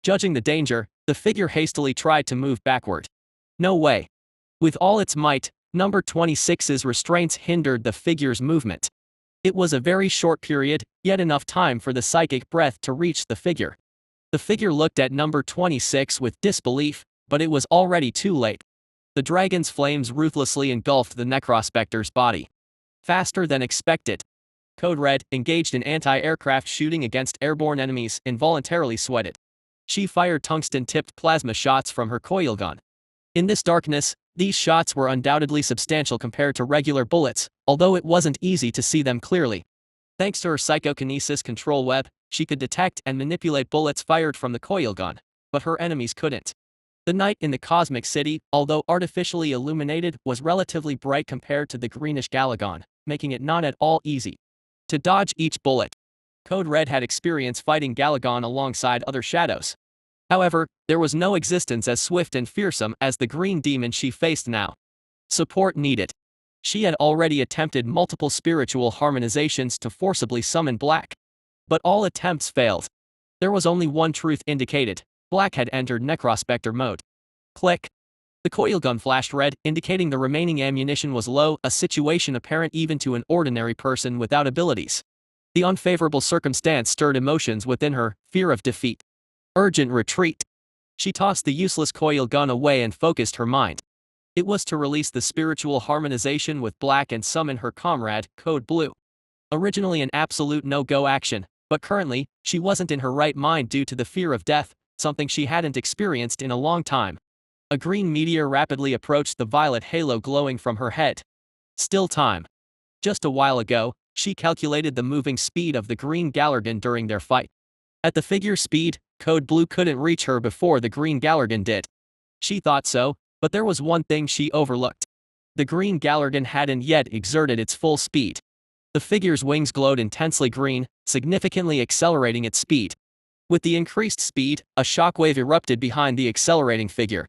Judging the danger, the figure hastily tried to move backward. No way. With all its might, number 26's restraints hindered the figure's movement. It was a very short period, yet enough time for the psychic breath to reach the figure. The figure looked at number 26 with disbelief, but it was already too late. The dragon's flames ruthlessly engulfed the necrospecter's body. Faster than expected. Code Red, engaged in anti-aircraft shooting against airborne enemies, involuntarily sweated. She fired tungsten-tipped plasma shots from her coil gun. In this darkness, these shots were undoubtedly substantial compared to regular bullets, although it wasn't easy to see them clearly. Thanks to her psychokinesis control web, she could detect and manipulate bullets fired from the coil gun, but her enemies couldn't. The night in the Cosmic City, although artificially illuminated, was relatively bright compared to the greenish Galagon, making it not at all easy to dodge each bullet. Code Red had experience fighting Galagon alongside other shadows. However, there was no existence as swift and fearsome as the green demon she faced now. Support needed. She had already attempted multiple spiritual harmonizations to forcibly summon Black. But all attempts failed. There was only one truth indicated: Black had entered Necrospectre mode. Click. The coilgun flashed red, indicating the remaining ammunition was low, a situation apparent even to an ordinary person without abilities. The unfavorable circumstance stirred emotions within her: fear of defeat. Urgent retreat. She tossed the useless coilgun away and focused her mind. It was to release the spiritual harmonization with Black and summon her comrade, Code Blue. Originally an absolute no-go action, but currently, she wasn't in her right mind due to the fear of death, something she hadn't experienced in a long time. A green meteor rapidly approached, the violet halo glowing from her head. Still time. Just a while ago, she calculated the moving speed of the green Galargan during their fight. At the figure speed, Code Blue couldn't reach her before the green Galargan did. She thought so, but there was one thing she overlooked. The green Galargan hadn't yet exerted its full speed. The figure's wings glowed intensely green, significantly accelerating its speed. With the increased speed, a shockwave erupted behind the accelerating figure.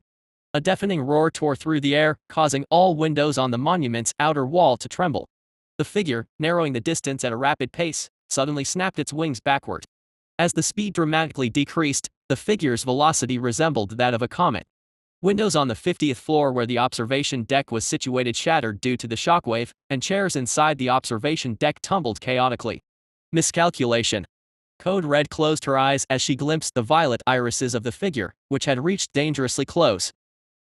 A deafening roar tore through the air, causing all windows on the monument's outer wall to tremble. The figure, narrowing the distance at a rapid pace, suddenly snapped its wings backward. As the speed dramatically decreased, the figure's velocity resembled that of a comet. Windows on the 50th floor where the observation deck was situated shattered due to the shockwave, and chairs inside the observation deck tumbled chaotically. Miscalculation. Code Red closed her eyes as she glimpsed the violet irises of the figure, which had reached dangerously close.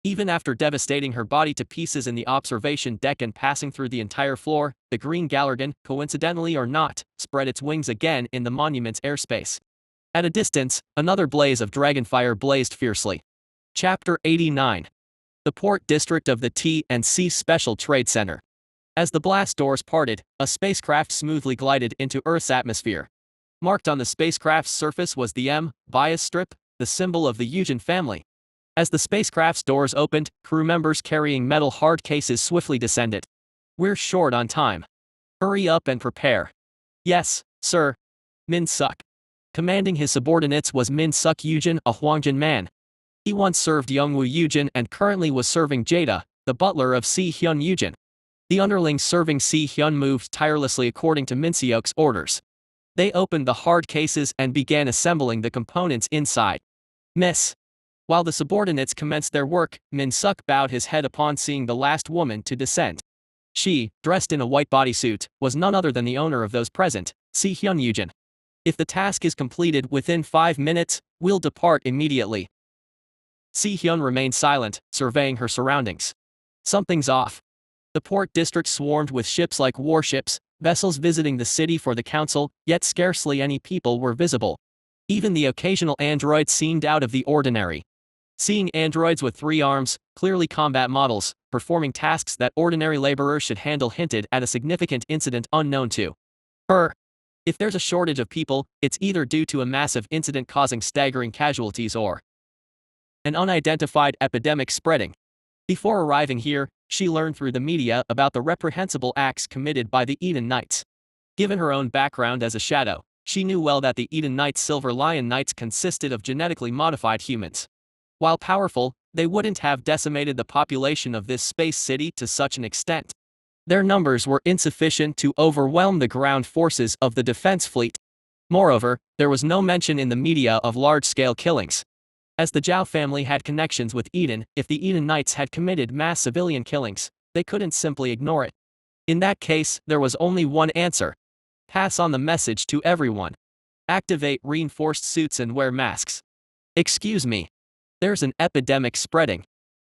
Even after devastating her body to pieces in the observation deck and passing through the entire floor, the green Galargan, coincidentally or not, spread its wings again in the monument's airspace. At a distance, another blaze of dragonfire blazed fiercely. Chapter 89. The Port District of the T&C Special Trade Center. As the blast doors parted, a spacecraft smoothly glided into Earth's atmosphere. Marked on the spacecraft's surface was the M bias strip, the symbol of the Hijacking family. As the spacecraft's doors opened, crew members carrying metal hard cases swiftly descended. "We're short on time. Hurry up and prepare." "Yes, sir." Min Suk. Commanding his subordinates was Min Suk Yujin, a Huangjin man. He once served Youngwoo Yujin and currently was serving Jada, the butler of Si Hyun Yujin. The underlings serving Si Hyun moved tirelessly according to Min Seok's orders. They opened the hard cases and began assembling the components inside. "Miss." While the subordinates commenced their work, Min Suk bowed his head upon seeing the last woman to descend. She, dressed in a white bodysuit, was none other than the owner of those present, Si Hyun Yujin. "If the task is completed within 5 minutes, we'll depart immediately." Si Hyun remained silent, surveying her surroundings. Something's off. The port district swarmed with ships like warships, vessels visiting the city for the council, yet scarcely any people were visible. Even the occasional android seemed out of the ordinary. Seeing androids with 3 arms, clearly combat models, performing tasks that ordinary laborers should handle hinted at a significant incident unknown to her. If there's a shortage of people, it's either due to a massive incident causing staggering casualties or an unidentified epidemic spreading. Before arriving here, she learned through the media about the reprehensible acts committed by the Eden Knights. Given her own background as a shadow, she knew well that the Eden Knights' Silver Lion Knights consisted of genetically modified humans. While powerful, they wouldn't have decimated the population of this space city to such an extent. Their numbers were insufficient to overwhelm the ground forces of the defense fleet. Moreover, there was no mention in the media of large-scale killings. As the Zhao family had connections with Eden, if the Eden Knights had committed mass civilian killings, they couldn't simply ignore it. In that case, there was only one answer. Pass on the message to everyone. Activate reinforced suits and wear masks. Excuse me. There's an epidemic spreading.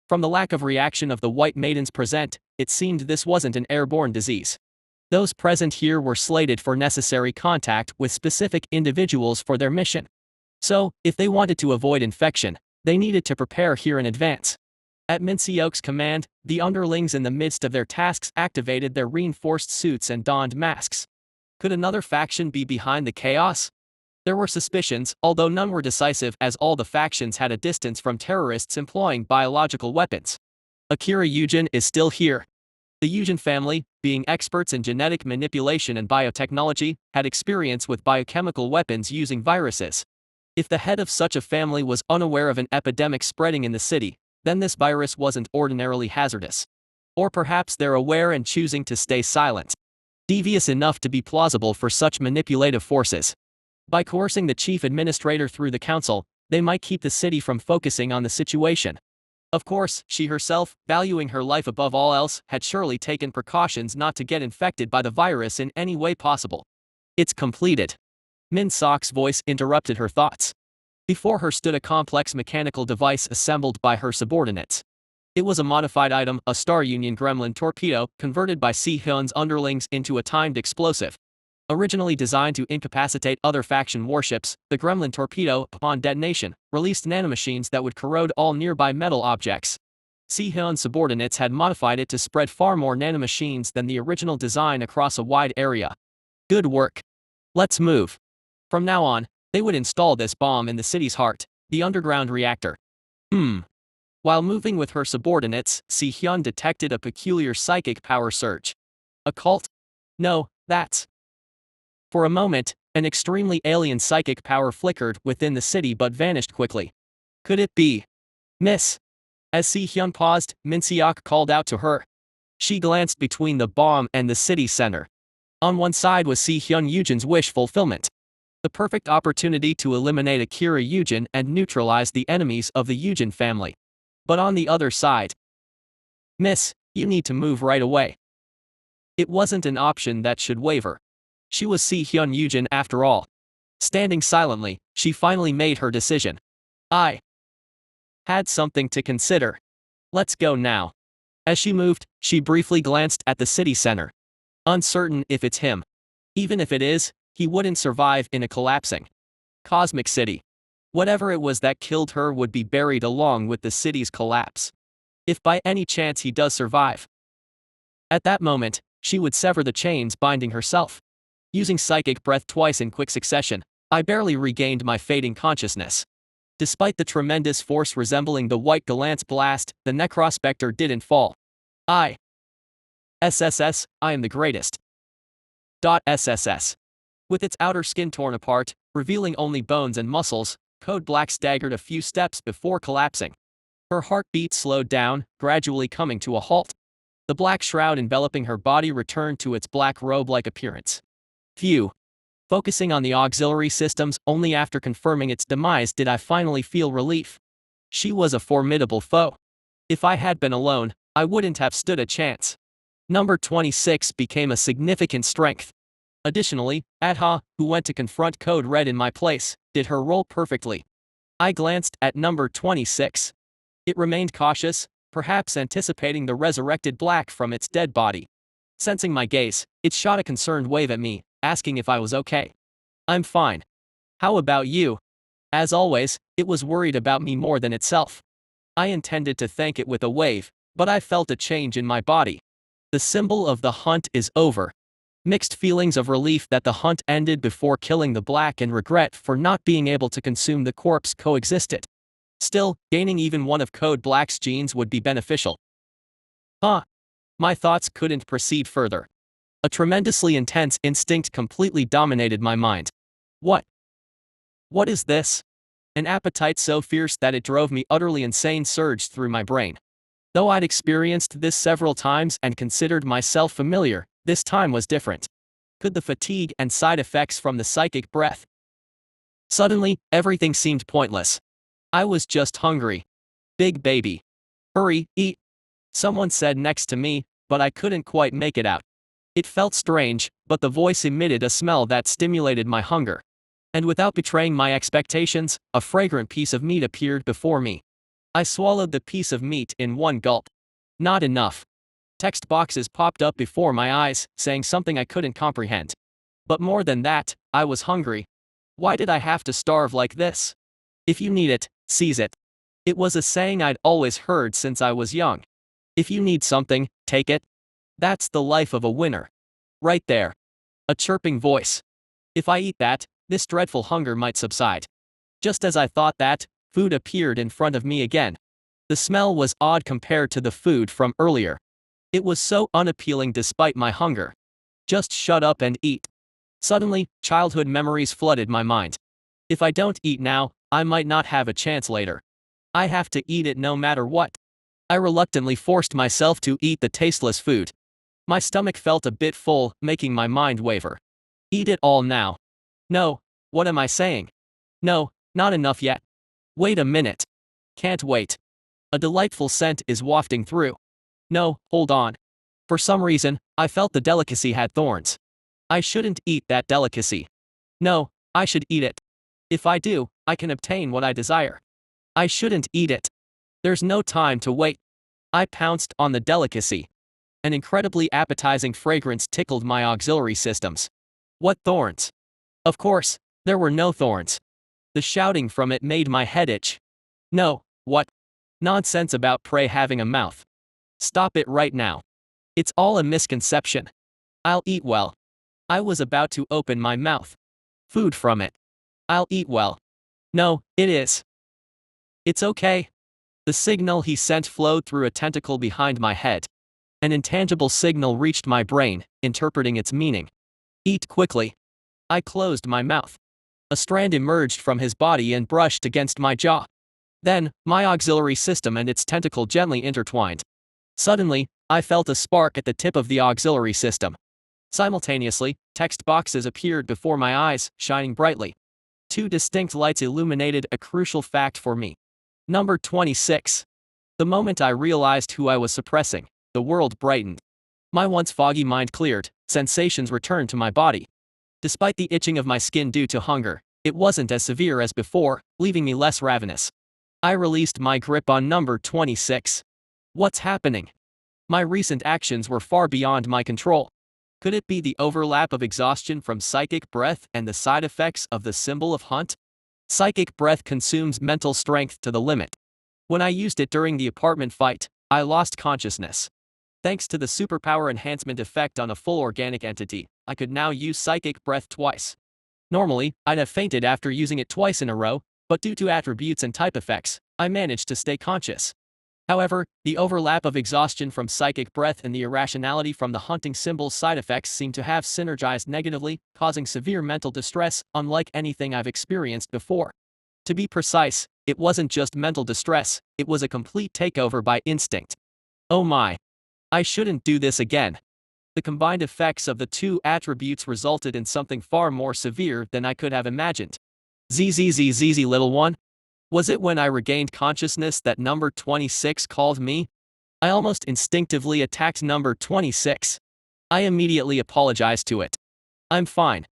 From the lack of reaction of the white maidens present, it seemed this wasn't an airborne disease. Those present here were slated for necessary contact with specific individuals for their mission. So, if they wanted to avoid infection, they needed to prepare here in advance. At Min Seok's command, the underlings in the midst of their tasks activated their reinforced suits and donned masks. Could another faction be behind the chaos? There were suspicions, although none were decisive as all the factions had a distance from terrorists employing biological weapons. Akira Yujin is still here. The Eugen family, being experts in genetic manipulation and biotechnology, had experience with biochemical weapons using viruses. If the head of such a family was unaware of an epidemic spreading in the city, then this virus wasn't ordinarily hazardous. Or perhaps they're aware and choosing to stay silent. Devious enough to be plausible for such manipulative forces. By coercing the chief administrator through the council, they might keep the city from focusing on the situation. Of course, she herself, valuing her life above all else, had surely taken precautions not to get infected by the virus in any way possible. It's completed. Min Sok's voice interrupted her thoughts. Before her stood a complex mechanical device assembled by her subordinates. It was a modified item, a Star Union Gremlin torpedo, converted by Si-Hyun's underlings into a timed explosive. Originally designed to incapacitate other faction warships, the Gremlin torpedo, upon detonation, released nanomachines that would corrode all nearby metal objects. Si-Hyun's subordinates had modified it to spread far more nanomachines than the original design across a wide area. Good work. Let's move. From now on, they would install this bomb in the city's heart, the underground reactor. While moving with her subordinates, Si-Hyun detected a peculiar psychic power surge. A cult? No, that's... For a moment, an extremely alien psychic power flickered within the city but vanished quickly. Could it be? Miss? As Si-Hyun paused, Min Seok called out to her. She glanced between the bomb and the city center. On one side was Si-Hyun Eugen's wish fulfillment. The perfect opportunity to eliminate Akira Eugen and neutralize the enemies of the Eugen family. But on the other side... Miss, you need to move right away. It wasn't an option that should waver. She was Si-Hyun Eugen after all. Standing silently, she finally made her decision. I had something to consider. Let's go now. As she moved, she briefly glanced at the city center. Uncertain if it's him. Even if it is, he wouldn't survive in a collapsing cosmic city. Whatever it was that killed her would be buried along with the city's collapse. If by any chance he does survive. At that moment, she would sever the chains binding herself. Using psychic breath twice in quick succession, I barely regained my fading consciousness. Despite the tremendous force resembling the White Galant's blast, the Necrospectre didn't fall. SSS, I am the greatest. SSS. With its outer skin torn apart, revealing only bones and muscles, Code Black staggered a few steps before collapsing. Her heartbeat slowed down, gradually coming to a halt. The black shroud enveloping her body returned to its black robe-like appearance. Phew. Focusing on the auxiliary systems, only after confirming its demise did I finally feel relief. She was a formidable foe. If I had been alone, I wouldn't have stood a chance. Number 26 became a significant strength. Additionally, Adha, who went to confront Code Red in my place, did her role perfectly. I glanced at number 26. It remained cautious, perhaps anticipating the resurrected Black from its dead body. Sensing my gaze, it shot a concerned wave at me, asking if I was okay. I'm fine. How about you? As always, it was worried about me more than itself. I intended to thank it with a wave, but I felt a change in my body. The symbol of the hunt is over. Mixed feelings of relief that the hunt ended before killing the Black and regret for not being able to consume the corpse coexisted. Still, gaining even one of Code Black's genes would be beneficial. My thoughts couldn't proceed further. A tremendously intense instinct completely dominated my mind. What is this? An appetite so fierce that it drove me utterly insane surged through my brain. Though I'd experienced this several times and considered myself familiar, this time was different. Could the fatigue and side effects from the psychic breath? Suddenly, everything seemed pointless. I was just hungry. Big baby. Hurry, eat. Someone said next to me, but I couldn't quite make it out. It felt strange, but the voice emitted a smell that stimulated my hunger. And without betraying my expectations, a fragrant piece of meat appeared before me. I swallowed the piece of meat in one gulp. Not enough. Text boxes popped up before my eyes, saying something I couldn't comprehend. But more than that, I was hungry. Why did I have to starve like this? If you need it, seize it. It was a saying I'd always heard since I was young. If you need something, take it. That's the life of a winner. Right there. A chirping voice. If I eat that, this dreadful hunger might subside. Just as I thought that, food appeared in front of me again. The smell was odd compared to the food from earlier. It was so unappealing despite my hunger. Just shut up and eat. Suddenly, childhood memories flooded my mind. If I don't eat now, I might not have a chance later. I have to eat it no matter what. I reluctantly forced myself to eat the tasteless food. My stomach felt a bit full, making my mind waver. Eat it all now. No, what am I saying? No, not enough yet. Wait a minute. Can't wait. A delightful scent is wafting through. No, hold on. For some reason, I felt the delicacy had thorns. I shouldn't eat that delicacy. No, I should eat it. If I do, I can obtain what I desire. I shouldn't eat it. There's no time to wait. I pounced on the delicacy. An incredibly appetizing fragrance tickled my auxiliary systems. What thorns? Of course, there were no thorns. The shouting from it made my head itch. No, what? Nonsense about prey having a mouth. Stop it right now. It's all a misconception. I'll eat well. I was about to open my mouth. Food from it. I'll eat well. No, it is. It's okay. The signal he sent flowed through a tentacle behind my head. An intangible signal reached my brain, interpreting its meaning. Eat quickly. I closed my mouth. A strand emerged from his body and brushed against my jaw. Then, my auxiliary system and its tentacle gently intertwined. Suddenly, I felt a spark at the tip of the auxiliary system. Simultaneously, text boxes appeared before my eyes, shining brightly. Two distinct lights illuminated a crucial fact for me. Number 26. The moment I realized who I was suppressing, the world brightened. My once foggy mind cleared, sensations returned to my body. Despite the itching of my skin due to hunger, it wasn't as severe as before, leaving me less ravenous. I released my grip on number 26. What's happening? My recent actions were far beyond my control. Could it be the overlap of exhaustion from psychic breath and the side effects of the symbol of hunt? Psychic breath consumes mental strength to the limit. When I used it during the apartment fight, I lost consciousness. Thanks to the superpower enhancement effect on a full organic entity, I could now use psychic breath twice. Normally, I'd have fainted after using it twice in a row, but due to attributes and type effects, I managed to stay conscious. However, the overlap of exhaustion from psychic breath and the irrationality from the hunting symbol's side effects seem to have synergized negatively, causing severe mental distress, unlike anything I've experienced before. To be precise, it wasn't just mental distress, it was a complete takeover by instinct. Oh my. I shouldn't do this again. The combined effects of the two attributes resulted in something far more severe than I could have imagined. ZZZZZ little one? Was it when I regained consciousness that number 26 called me? I almost instinctively attacked number 26. I immediately apologized to it. I'm fine.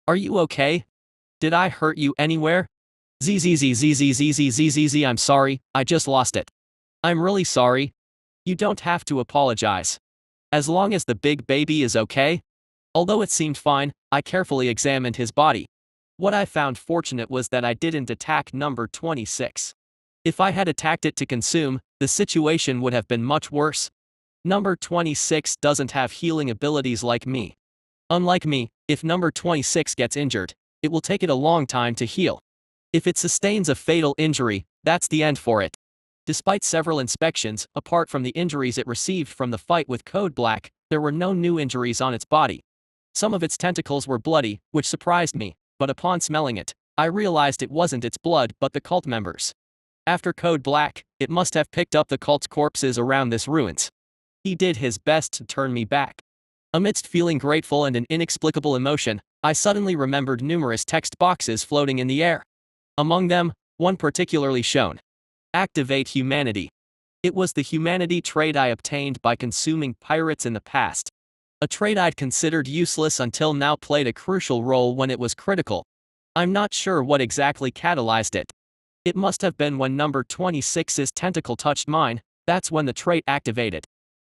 Are you okay? Did I hurt you anywhere? ZZZZZZZZZZ I'm sorry, I just lost it. I'm really sorry. You don't have to apologize. As long as the big baby is okay? Although it seemed fine, I carefully examined his body. What I found fortunate was that I didn't attack number 26. If I had attacked it to consume, the situation would have been much worse. Number 26 doesn't have healing abilities like me. Unlike me, if number 26 gets injured, it will take it a long time to heal. If it sustains a fatal injury, that's the end for it. Despite several inspections, apart from the injuries it received from the fight with Code Black, there were no new injuries on its body. Some of its tentacles were bloody, which surprised me, but upon smelling it, I realized it wasn't its blood but the cult members. After Code Black, it must have picked up the cult's corpses around this ruins. He did his best to turn me back. Amidst feeling grateful and an inexplicable emotion, I suddenly remembered numerous text boxes floating in the air. Among them, one particularly shone. Activate humanity. It was the humanity trait I obtained by consuming pirates in the past. A trait I'd considered useless until now played a crucial role when it was critical. I'm not sure what exactly catalyzed it. It must have been when number 26's tentacle touched mine, that's when the trait activated.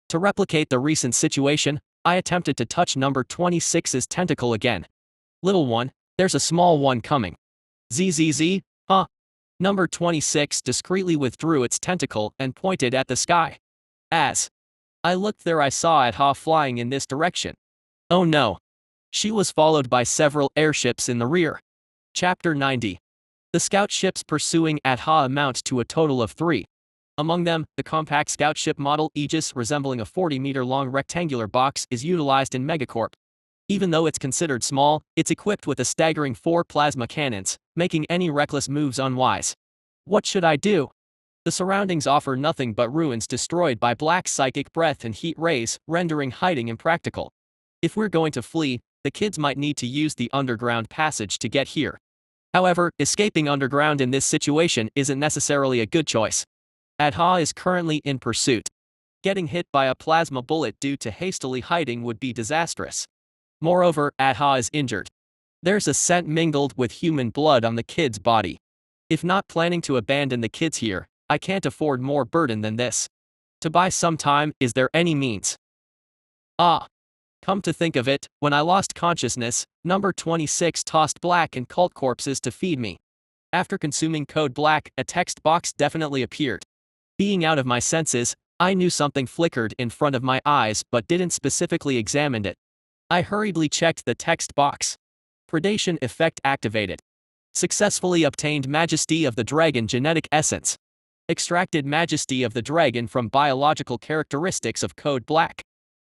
To replicate the recent situation, I attempted to touch number 26's tentacle again. Little one, there's a small one coming. ZZZ, huh? Number 26 discreetly withdrew its tentacle and pointed at the sky. As I looked there I saw Adha flying in this direction. Oh no. She was followed by several airships in the rear. Chapter 90. The scout ships pursuing Adha amount to a total of 3. Among them, the compact scout ship model Aegis, resembling a 40-meter-long rectangular box, is utilized in Megacorp. Even though it's considered small, it's equipped with a staggering 4 plasma cannons, making any reckless moves unwise. What should I do? The surroundings offer nothing but ruins destroyed by black psychic breath and heat rays, rendering hiding impractical. If we're going to flee, the kids might need to use the underground passage to get here. However, escaping underground in this situation isn't necessarily a good choice. Adha is currently in pursuit. Getting hit by a plasma bullet due to hastily hiding would be disastrous. Moreover, Adha is injured. There's a scent mingled with human blood on the kid's body. If not planning to abandon the kids here, I can't afford more burden than this. To buy some time, is there any means? Come to think of it, when I lost consciousness, number 26 tossed black and cult corpses to feed me. After consuming code black, a text box definitely appeared. Being out of my senses, I knew something flickered in front of my eyes but didn't specifically examine it. I hurriedly checked the text box. Predation effect activated. Successfully obtained Majesty of the Dragon genetic essence. Extracted Majesty of the Dragon from biological characteristics of code black.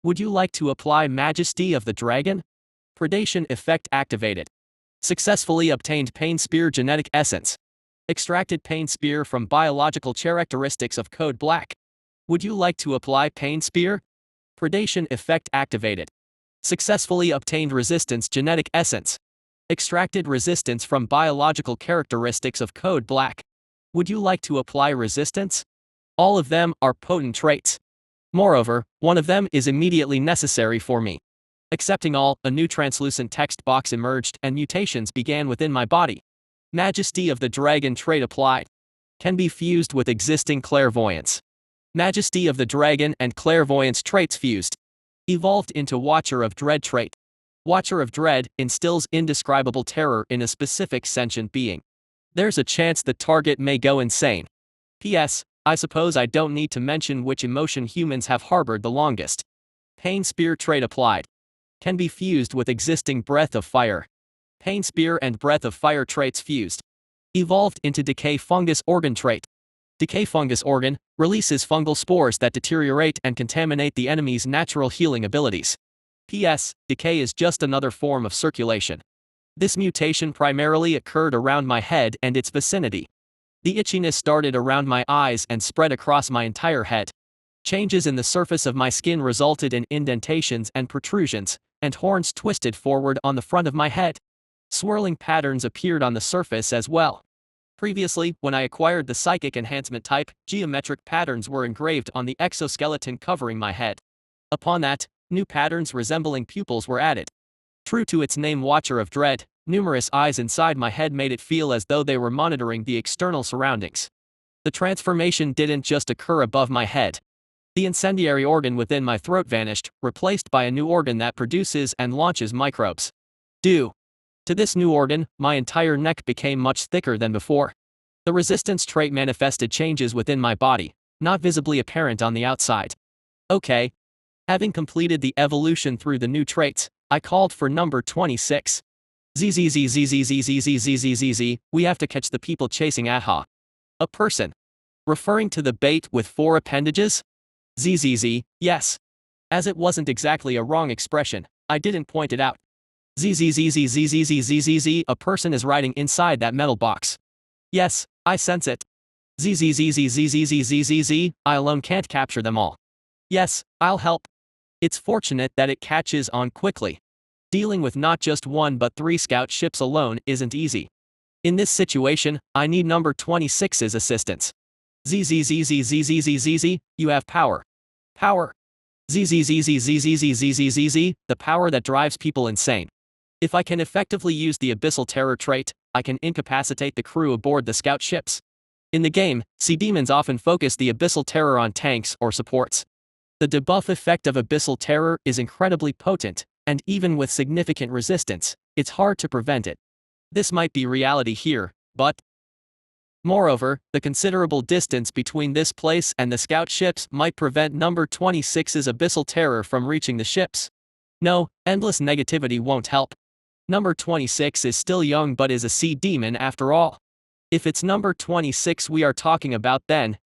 Would you like to apply Majesty of the Dragon? Predation effect activated. Successfully obtained Pain Spear genetic essence. Extracted Pain Spear from biological characteristics of code black. Would you like to apply Pain Spear? Predation effect activated. Successfully obtained Resistance genetic essence. Extracted resistance from biological characteristics of code black. Would you like to apply resistance? All of them are potent traits. Moreover, one of them is immediately necessary for me. Accepting all, a new translucent text box emerged and mutations began within my body. Majesty of the Dragon trait applied. Can be fused with existing clairvoyance. Majesty of the Dragon and clairvoyance traits fused. Evolved into Watcher of Dread trait. Watcher of Dread instills indescribable terror in a specific sentient being. There's a chance the target may go insane. P.S. I suppose I don't need to mention which emotion humans have harbored the longest. Pain Spear trait applied. Can be fused with existing Breath of Fire. Pain Spear and Breath of Fire traits fused. Evolved into Decay Fungus organ trait. Decay Fungus organ releases fungal spores that deteriorate and contaminate the enemy's natural healing abilities. P.S. Decay is just another form of circulation. This mutation primarily occurred around my head and its vicinity. The itchiness started around my eyes and spread across my entire head. Changes in the surface of my skin resulted in indentations and protrusions, and horns twisted forward on the front of my head. Swirling patterns appeared on the surface as well. Previously, when I acquired the psychic enhancement type, geometric patterns were engraved on the exoskeleton covering my head. Upon that, new patterns resembling pupils were added. True to its name Watcher of Dread, numerous eyes inside my head made it feel as though they were monitoring the external surroundings. The transformation didn't just occur above my head. The incendiary organ within my throat vanished, replaced by a new organ that produces and launches microbes. Due to this new organ, my entire neck became much thicker than before. The resistance trait manifested changes within my body, not visibly apparent on the outside. Okay. Having completed the evolution through the new traits, I called for number 26. ZZZZZZZZZZZZ, we have to catch the people chasing Adha. A person. Referring to the bait with 4 appendages? ZZZ, yes. As it wasn't exactly a wrong expression, I didn't point it out. ZZZZZZZZZZ, a person is riding inside that metal box. Yes, I sense it. ZZZZZZZZZZ, I alone can't capture them all. Yes, I'll help. It's fortunate that it catches on quickly. Dealing with not just 1 but 3 scout ships alone isn't easy. In this situation, I need number 26's assistance. ZZZZZZZZZ, you have power. Power. ZZZZZZZZZZ, the power that drives people insane. If I can effectively use the Abyssal Terror trait, I can incapacitate the crew aboard the scout ships. In the game, sea demons often focus the Abyssal Terror on tanks or supports. The debuff effect of Abyssal Terror is incredibly potent, and even with significant resistance, it's hard to prevent it. This might be reality here, but moreover, the considerable distance between this place and the scout ships might prevent number 26's Abyssal Terror from reaching the ships. No, endless negativity won't help. Number 26 is still young but is a sea demon after all. If it's number 26 we are talking about then,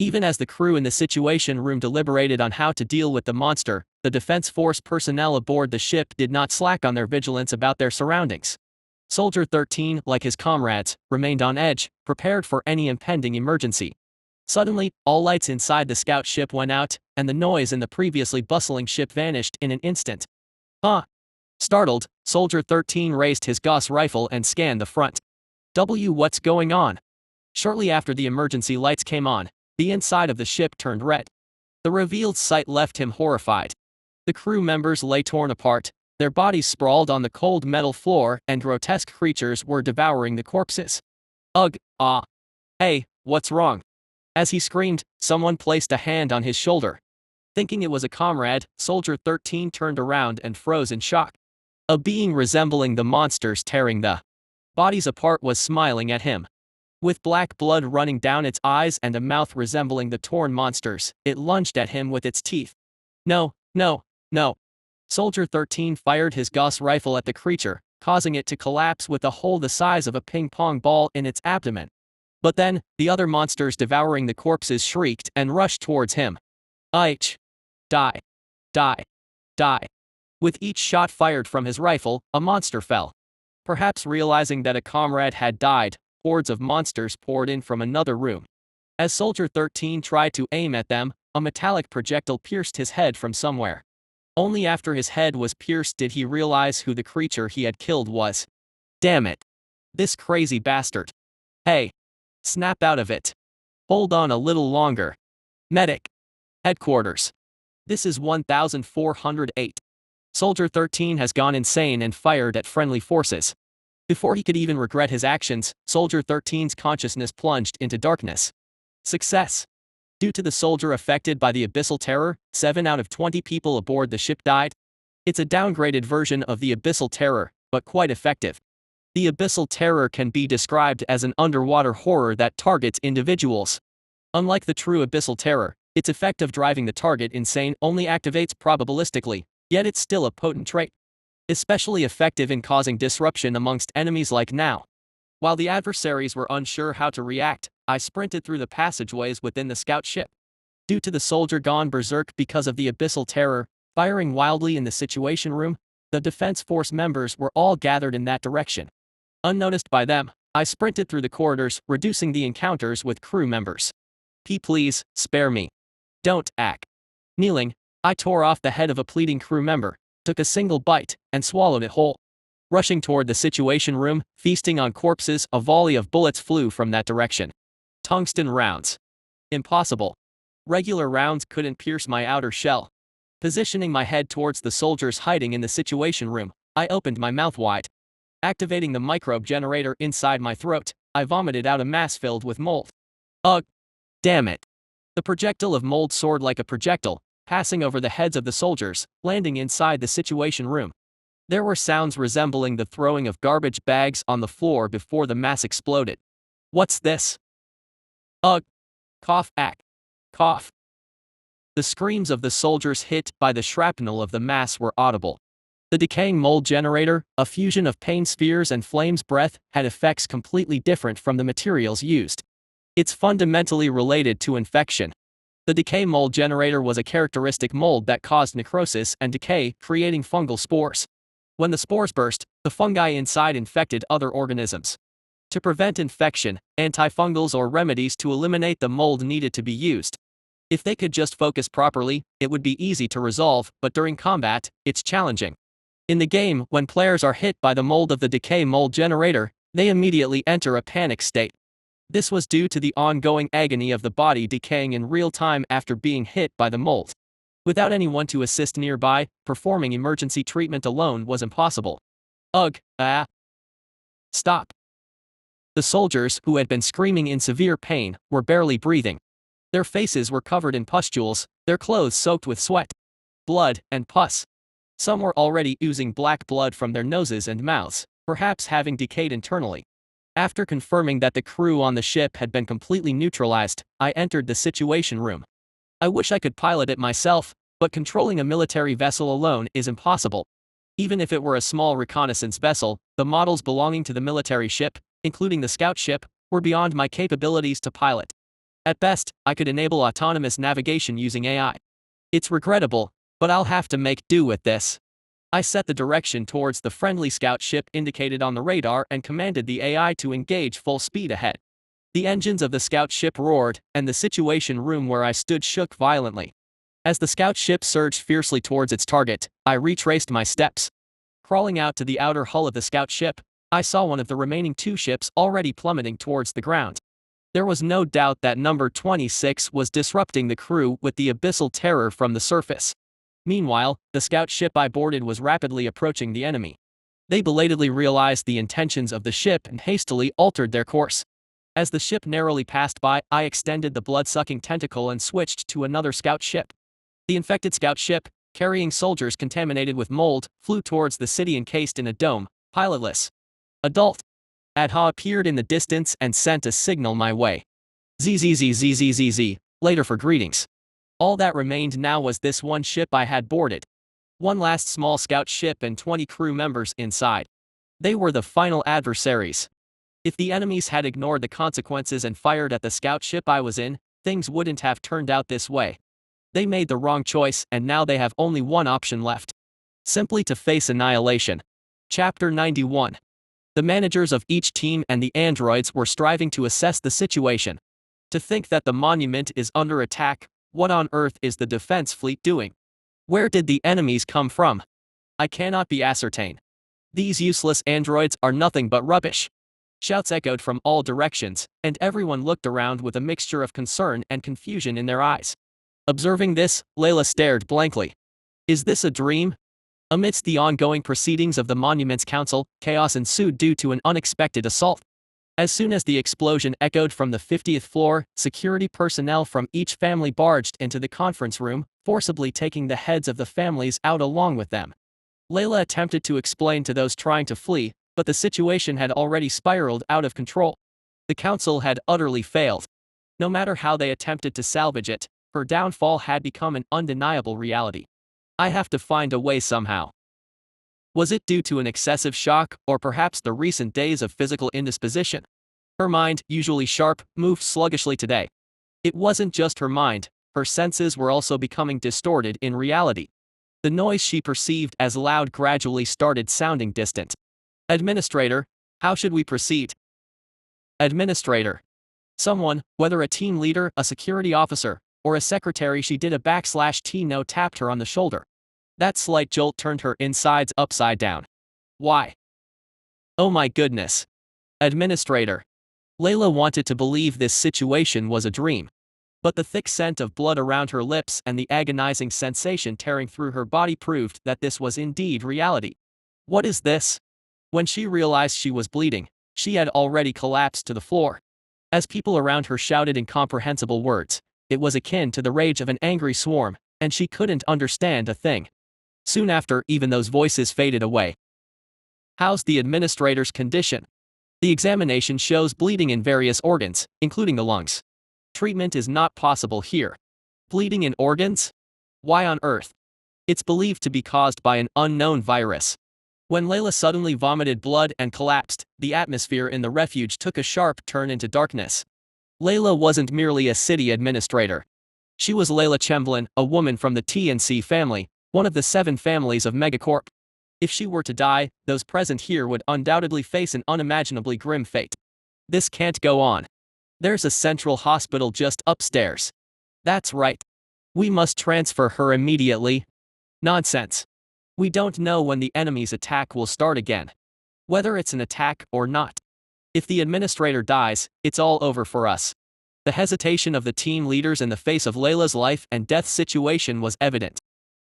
Even as the crew in the Situation Room deliberated on how to deal with the monster, the Defense Force personnel aboard the ship did not slack on their vigilance about their surroundings. Soldier 13, like his comrades, remained on edge, prepared for any impending emergency. Suddenly, all lights inside the scout ship went out, and the noise in the previously bustling ship vanished in an instant. Huh? Startled, Soldier 13 raised his Gauss rifle and scanned the front. What's going on? Shortly after the emergency lights came on, the inside of the ship turned red. The revealed sight left him horrified. The crew members lay torn apart, their bodies sprawled on the cold metal floor, and grotesque creatures were devouring the corpses. Ugh, ah. Hey, what's wrong? As he screamed, someone placed a hand on his shoulder. Thinking it was a comrade, Soldier 13 turned around and froze in shock. A being resembling the monsters tearing the bodies apart was smiling at him. With black blood running down its eyes and a mouth resembling the torn monsters, it lunged at him with its teeth. No, no, no. Soldier 13 fired his Gauss rifle at the creature, causing it to collapse with a hole the size of a ping-pong ball in its abdomen. But then, the other monsters devouring the corpses shrieked and rushed towards him. Ich. Die. Die. Die. With each shot fired from his rifle, a monster fell. Perhaps realizing that a comrade had died, hordes of monsters poured in from another room. As Soldier 13 tried to aim at them, a metallic projectile pierced his head from somewhere. Only after his head was pierced did he realize who the creature he had killed was. Damn it. This crazy bastard. Hey. Snap out of it. Hold on a little longer. Medic. Headquarters. This is 1408. Soldier 13 has gone insane and fired at friendly forces. Before he could even regret his actions, Soldier 13's consciousness plunged into darkness. Success. Due to the soldier affected by the abyssal terror, 7 out of 20 people aboard the ship died. It's a downgraded version of the abyssal terror, but quite effective. The abyssal terror can be described as an underwater horror that targets individuals. Unlike the true abyssal terror, its effect of driving the target insane only activates probabilistically, yet it's still a potent trait. Especially effective in causing disruption amongst enemies like now. While the adversaries were unsure how to react, I sprinted through the passageways within the scout ship. Due to the soldier gone berserk because of the abyssal terror, firing wildly in the Situation Room, the Defense Force members were all gathered in that direction. Unnoticed by them, I sprinted through the corridors, reducing the encounters with crew members. Please, spare me. Don't act. Kneeling, I tore off the head of a pleading crew member, took a single bite, and swallowed it whole. Rushing toward the Situation Room, feasting on corpses, a volley of bullets flew from that direction. Tungsten rounds. Impossible. Regular rounds couldn't pierce my outer shell. Positioning my head towards the soldiers hiding in the Situation Room, I opened my mouth wide. Activating the microbe generator inside my throat, I vomited out a mass filled with mold. Ugh. Damn it. The projectile of mold soared like a projectile, passing over the heads of the soldiers, landing inside the Situation Room. There were sounds resembling the throwing of garbage bags on the floor before the mass exploded. What's this? Ugh. Cough. Ack. Cough. The screams of the soldiers hit by the shrapnel of the mass were audible. The decaying mold generator, a fusion of pain spheres and flames breath, had effects completely different from the materials used. It's fundamentally related to infection. The decay mold generator was a characteristic mold that caused necrosis and decay, creating fungal spores. When the spores burst, the fungi inside infected other organisms. To prevent infection, antifungals or remedies to eliminate the mold needed to be used. If they could just focus properly, it would be easy to resolve, but during combat, it's challenging. In the game, when players are hit by the mold of the decay mold generator, they immediately enter a panic state. This was due to the ongoing agony of the body decaying in real time after being hit by the mold. Without anyone to assist nearby, performing emergency treatment alone was impossible. Ugh, ah. Stop. The soldiers, who had been screaming in severe pain, were barely breathing. Their faces were covered in pustules, their clothes soaked with sweat, blood, and pus. Some were already oozing black blood from their noses and mouths, perhaps having decayed internally. After confirming that the crew on the ship had been completely neutralized, I entered the Situation Room. I wish I could pilot it myself, but controlling a military vessel alone is impossible. Even if it were a small reconnaissance vessel, the models belonging to the military ship, including the scout ship, were beyond my capabilities to pilot. At best, I could enable autonomous navigation using AI. It's regrettable, but I'll have to make do with this. I set the direction towards the friendly scout ship indicated on the radar and commanded the AI to engage full speed ahead. The engines of the scout ship roared, and the situation room where I stood shook violently. As the scout ship surged fiercely towards its target, I retraced my steps. Crawling out to the outer hull of the scout ship, I saw one of the remaining two ships already plummeting towards the ground. There was no doubt that number 26 was disrupting the crew with the abyssal terror from the surface. Meanwhile, the scout ship I boarded was rapidly approaching the enemy. They belatedly realized the intentions of the ship and hastily altered their course. As the ship narrowly passed by, I extended the blood-sucking tentacle and switched to another scout ship. The infected scout ship, carrying soldiers contaminated with mold, flew towards the city encased in a dome, pilotless. Adult Adha appeared in the distance and sent a signal my way. ZZZZZZZ, later for greetings. All that remained now was this one ship I had boarded. One last small scout ship and 20 crew members inside. They were the final adversaries. If the enemies had ignored the consequences and fired at the scout ship I was in, things wouldn't have turned out this way. They made the wrong choice and now they have only one option left. Simply to face annihilation. Chapter 91. The managers of each team and the androids were striving to assess the situation. To think that the monument is under attack, what on earth is the defense fleet doing? Where did the enemies come from? I cannot be ascertained. These useless androids are nothing but rubbish. Shouts echoed from all directions, and everyone looked around with a mixture of concern and confusion in their eyes. Observing this, Layla stared blankly. Is this a dream? Amidst the ongoing proceedings of the Monuments Council, chaos ensued due to an unexpected assault. As soon as the explosion echoed from the 50th floor, security personnel from each family barged into the conference room, forcibly taking the heads of the families out along with them. Layla attempted to explain to those trying to flee, but the situation had already spiraled out of control. The council had utterly failed. No matter how they attempted to salvage it, her downfall had become an undeniable reality. I have to find a way somehow. Was it due to an excessive shock, or perhaps the recent days of physical indisposition? Her mind, usually sharp, moved sluggishly today. It wasn't just her mind, her senses were also becoming distorted in reality. The noise she perceived as loud gradually started sounding distant. Administrator, how should we proceed? Administrator. Someone, whether a team leader, a security officer, or a secretary, she did a /T no tapped her on the shoulder. That slight jolt turned her insides upside down. Why? Oh my goodness. Administrator. Layla wanted to believe this situation was a dream. But the thick scent of blood around her lips and the agonizing sensation tearing through her body proved that this was indeed reality. What is this? When she realized she was bleeding, she had already collapsed to the floor. As people around her shouted incomprehensible words, it was akin to the rage of an angry swarm, and she couldn't understand a thing. Soon after, even those voices faded away. How's the administrator's condition? The examination shows bleeding in various organs, including the lungs. Treatment is not possible here. Bleeding in organs? Why on earth? It's believed to be caused by an unknown virus. When Layla suddenly vomited blood and collapsed, the atmosphere in the refuge took a sharp turn into darkness. Layla wasn't merely a city administrator. She was Layla Chemblin, a woman from the TNC family, one of the 7 families of Megacorp. If she were to die, those present here would undoubtedly face an unimaginably grim fate. This can't go on. There's a central hospital just upstairs. That's right. We must transfer her immediately. Nonsense. We don't know when the enemy's attack will start again. Whether it's an attack or not. If the administrator dies, it's all over for us. The hesitation of the team leaders in the face of Layla's life and death situation was evident.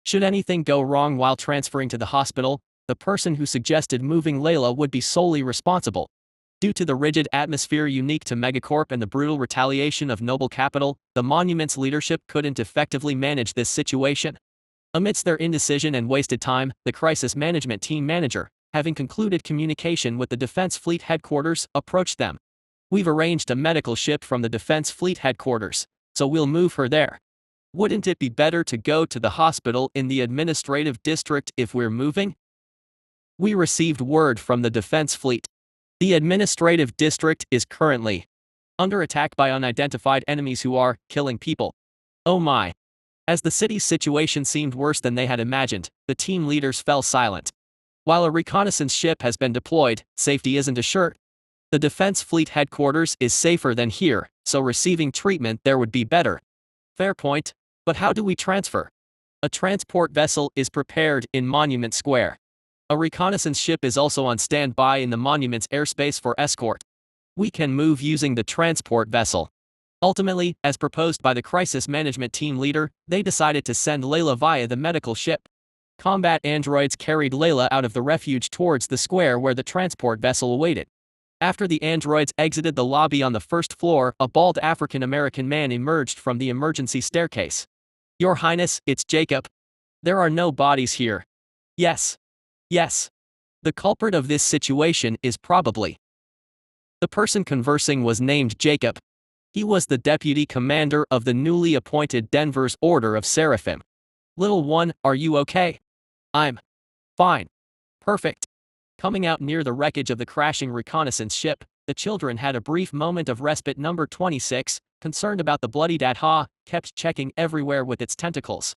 Should anything go wrong while transferring to the hospital, the person who suggested moving Layla would be solely responsible. Due to the rigid atmosphere unique to Megacorp and the brutal retaliation of Noble Capital, the Monument's leadership couldn't effectively manage this situation. Amidst their indecision and wasted time, the crisis management team manager, having concluded communication with the Defense Fleet headquarters, approached them. We've arranged a medical ship from the Defense Fleet headquarters, so we'll move her there. Wouldn't it be better to go to the hospital in the administrative district if we're moving? We received word from the Defense Fleet. The administrative district is currently Under attack by unidentified enemies who are killing people. Oh my. As the city's situation seemed worse than they had imagined, the team leaders fell silent. While a reconnaissance ship has been deployed, safety isn't assured. The Defense Fleet headquarters is safer than here, so receiving treatment there would be better. Fair point, but how do we transfer? A transport vessel is prepared in Monument Square. A reconnaissance ship is also on standby in the Monument's airspace for escort. We can move using the transport vessel. Ultimately, as proposed by the crisis management team leader, they decided to send Layla via the medical ship. Combat androids carried Layla out of the refuge towards the square where the transport vessel awaited. After the androids exited the lobby on the first floor, a bald African-American man emerged from the emergency staircase. Your Highness, it's Jacob. There are no bodies here. Yes. Yes. The culprit of this situation is probably. The person conversing was named Jacob. He was the deputy commander of the newly appointed Denver's Order of Seraphim. Little one, are you okay? I'm fine. Perfect. Coming out near the wreckage of the crashing reconnaissance ship, the children had a brief moment of respite. Number 26, concerned about the bloodied Adha, kept checking everywhere with its tentacles.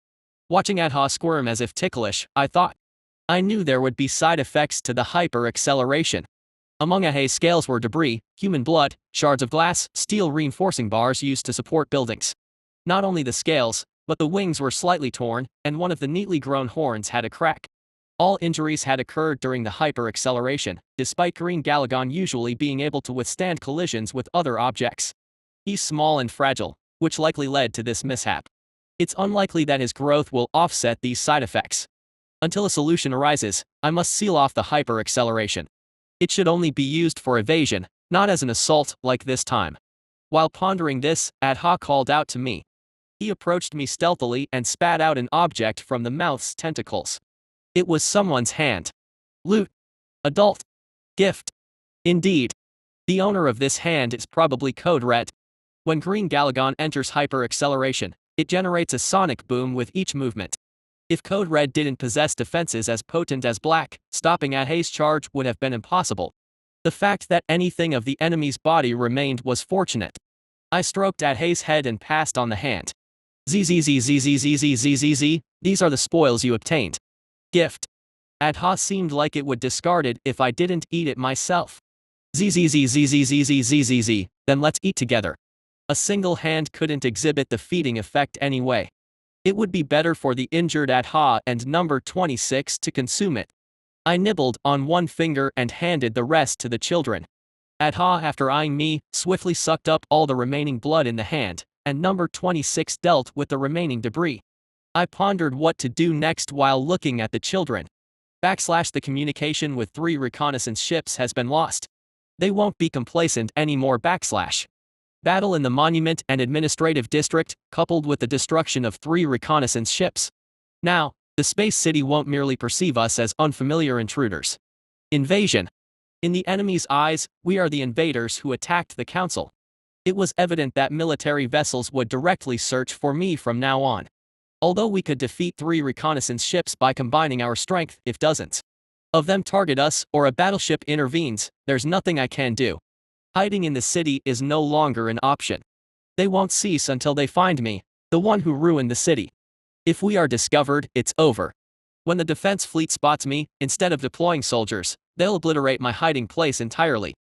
Watching Adha squirm as if ticklish, I thought. I knew there would be side effects to the hyper-acceleration. Among Adha's scales were debris, human blood, shards of glass, steel reinforcing bars used to support buildings. Not only the scales, but the wings were slightly torn, and one of the neatly grown horns had a crack. All injuries had occurred during the hyper-acceleration, despite Green Galagon usually being able to withstand collisions with other objects. He's small and fragile, which likely led to this mishap. It's unlikely that his growth will offset these side effects. Until a solution arises, I must seal off the hyper-acceleration. It should only be used for evasion, not as an assault like this time. While pondering this, Adha called out to me. He approached me stealthily and spat out an object from the mouth's tentacles. It was someone's hand. Loot. Adult. Gift. Indeed. The owner of this hand is probably Code Red. When Green Galagon enters hyper-acceleration, it generates a sonic boom with each movement. If Code Red didn't possess defenses as potent as Black, stopping Adha's charge would have been impossible. The fact that anything of the enemy's body remained was fortunate. I stroked Adha's head and passed on the hand. ZZZZZZZZZZ, these are the spoils you obtained. Gift. Adha seemed like it would discard it if I didn't eat it myself. ZZZZZZZZZZ, then let's eat together. A single hand couldn't exhibit the feeding effect anyway. It would be better for the injured Adha and number 26 to consume it. I nibbled on one finger and handed the rest to the children. Adha, after eyeing me, swiftly sucked up all the remaining blood in the hand, and number 26 dealt with the remaining debris. I pondered what to do next while looking at the children. The communication with 3 reconnaissance ships has been lost. They won't be complacent anymore. Battle in the Monument and Administrative District, coupled with the destruction of 3 reconnaissance ships. Now, the space city won't merely perceive us as unfamiliar intruders. Invasion. In the enemy's eyes, we are the invaders who attacked the Council. It was evident that military vessels would directly search for me from now on. Although we could defeat 3 reconnaissance ships by combining our strength, if dozens of them target us or a battleship intervenes, there's nothing I can do. Hiding in the city is no longer an option. They won't cease until they find me, the one who ruined the city. If we are discovered, it's over. When the defense fleet spots me, instead of deploying soldiers, they'll obliterate my hiding place entirely.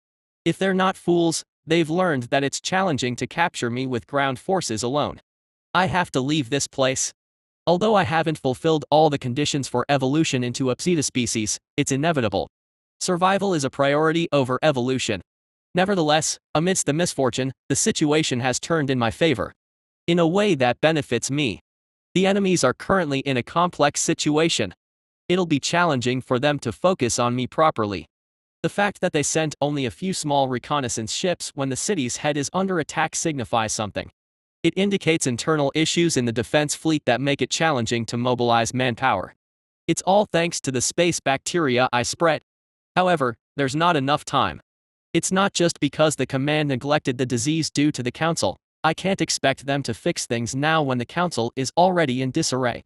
If they're not fools, they've learned that it's challenging to capture me with ground forces alone. I have to leave this place. Although I haven't fulfilled all the conditions for evolution into a pseudospecies, it's inevitable. Survival is a priority over evolution. Nevertheless, amidst the misfortune, the situation has turned in my favor. In a way that benefits me. The enemies are currently in a complex situation. It'll be challenging for them to focus on me properly. The fact that they sent only a few small reconnaissance ships when the city's head is under attack signifies something. It indicates internal issues in the defense fleet that make it challenging to mobilize manpower. It's all thanks to the space bacteria I spread. However, there's not enough time. It's not just because the command neglected the disease due to the Council. I can't expect them to fix things now when the Council is already in disarray.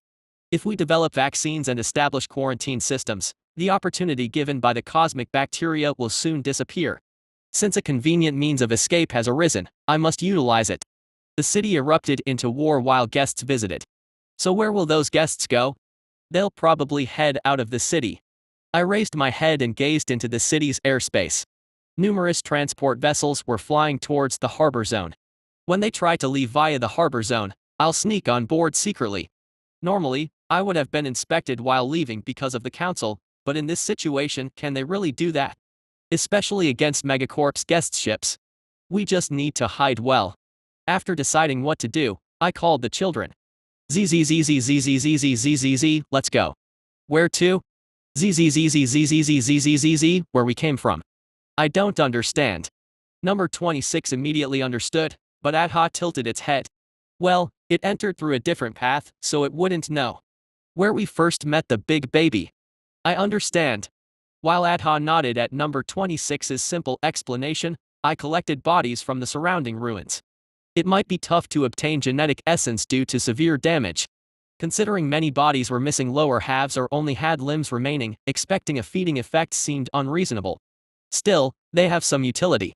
If we develop vaccines and establish quarantine systems, the opportunity given by the cosmic bacteria will soon disappear. Since a convenient means of escape has arisen, I must utilize it. The city erupted into war while guests visited. So where will those guests go? They'll probably head out of the city. I raised my head and gazed into the city's airspace. Numerous transport vessels were flying towards the harbor zone. When they try to leave via the harbor zone, I'll sneak on board secretly. Normally, I would have been inspected while leaving because of the council, but in this situation, can they really do that? Especially against Megacorp's guest ships. We just need to hide well. After deciding what to do, I called the children. ZZZZZZZZZZZ, let's go. Where to? ZZZZZZZZZZ, where we came from. I don't understand. Number 26 immediately understood, but Adha tilted its head. Well, it entered through a different path, so it wouldn't know. Where we first met the big baby. I understand. While Adha nodded at number 26's simple explanation, I collected bodies from the surrounding ruins. It might be tough to obtain genetic essence due to severe damage. Considering many bodies were missing lower halves or only had limbs remaining, expecting a feeding effect seemed unreasonable. Still, they have some utility.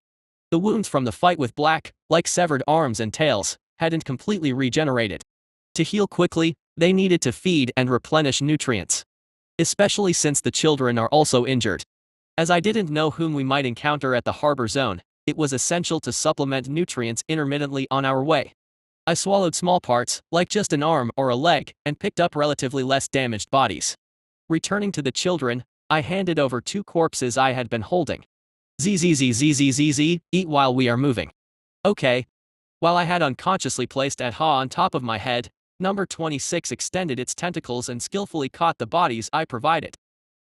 The wounds from the fight with Black, like severed arms and tails, hadn't completely regenerated. To heal quickly, they needed to feed and replenish nutrients. Especially since the children are also injured. As I didn't know whom we might encounter at the harbor zone, it was essential to supplement nutrients intermittently on our way. I swallowed small parts, like just an arm or a leg, and picked up relatively less damaged bodies. Returning to the children, I handed over 2 corpses I had been holding. ZZZZZZZ, eat while we are moving. Okay. While I had unconsciously placed Adha on top of my head, number 26 extended its tentacles and skillfully caught the bodies I provided.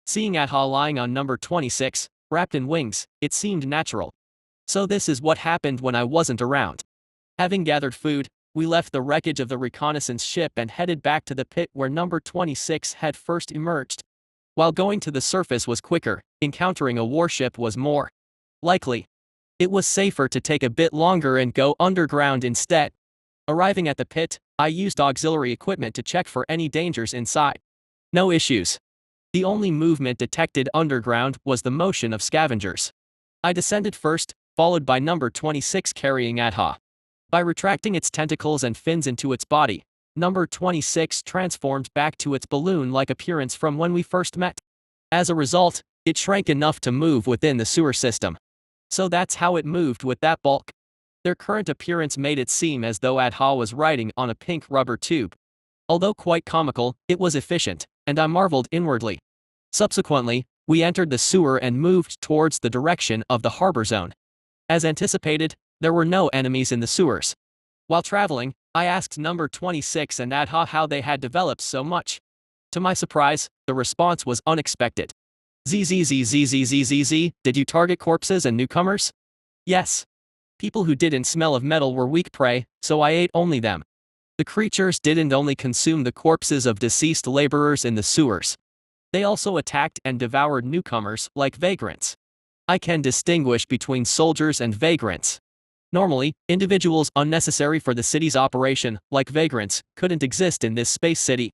Seeing Adha lying on number 26, wrapped in wings, it seemed natural. So this is what happened when I wasn't around. Having gathered food, we left the wreckage of the reconnaissance ship and headed back to the pit where number 26 had first emerged. While going to the surface was quicker, encountering a warship was more likely. It was safer to take a bit longer and go underground instead. Arriving at the pit, I used auxiliary equipment to check for any dangers inside. No issues. The only movement detected underground was the motion of scavengers. I descended first, followed by number 26 carrying Adha. By retracting its tentacles and fins into its body, number 26 transformed back to its balloon-like appearance from when we first met. As a result, it shrank enough to move within the sewer system. So that's how it moved with that bulk. Their current appearance made it seem as though Adha was riding on a pink rubber tube. Although quite comical, it was efficient, and I marveled inwardly. Subsequently, we entered the sewer and moved towards the direction of the harbor zone. As anticipated, there were no enemies in the sewers. While traveling, I asked number 26 and Adha how they had developed so much. To my surprise, the response was unexpected. ZZZZZZZZ, did you target corpses and newcomers? Yes. People who didn't smell of metal were weak prey, so I ate only them. The creatures didn't only consume the corpses of deceased laborers in the sewers. They also attacked and devoured newcomers, like vagrants. I can distinguish between soldiers and vagrants. Normally, individuals unnecessary for the city's operation, like vagrants, couldn't exist in this space city.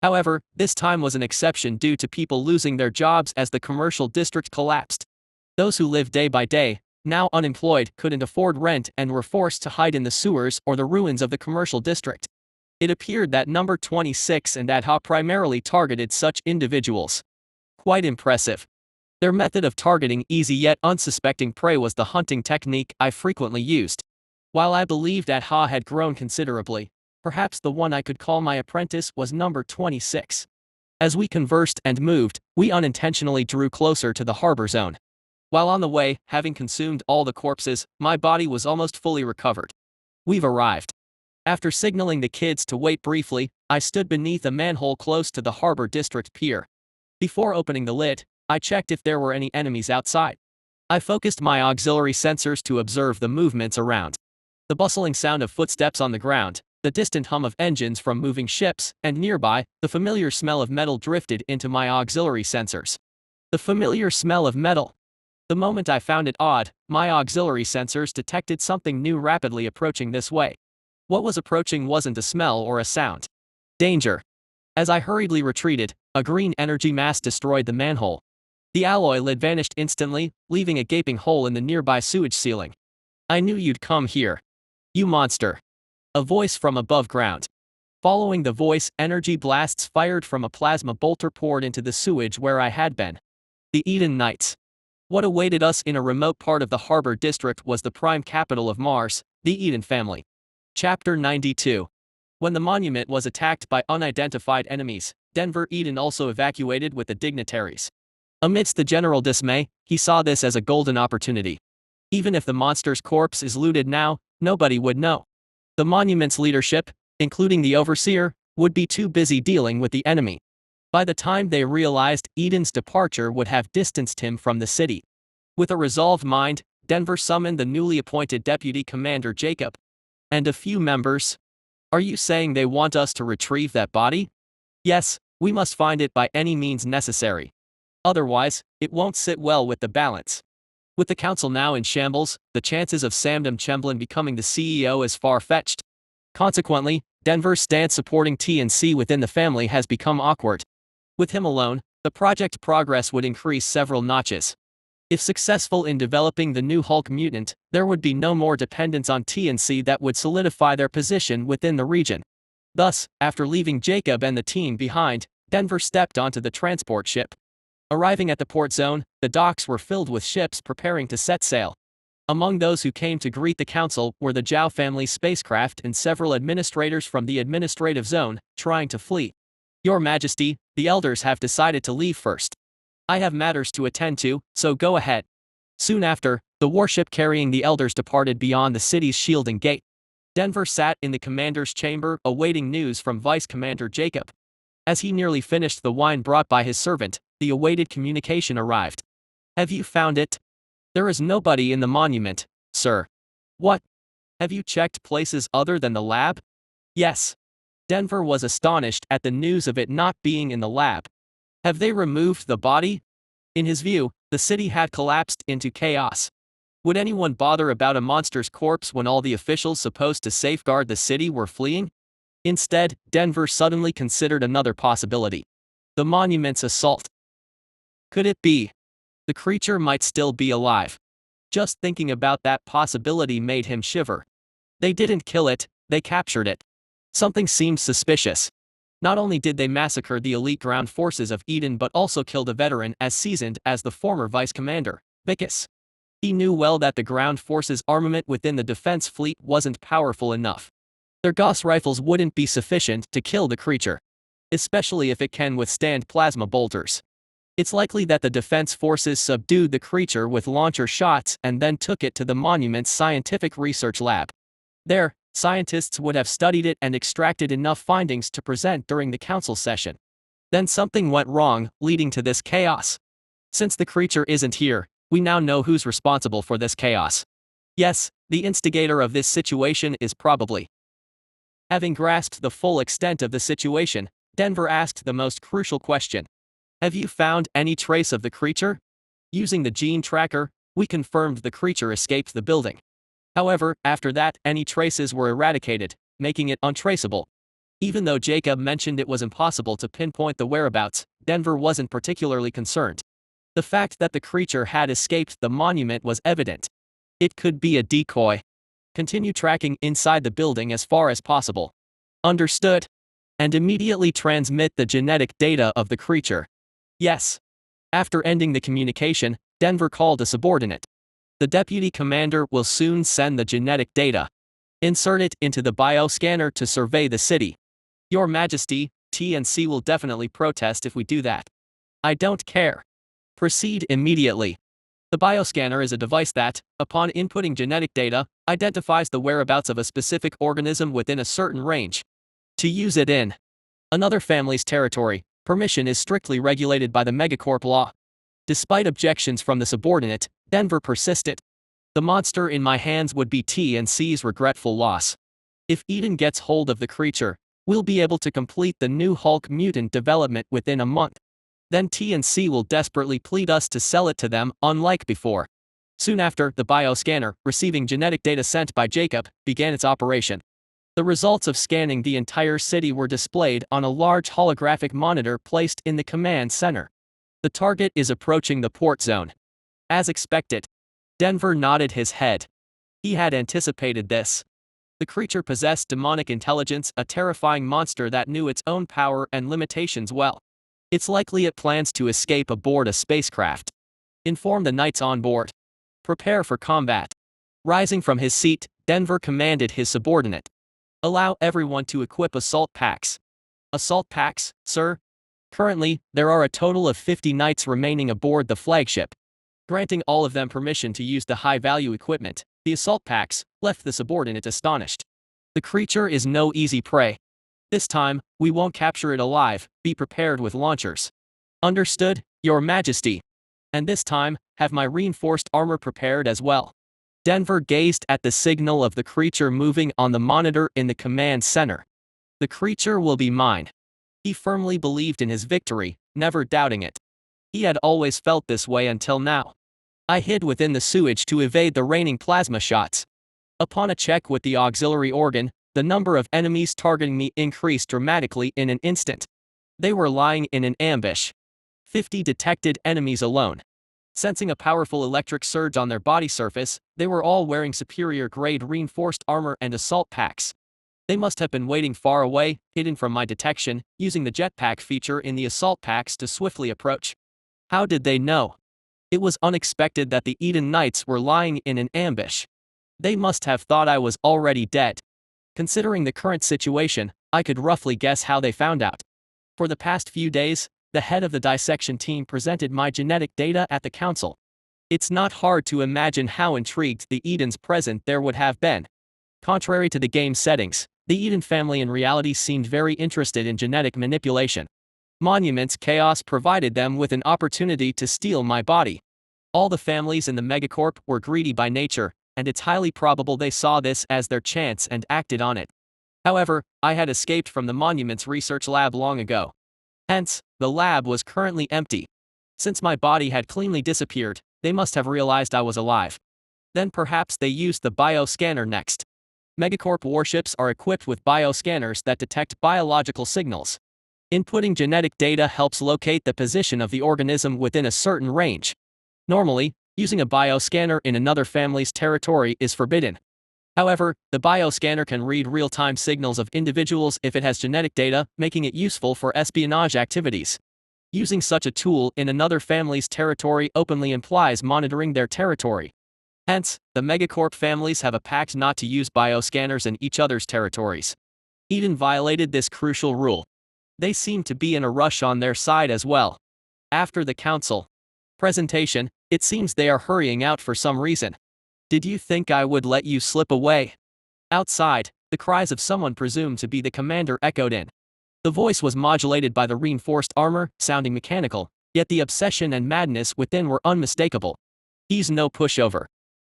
However, this time was an exception due to people losing their jobs as the commercial district collapsed. Those who lived day by day, now unemployed, couldn't afford rent and were forced to hide in the sewers or the ruins of the commercial district. It appeared that number 26 and Adha primarily targeted such individuals. Quite impressive. Their method of targeting easy yet unsuspecting prey was the hunting technique I frequently used. While I believed Adha had grown considerably, perhaps the one I could call my apprentice was number 26. As we conversed and moved, we unintentionally drew closer to the harbor zone. While on the way, having consumed all the corpses, my body was almost fully recovered. We've arrived. After signaling the kids to wait briefly, I stood beneath a manhole close to the harbor district pier. Before opening the lid, I checked if there were any enemies outside. I focused my auxiliary sensors to observe the movements around. The bustling sound of footsteps on the ground, the distant hum of engines from moving ships, and nearby, the familiar smell of metal drifted into my auxiliary sensors. The familiar smell of metal. The moment I found it odd, my auxiliary sensors detected something new rapidly approaching this way. What was approaching wasn't a smell or a sound. Danger. As I hurriedly retreated, a green energy mass destroyed the manhole. The alloy lid vanished instantly, leaving a gaping hole in the nearby sewage ceiling. I knew you'd come here. You monster. A voice from above ground. Following the voice, energy blasts fired from a plasma bolter poured into the sewage where I had been. The Eden Knights. What awaited us in a remote part of the Harbor District was the prime capital of Mars, the Eden family. Chapter 92. When the monument was attacked by unidentified enemies, Denver Eden also evacuated with the dignitaries. Amidst the general dismay, he saw this as a golden opportunity. Even if the monster's corpse is looted now, nobody would know. The monument's leadership, including the overseer, would be too busy dealing with the enemy. By the time they realized Eden's departure would have distanced him from the city. With a resolved mind, Denver summoned the newly appointed Deputy Commander Jacob. And a few members. Are you saying they want us to retrieve that body? Yes, we must find it by any means necessary. Otherwise, it won't sit well with the balance. With the council now in shambles, the chances of Samdam Chemblin becoming the CEO is far-fetched. Consequently, Denver's stance supporting TNC within the family has become awkward. With him alone, the project's progress would increase several notches. If successful in developing the new Hulk mutant, there would be no more dependence on TNC that would solidify their position within the region. Thus, after leaving Jacob and the team behind, Denver stepped onto the transport ship. Arriving at the port zone, the docks were filled with ships preparing to set sail. Among those who came to greet the council were the Zhao family's spacecraft and several administrators from the administrative zone, trying to flee. Your Majesty, the elders have decided to leave first. I have matters to attend to, so go ahead. Soon after, the warship carrying the elders departed beyond the city's shielding gate. Denver sat in the commander's chamber awaiting news from Vice Commander Jacob. As he nearly finished the wine brought by his servant, the awaited communication arrived. Have you found it? There is nobody in the monument, sir. What? Have you checked places other than the lab? Yes. Denver was astonished at the news of it not being in the lab. Have they removed the body? In his view, the city had collapsed into chaos. Would anyone bother about a monster's corpse when all the officials supposed to safeguard the city were fleeing? Instead, Denver suddenly considered another possibility. The monument's assault. Could it be? The creature might still be alive. Just thinking about that possibility made him shiver. They didn't kill it, they captured it. Something seemed suspicious. Not only did they massacre the elite ground forces of Eden but also killed a veteran as seasoned as the former vice commander, Vicus. He knew well that the ground forces' armament within the defense fleet wasn't powerful enough. Their Gauss rifles wouldn't be sufficient to kill the creature. Especially if it can withstand plasma bolters. It's likely that the defense forces subdued the creature with launcher shots and then took it to the monument's scientific research lab. There, scientists would have studied it and extracted enough findings to present during the council session. Then something went wrong, leading to this chaos. Since the creature isn't here, we now know who's responsible for this chaos. Yes, the instigator of this situation is probably. Having grasped the full extent of the situation, Denver asked the most crucial question. Have you found any trace of the creature? Using the gene tracker, we confirmed the creature escaped the building. However, after that, any traces were eradicated, making it untraceable. Even though Jacob mentioned it was impossible to pinpoint the whereabouts, Denver wasn't particularly concerned. The fact that the creature had escaped the monument was evident. It could be a decoy. Continue tracking inside the building as far as possible. Understood? And immediately transmit the genetic data of the creature. Yes. After ending the communication, Denver called a subordinate. The deputy commander will soon send the genetic data. Insert it into the bioscanner to survey the city. Your Majesty, TNC will definitely protest if we do that. I don't care. Proceed immediately. The bioscanner is a device that, upon inputting genetic data, identifies the whereabouts of a specific organism within a certain range. To use it in another family's territory, permission is strictly regulated by the Megacorp law. Despite objections from the subordinate, Denver persisted. The monster in my hands would be TNC's regretful loss. If Eden gets hold of the creature, we'll be able to complete the new Hulk mutant development within a month. Then TNC will desperately plead us to sell it to them, unlike before. Soon after, the bioscanner, receiving genetic data sent by Jacob, began its operation. The results of scanning the entire city were displayed on a large holographic monitor placed in the command center. The target is approaching the port zone. As expected. Denver nodded his head. He had anticipated this. The creature possessed demonic intelligence, a terrifying monster that knew its own power and limitations well. It's likely it plans to escape aboard a spacecraft. Inform the knights on board. Prepare for combat. Rising from his seat, Denver commanded his subordinate. Allow everyone to equip assault packs. Assault packs, sir? Currently, there are a total of 50 knights remaining aboard the flagship. Granting all of them permission to use the high-value equipment, the assault packs left the subordinate astonished. The creature is no easy prey. This time, we won't capture it alive, be prepared with launchers. Understood, Your Majesty. And this time, have my reinforced armor prepared as well. Denver gazed at the signal of the creature moving on the monitor in the command center. The creature will be mine. He firmly believed in his victory, never doubting it. He had always felt this way until now. I hid within the sewage to evade the raining plasma shots. Upon a check with the auxiliary organ, the number of enemies targeting me increased dramatically in an instant. They were lying in an ambush. 50 detected enemies alone. Sensing a powerful electric surge on their body surface, they were all wearing superior-grade reinforced armor and assault packs. They must have been waiting far away, hidden from my detection, using the jetpack feature in the assault packs to swiftly approach. How did they know? It was unexpected that the Eden Knights were lying in an ambush. They must have thought I was already dead. Considering the current situation, I could roughly guess how they found out. For the past few days, the head of the dissection team presented my genetic data at the council. It's not hard to imagine how intrigued the Edens present there would have been. Contrary to the game's settings, the Eden family in reality seemed very interested in genetic manipulation. Monument's chaos provided them with an opportunity to steal my body. All the families in the megacorp were greedy by nature, and it's highly probable they saw this as their chance and acted on it. However, I had escaped from the Monument's research lab long ago. Hence, the lab was currently empty. Since my body had cleanly disappeared, they must have realized I was alive. Then perhaps they used the bioscanner next. Megacorp warships are equipped with bioscanners that detect biological signals. Inputting genetic data helps locate the position of the organism within a certain range. Normally, using a bioscanner in another family's territory is forbidden. However, the bioscanner can read real-time signals of individuals if it has genetic data, making it useful for espionage activities. Using such a tool in another family's territory openly implies monitoring their territory. Hence, the megacorp families have a pact not to use bioscanners in each other's territories. Eden violated this crucial rule. They seem to be in a rush on their side as well. After the council presentation, it seems they are hurrying out for some reason. Did you think I would let you slip away? Outside, the cries of someone presumed to be the commander echoed in. The voice was modulated by the reinforced armor, sounding mechanical, yet the obsession and madness within were unmistakable. He's no pushover.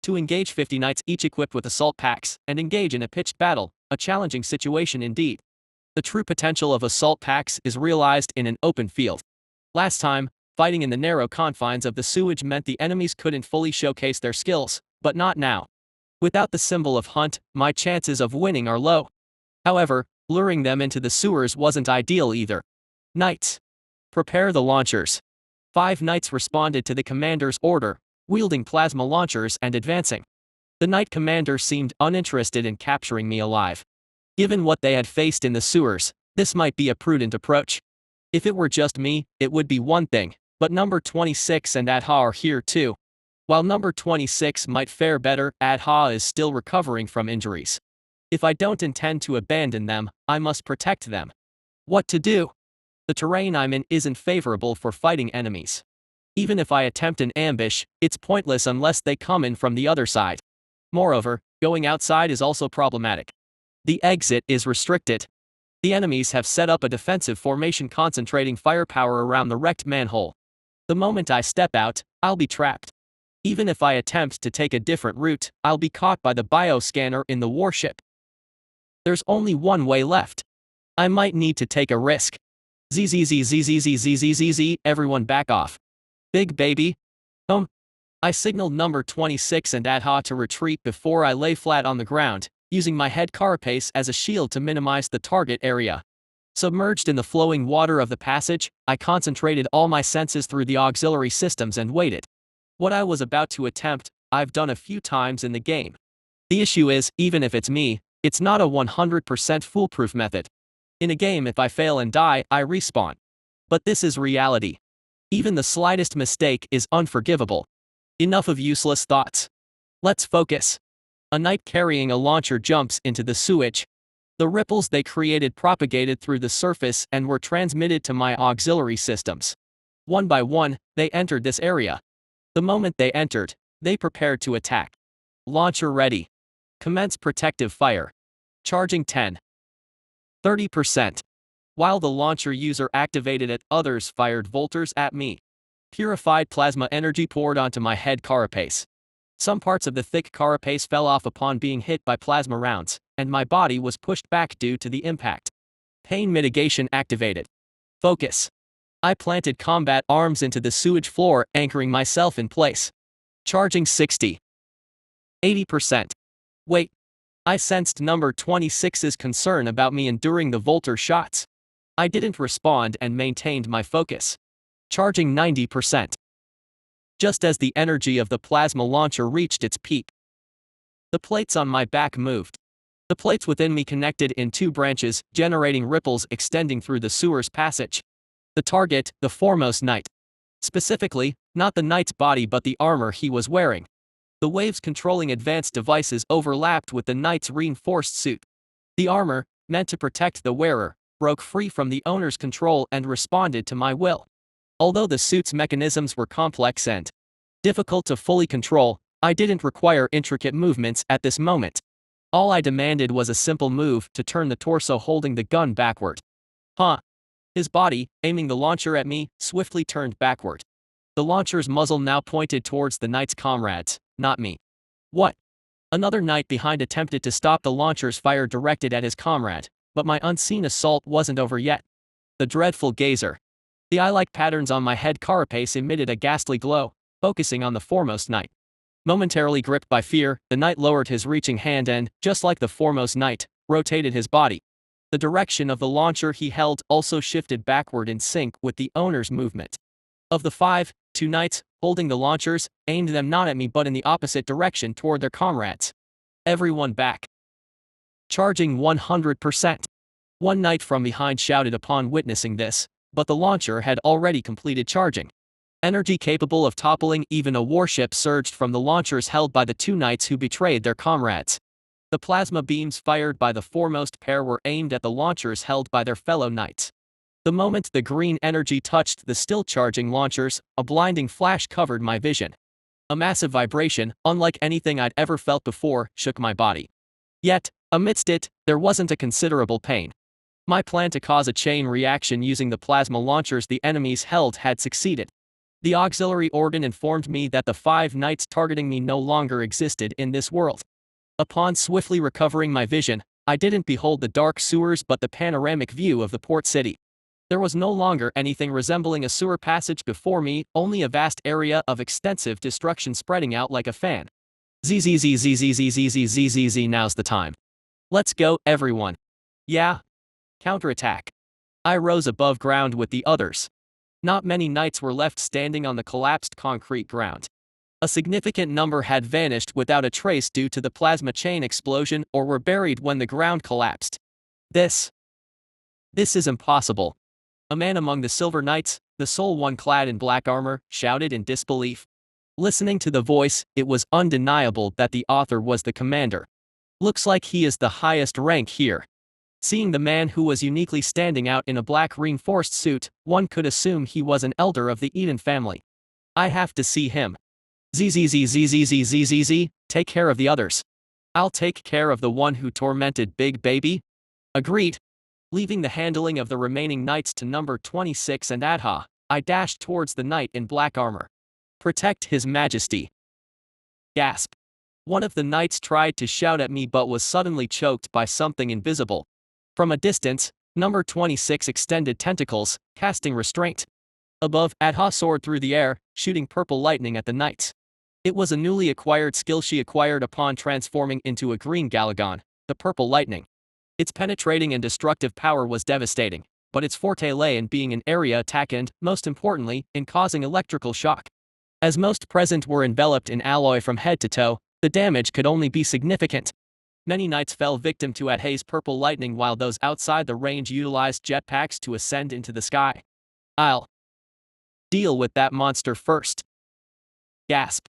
To engage 50 knights each equipped with assault packs, and engage in a pitched battle, a challenging situation indeed. The true potential of assault packs is realized in an open field. Last time, fighting in the narrow confines of the sewage meant the enemies couldn't fully showcase their skills, but not now. Without the symbol of hunt, my chances of winning are low. However, luring them into the sewers wasn't ideal either. Knights. Prepare the launchers. 5 knights responded to the commander's order, wielding plasma launchers and advancing. The knight commander seemed uninterested in capturing me alive. Given what they had faced in the sewers, this might be a prudent approach. If it were just me, it would be one thing, but number 26 and Adha are here too. While number 26 might fare better, Adha is still recovering from injuries. If I don't intend to abandon them, I must protect them. What to do? The terrain I'm in isn't favorable for fighting enemies. Even if I attempt an ambush, it's pointless unless they come in from the other side. Moreover, going outside is also problematic. The exit is restricted. The enemies have set up a defensive formation concentrating firepower around the wrecked manhole. The moment I step out, I'll be trapped. Even if I attempt to take a different route, I'll be caught by the bioscanner in the warship. There's only one way left. I might need to take a risk. ZZZZZZZZZZ, everyone back off. Big baby. I signaled number 26 and Adha to retreat before I lay flat on the ground, using my head carapace as a shield to minimize the target area. Submerged in the flowing water of the passage, I concentrated all my senses through the auxiliary systems and waited. What I was about to attempt, I've done a few times in the game. The issue is, even if it's me, it's not a 100% foolproof method. In a game, if I fail and die, I respawn. But this is reality. Even the slightest mistake is unforgivable. Enough of useless thoughts. Let's focus. A knight carrying a launcher jumps into the sewage. The ripples they created propagated through the surface and were transmitted to my auxiliary systems. One by one, they entered this area. The moment they entered, they prepared to attack. Launcher ready. Commence protective fire. Charging 10. 30%. While the launcher user activated it, others fired volters at me. Purified plasma energy poured onto my head carapace. Some parts of the thick carapace fell off upon being hit by plasma rounds, and my body was pushed back due to the impact. Pain mitigation activated. Focus. I planted combat arms into the sewage floor, anchoring myself in place. Charging 60. 80%. Wait. I sensed number 26's concern about me enduring the Volter shots. I didn't respond and maintained my focus. Charging 90%. Just as the energy of the plasma launcher reached its peak, the plates on my back moved. The plates within me connected in two branches, generating ripples extending through the sewer's passage. The target, the foremost knight. Specifically, not the knight's body but the armor he was wearing. The waves controlling advanced devices overlapped with the knight's reinforced suit. The armor, meant to protect the wearer, broke free from the owner's control and responded to my will. Although the suit's mechanisms were complex and difficult to fully control, I didn't require intricate movements at this moment. All I demanded was a simple move to turn the torso holding the gun backward. His body, aiming the launcher at me, swiftly turned backward. The launcher's muzzle now pointed towards the knight's comrades, not me. What? Another knight behind attempted to stop the launcher's fire directed at his comrade, but my unseen assault wasn't over yet. The dreadful gazer. The eye-like patterns on my head carapace emitted a ghastly glow, focusing on the foremost knight. Momentarily gripped by fear, the knight lowered his reaching hand and, just like the foremost knight, rotated his body. The direction of the launcher he held also shifted backward in sync with the owner's movement. Of the five, 2 knights, holding the launchers, aimed them not at me but in the opposite direction toward their comrades. Everyone back. Charging 100%. One knight from behind shouted upon witnessing this, but the launcher had already completed charging. Energy capable of toppling even a warship surged from the launchers held by the 2 knights who betrayed their comrades. The plasma beams fired by the foremost pair were aimed at the launchers held by their fellow knights. The moment the green energy touched the still charging launchers, a blinding flash covered my vision. A massive vibration, unlike anything I'd ever felt before, shook my body. Yet, amidst it, there wasn't a considerable pain. My plan to cause a chain reaction using the plasma launchers the enemies held had succeeded. The auxiliary organ informed me that the 5 knights targeting me no longer existed in this world. Upon swiftly recovering my vision, I didn't behold the dark sewers but the panoramic view of the port city. There was no longer anything resembling a sewer passage before me, only a vast area of extensive destruction spreading out like a fan. ZZZZZZZZZZZ, now's the time. Let's go, everyone. Yeah. Counterattack. I rose above ground with the others. Not many knights were left standing on the collapsed concrete ground. A significant number had vanished without a trace due to the plasma chain explosion or were buried when the ground collapsed. This is impossible. A man among the silver knights, the sole one clad in black armor, shouted in disbelief. Listening to the voice, it was undeniable that the author was the commander. Looks like he is the highest rank here. Seeing the man who was uniquely standing out in a black reinforced suit, one could assume he was an elder of the Eden family. I have to see him. ZZZZZZZZZ, take care of the others. I'll take care of the one who tormented Big Baby. Agreed. Leaving the handling of the remaining knights to number 26 and Adha, I dashed towards the knight in black armor. Protect His Majesty. Gasp. One of the knights tried to shout at me but was suddenly choked by something invisible. From a distance, number 26 extended tentacles, casting restraint. Above, Adha soared through the air, shooting purple lightning at the knights. It was a newly acquired skill she acquired upon transforming into a green Galagon, the purple lightning. Its penetrating and destructive power was devastating, but its forte lay in being an area attack and, most importantly, in causing electrical shock. As most present were enveloped in alloy from head to toe, the damage could only be significant. Many knights fell victim to Adhay's purple lightning while those outside the range utilized jetpacks to ascend into the sky. I'll deal with that monster first. Gasp.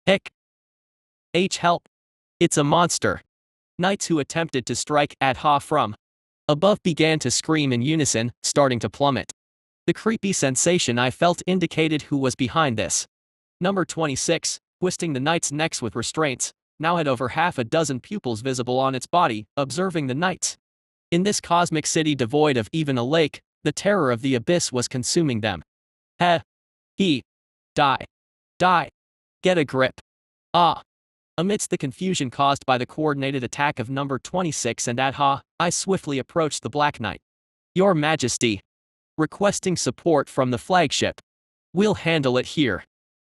Hic. Help. It's a monster. Knights who attempted to strike Adha from above began to scream in unison, starting to plummet. The creepy sensation I felt indicated who was behind this. Number 26, twisting the knight's necks with restraints, now had over half a dozen pupils visible on its body, observing the knights. In this cosmic city devoid of even a lake, the terror of the abyss was consuming them. Die. Die. Get a grip. Ah. Amidst the confusion caused by the coordinated attack of number 26 and Adha, I swiftly approached the Black Knight. Your Majesty. Requesting support from the flagship. We'll handle it here.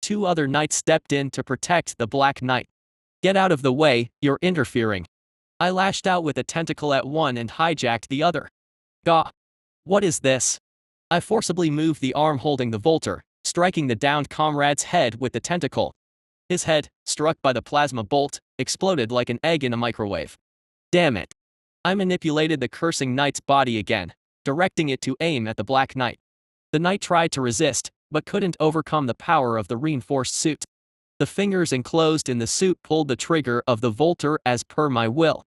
2 other knights stepped in to protect the Black Knight. Get out of the way, you're interfering. I lashed out with a tentacle at one and hijacked the other. Gah. What is this? I forcibly moved the arm holding the Volter, striking the downed comrade's head with the tentacle. His head, struck by the plasma bolt, exploded like an egg in a microwave. Damn it. I manipulated the cursing knight's body again, directing it to aim at the Black Knight. The knight tried to resist, but couldn't overcome the power of the reinforced suit. The fingers enclosed in the suit pulled the trigger of the Volter as per my will.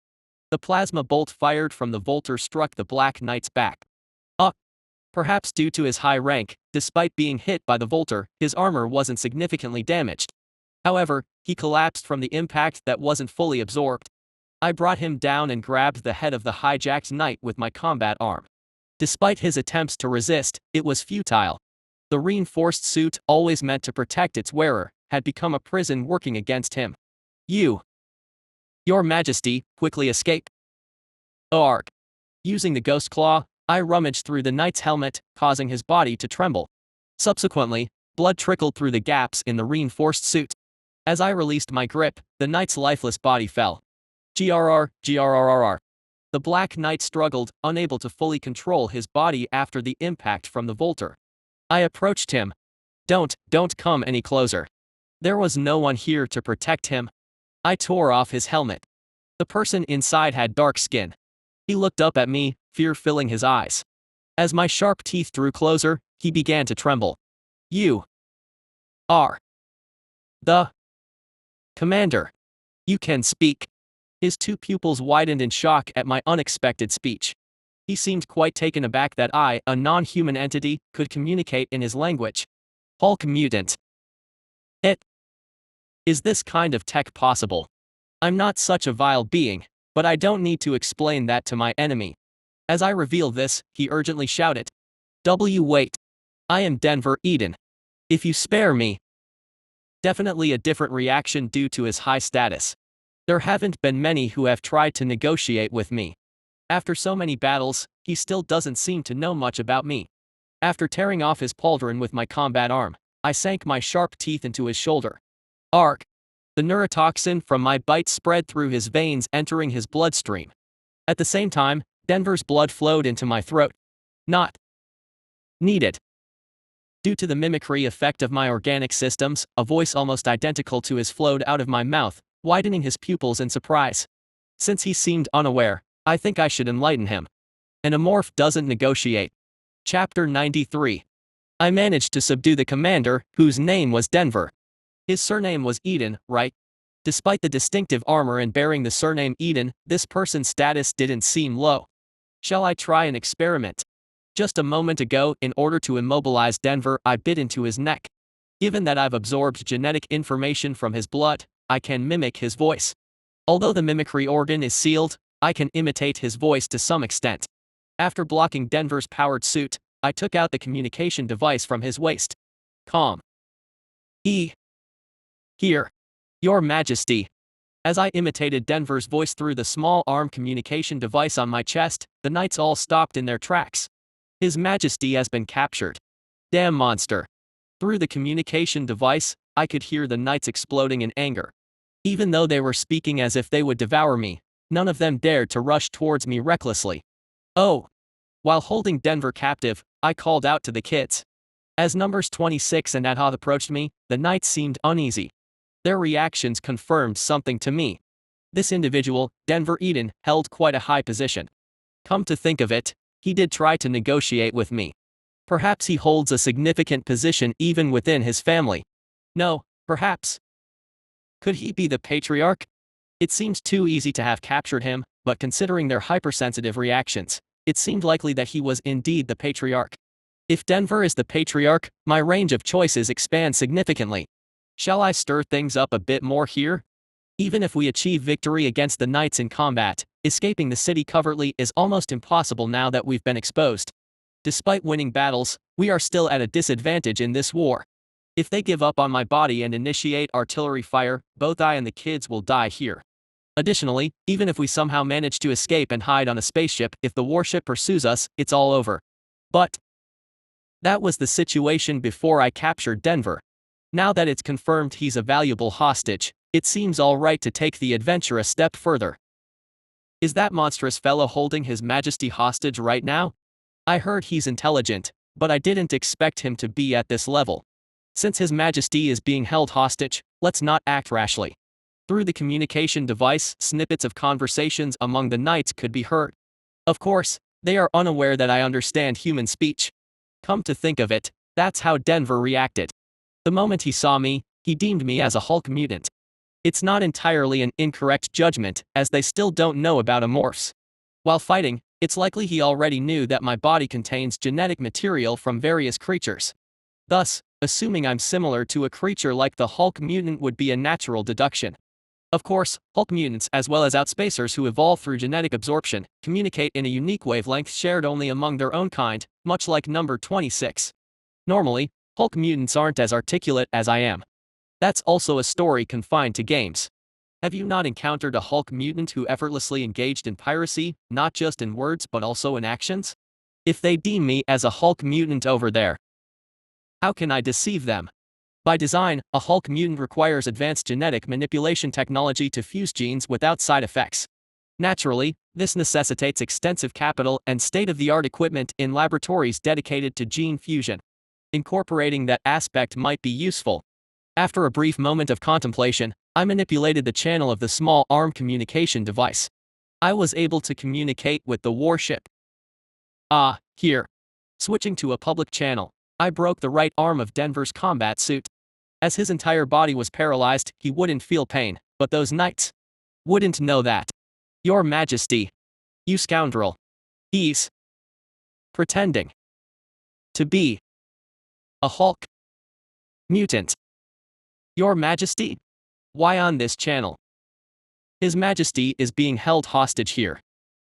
The plasma bolt fired from the Volter struck the Black Knight's back. Perhaps due to his high rank, despite being hit by the Volter, his armor wasn't significantly damaged. However, he collapsed from the impact that wasn't fully absorbed. I brought him down and grabbed the head of the hijacked knight with my combat arm. Despite his attempts to resist, it was futile. The reinforced suit, always meant to protect its wearer, had become a prison working against him. Your Majesty, quickly escape. Arg. Using the ghost claw, I rummaged through the knight's helmet, causing his body to tremble. Subsequently, blood trickled through the gaps in the reinforced suit. As I released my grip, the knight's lifeless body fell. Grrrr. The Black Knight struggled, unable to fully control his body after the impact from the Volter. I approached him. Don't come any closer. There was no one here to protect him. I tore off his helmet. The person inside had dark skin. He looked up at me, fear filling his eyes. As my sharp teeth drew closer, he began to tremble. You are the commander. You can speak. His 2 pupils widened in shock at my unexpected speech. He seemed quite taken aback that I, a non-human entity, could communicate in his language. Hulk mutant. Is this kind of tech possible? I'm not such a vile being, but I don't need to explain that to my enemy. As I reveal this, he urgently shouted. Wait. I am Denver Eden. If you spare me. Definitely a different reaction due to his high status. There haven't been many who have tried to negotiate with me. After so many battles, he still doesn't seem to know much about me. After tearing off his pauldron with my combat arm, I sank my sharp teeth into his shoulder. Arg. The neurotoxin from my bite spread through his veins, entering his bloodstream. At the same time, Denver's blood flowed into my throat. Not needed. Due to the mimicry effect of my organic systems, a voice almost identical to his flowed out of my mouth, widening his pupils in surprise. Since he seemed unaware, I think I should enlighten him. An amorph doesn't negotiate. Chapter 93. I managed to subdue the commander, whose name was Denver. His surname was Eden, right? Despite the distinctive armor and bearing the surname Eden, this person's status didn't seem low. Shall I try an experiment? Just a moment ago, in order to immobilize Denver, I bit into his neck. Given that I've absorbed genetic information from his blood, I can mimic his voice. Although the mimicry organ is sealed, I can imitate his voice to some extent. After blocking Denver's powered suit, I took out the communication device from his waist. Calm. Here. Your Majesty. As I imitated Denver's voice through the small arm communication device on my chest, the knights all stopped in their tracks. His Majesty has been captured. Damn monster. Through the communication device, I could hear the knights exploding in anger. Even though they were speaking as if they would devour me, None of them dared to rush towards me recklessly. Oh! While holding Denver captive, I called out to the kids. As numbers 26 and Adha approached me, the knights seemed uneasy. Their reactions confirmed something to me. This individual, Denver Eden, held quite a high position. Come to think of it, he did try to negotiate with me. Perhaps he holds a significant position even within his family. No, perhaps. Could he be the patriarch? It seems too easy to have captured him, but considering their hypersensitive reactions, it seemed likely that he was indeed the patriarch. If Denver is the patriarch, my range of choices expands significantly. Shall I stir things up a bit more here? Even if we achieve victory against the knights in combat, escaping the city covertly is almost impossible now that we've been exposed. Despite winning battles, we are still at a disadvantage in this war. If they give up on my body and initiate artillery fire, both I and the kids will die here. Additionally, even if we somehow manage to escape and hide on a spaceship, if the warship pursues us, it's all over. But that was the situation before I captured Denver. Now that it's confirmed he's a valuable hostage, it seems alright to take the adventure a step further. Is that monstrous fellow holding His Majesty hostage right now? I heard he's intelligent, but I didn't expect him to be at this level. Since His Majesty is being held hostage, let's not act rashly. Through the communication device, snippets of conversations among the knights could be heard. Of course, they are unaware that I understand human speech. Come to think of it, that's how Denver reacted. The moment he saw me, he deemed me as a Hulk mutant. It's not entirely an incorrect judgment, as they still don't know about amorphs. While fighting, it's likely he already knew that my body contains genetic material from various creatures. Thus, assuming I'm similar to a creature like the Hulk mutant would be a natural deduction. Of course, Hulk mutants as well as outspacers who evolve through genetic absorption, communicate in a unique wavelength shared only among their own kind, much like number 26. Normally, Hulk mutants aren't as articulate as I am. That's also a story confined to games. Have you not encountered a Hulk mutant who effortlessly engaged in piracy, not just in words but also in actions? If they deem me as a Hulk mutant over there, how can I deceive them? By design, a Hulk mutant requires advanced genetic manipulation technology to fuse genes without side effects. Naturally, this necessitates extensive capital and state-of-the-art equipment in laboratories dedicated to gene fusion. Incorporating that aspect might be useful. After a brief moment of contemplation, I manipulated the channel of the small arm communication device. I was able to communicate with the warship. Ah, here. Switching to a public channel, I broke the right arm of Denver's combat suit. As his entire body was paralyzed, he wouldn't feel pain, but those knights wouldn't know that. Your Majesty. You scoundrel. He's pretending to be a Hulk mutant. Your Majesty? Why on this channel? His Majesty is being held hostage here.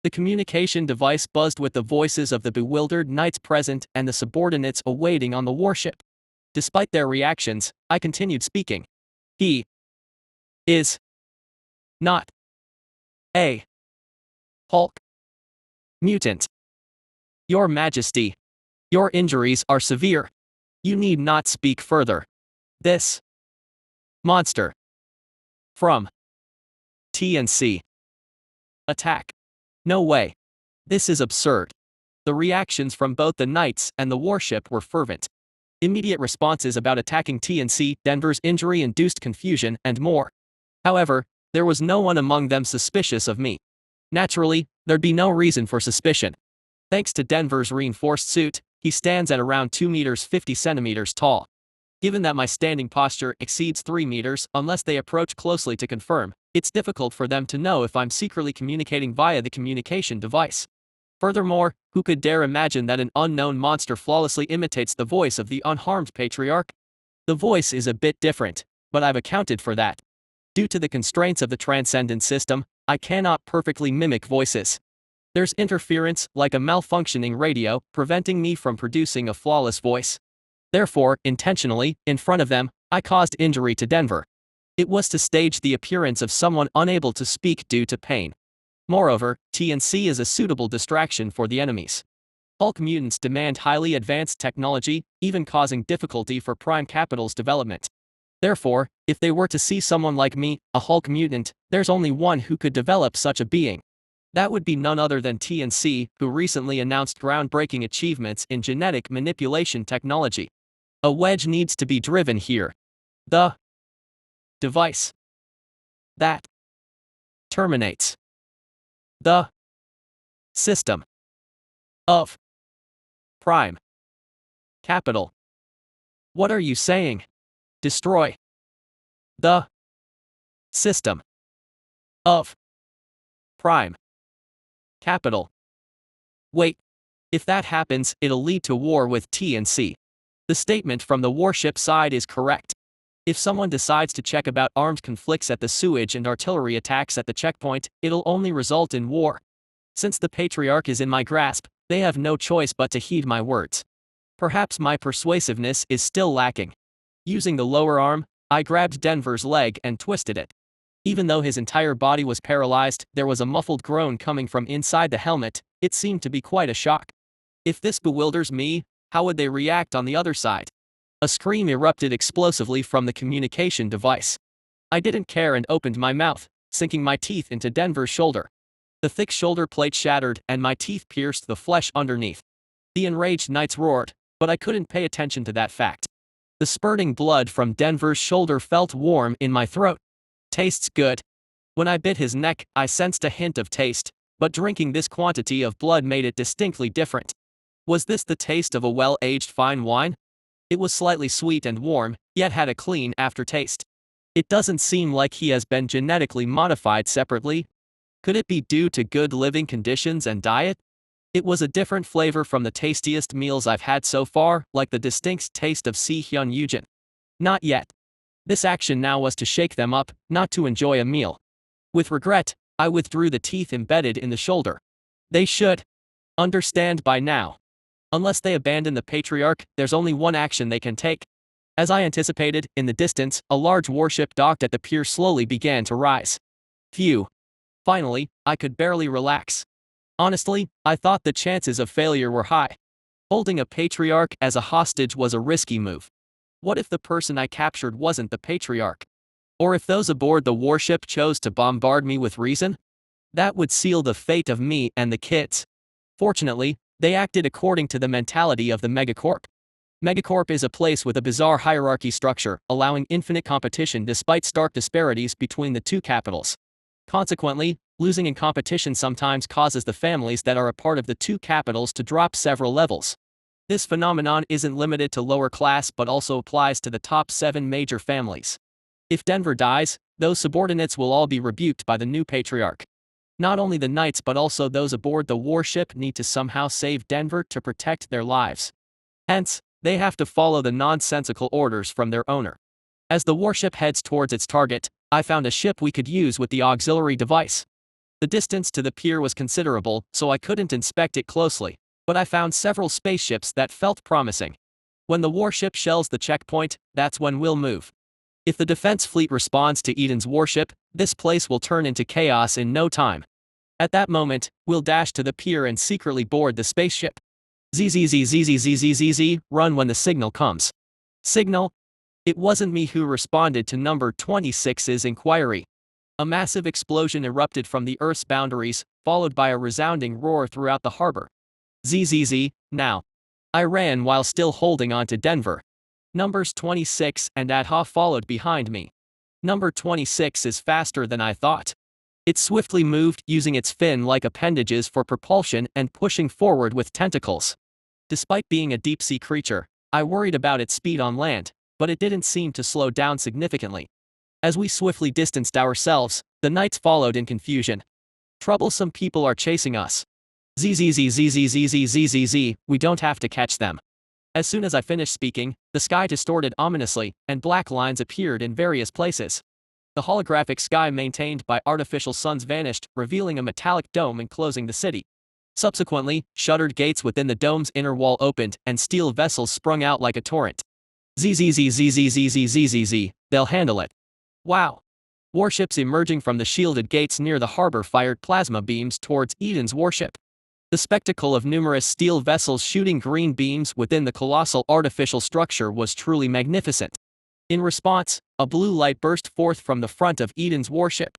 The communication device buzzed with the voices of the bewildered knights present and the subordinates awaiting on the warship. Despite their reactions, I continued speaking. He is not a Hulk mutant. Your Majesty, your injuries are severe. You need not speak further. This monster from TNC attack. No way. This is absurd. The reactions from both the knights and the warship were fervent. Immediate responses about attacking TNC, Denver's injury-induced confusion, and more. However, there was no one among them suspicious of me. Naturally, there'd be no reason for suspicion. Thanks to Denver's reinforced suit, he stands at around 2 meters 50 centimeters tall. Given that my standing posture exceeds 3 meters unless they approach closely to confirm, it's difficult for them to know if I'm secretly communicating via the communication device. Furthermore, who could dare imagine that an unknown monster flawlessly imitates the voice of the unharmed patriarch? The voice is a bit different, but I've accounted for that. Due to the constraints of the transcendent system, I cannot perfectly mimic voices. There's interference, like a malfunctioning radio, preventing me from producing a flawless voice. Therefore, intentionally, in front of them, I caused injury to Denver. It was to stage the appearance of someone unable to speak due to pain. Moreover, TNC is a suitable distraction for the enemies. Hulk mutants demand highly advanced technology, even causing difficulty for Prime Capital's development. Therefore, if they were to see someone like me, a Hulk mutant, there's only one who could develop such a being. That would be none other than TNC, who recently announced groundbreaking achievements in genetic manipulation technology. A wedge needs to be driven here. The device that terminates the system of prime capital. What are you saying? Destroy the system of prime capital. Wait. If that happens, it'll lead to war with TNC. The statement from the warship side is correct. If someone decides to check about armed conflicts at the sewage and artillery attacks at the checkpoint, it'll only result in war. Since the patriarch is in my grasp, they have no choice but to heed my words. Perhaps my persuasiveness is still lacking. Using the lower arm, I grabbed Denver's leg and twisted it. Even though his entire body was paralyzed, there was a muffled groan coming from inside the helmet. It seemed to be quite a shock. If this bewilders me, how would they react on the other side? A scream erupted explosively from the communication device. I didn't care and opened my mouth, sinking my teeth into Denver's shoulder. The thick shoulder plate shattered and my teeth pierced the flesh underneath. The enraged knights roared, but I couldn't pay attention to that fact. The spurting blood from Denver's shoulder felt warm in my throat. Tastes good. When I bit his neck, I sensed a hint of taste, but drinking this quantity of blood made it distinctly different. Was this the taste of a well-aged fine wine? It was slightly sweet and warm, yet had a clean aftertaste. It doesn't seem like he has been genetically modified separately. Could it be due to good living conditions and diet? It was a different flavor from the tastiest meals I've had so far, like the distinct taste of Sihyun Yujin. Not yet. This action now was to shake them up, not to enjoy a meal. With regret, I withdrew the teeth embedded in the shoulder. They should understand by now. Unless they abandon the patriarch, there's only one action they can take. As I anticipated, in the distance, a large warship docked at the pier slowly began to rise. Phew. Finally, I could barely relax. Honestly, I thought the chances of failure were high. Holding a patriarch as a hostage was a risky move. What if the person I captured wasn't the patriarch? Or if those aboard the warship chose to bombard me with reason? That would seal the fate of me and the kids. Fortunately, they acted according to the mentality of the megacorp. Megacorp is a place with a bizarre hierarchy structure, allowing infinite competition despite stark disparities between the two capitals. Consequently, losing in competition sometimes causes the families that are a part of the two capitals to drop several levels. This phenomenon isn't limited to lower class but also applies to the top 7 major families. If Denver dies, those subordinates will all be rebuked by the new patriarch. Not only the knights but also those aboard the warship need to somehow save Denver to protect their lives. Hence, they have to follow the nonsensical orders from their owner. As the warship heads towards its target, I found a ship we could use with the auxiliary device. The distance to the pier was considerable, so I couldn't inspect it closely, but I found several spaceships that felt promising. When the warship shells the checkpoint, that's when we'll move. If the defense fleet responds to Eden's warship, this place will turn into chaos in no time. At that moment, we'll dash to the pier and secretly board the spaceship. ZZZZZZZZZ, run when the signal comes. Signal? It wasn't me who responded to number 26's inquiry. A massive explosion erupted from the Earth's boundaries, followed by a resounding roar throughout the harbor. ZZZ, now. I ran while still holding on to Denver. Numbers 26 and Adha followed behind me. Number 26 is faster than I thought. It swiftly moved, using its fin-like appendages for propulsion and pushing forward with tentacles. Despite being a deep-sea creature, I worried about its speed on land, but it didn't seem to slow down significantly. As we swiftly distanced ourselves, the knights followed in confusion. Troublesome people are chasing us. ZZZZZZZZZZ, we don't have to catch them. As soon as I finished speaking, the sky distorted ominously, and black lines appeared in various places. The holographic sky maintained by artificial suns vanished, revealing a metallic dome enclosing the city. Subsequently, shuttered gates within the dome's inner wall opened, and steel vessels sprung out like a torrent. ZZZZZZZZZZ, they'll handle it. Wow. Warships emerging from the shielded gates near the harbor fired plasma beams towards Eden's warship. The spectacle of numerous steel vessels shooting green beams within the colossal artificial structure was truly magnificent. In response, a blue light burst forth from the front of Eden's warship.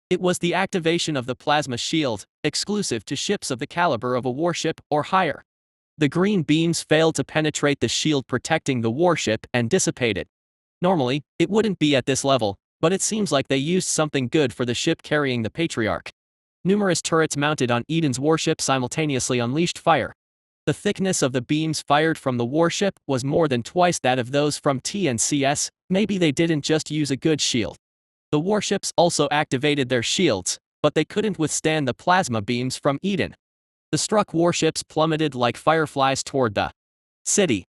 It was the activation of the plasma shield, exclusive to ships of the caliber of a warship or higher. The green beams failed to penetrate the shield protecting the warship and dissipated. Normally, it wouldn't be at this level, but it seems like they used something good for the ship carrying the patriarch. Numerous turrets mounted on Eden's warship simultaneously unleashed fire. The thickness of the beams fired from the warship was more than twice that of those from TNCS. Maybe they didn't just use a good shield. The warships also activated their shields, but they couldn't withstand the plasma beams from Eden. The struck warships plummeted like fireflies toward the city.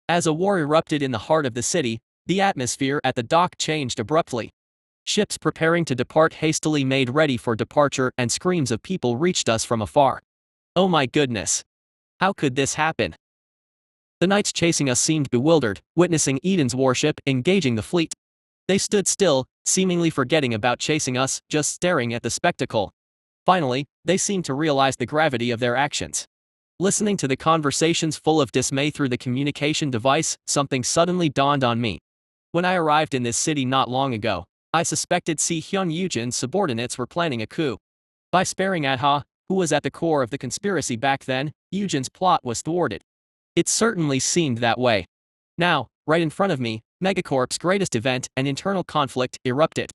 As a war erupted in the heart of the city, the atmosphere at the dock changed abruptly. Ships preparing to depart hastily made ready for departure, and screams of people reached us from afar. Oh my goodness! How could this happen? The knights chasing us seemed bewildered, witnessing Eden's warship engaging the fleet. They stood still, seemingly forgetting about chasing us, just staring at the spectacle. Finally, they seemed to realize the gravity of their actions. Listening to the conversations full of dismay through the communication device, something suddenly dawned on me. When I arrived in this city not long ago, I suspected Hyunjin's subordinates were planning a coup. By sparing Adha, who was at the core of the conspiracy back then, Yujin's plot was thwarted. It certainly seemed that way. Now, right in front of me, Megacorp's greatest event, an internal conflict, erupted.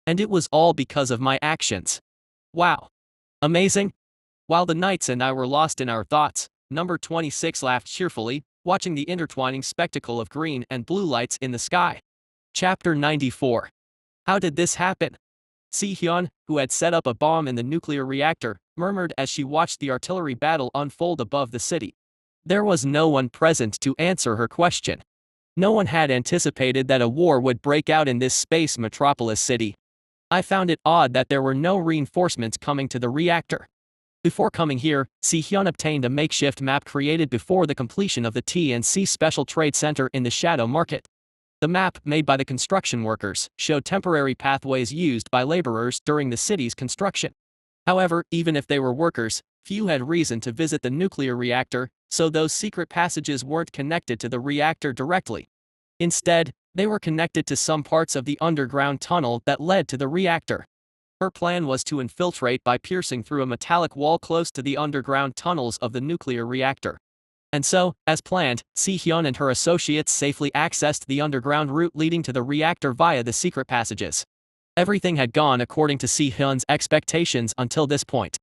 And it was all because of my actions. Wow. Amazing? While the knights and I were lost in our thoughts, number 26 laughed cheerfully, watching the intertwining spectacle of green and blue lights in the sky. Chapter 94. How did this happen? Si-hyun, who had set up a bomb in the nuclear reactor, murmured as she watched the artillery battle unfold above the city. There was no one present to answer her question. No one had anticipated that a war would break out in this space metropolis city. I found it odd that there were no reinforcements coming to the reactor. Before coming here, Si-hyun obtained a makeshift map created before the completion of the T&C Special Trade Center in the Shadow Market. The map, made by the construction workers, showed temporary pathways used by laborers during the city's construction. However, even if they were workers, few had reason to visit the nuclear reactor, so those secret passages weren't connected to the reactor directly. Instead, they were connected to some parts of the underground tunnel that led to the reactor. Her plan was to infiltrate by piercing through a metallic wall close to the underground tunnels of the nuclear reactor. And so, as planned, Si-hyun and her associates safely accessed the underground route leading to the reactor via the secret passages. Everything had gone according to Si-hyun's expectations until this point.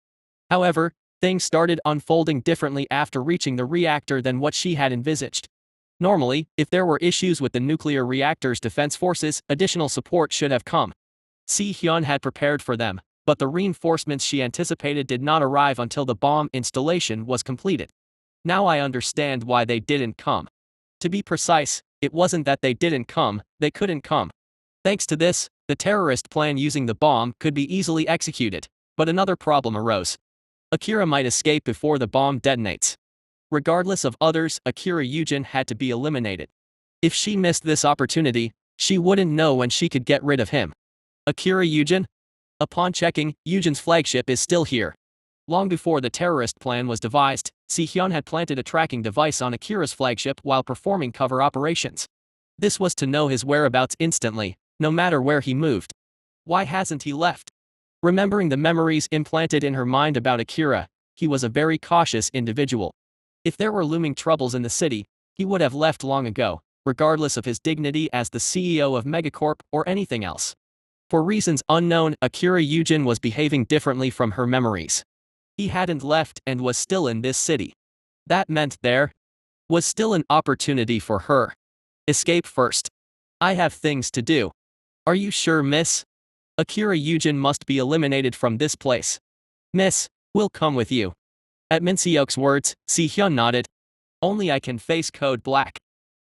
However, things started unfolding differently after reaching the reactor than what she had envisaged. Normally, if there were issues with the nuclear reactor's defense forces, additional support should have come. Si-hyun had prepared for them, but the reinforcements she anticipated did not arrive until the bomb installation was completed. Now I understand why they didn't come. To be precise, it wasn't that they didn't come, they couldn't come. Thanks to this, the terrorist plan using the bomb could be easily executed, but another problem arose. Akira might escape before the bomb detonates. Regardless of others, Akira Yujin had to be eliminated. If she missed this opportunity, she wouldn't know when she could get rid of him. Akira Yujin? Upon checking, Yujin's flagship is still here. Long before the terrorist plan was devised, Si-hyun had planted a tracking device on Akira's flagship while performing cover operations. This was to know his whereabouts instantly, no matter where he moved. Why hasn't he left? Remembering the memories implanted in her mind about Akira, he was a very cautious individual. If there were looming troubles in the city, he would have left long ago, regardless of his dignity as the CEO of Megacorp or anything else. For reasons unknown, Akira Yujin was behaving differently from her memories. He hadn't left and was still in this city. That meant there was still an opportunity for her. Escape first. I have things to do. Are you sure, miss? Akira Yujin must be eliminated from this place. Miss, we'll come with you. At Minseok's words, Si-hyun nodded. Only I can face Code Black.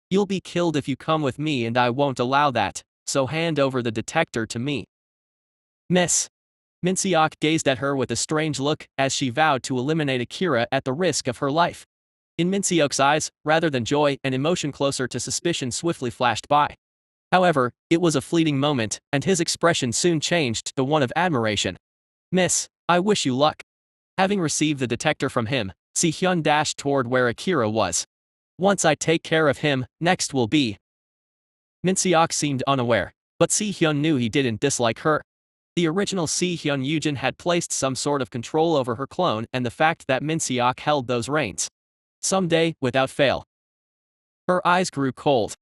You'll be killed if you come with me and I won't allow that, so hand over the detector to me. Miss. Minseok gazed at her with a strange look as she vowed to eliminate Akira at the risk of her life. In Minseok's eyes, rather than joy, an emotion closer to suspicion swiftly flashed by. However, it was a fleeting moment, and his expression soon changed to one of admiration. Miss, I wish you luck. Having received the detector from him, Si-hyun dashed toward where Akira was. Once I take care of him, next will be Min-seok seemed unaware, but Si-hyun knew he didn't dislike her. The original Si-hyun Yujin had placed some sort of control over her clone, and the fact that Min-seok held those reins. Someday, without fail. Her eyes grew cold.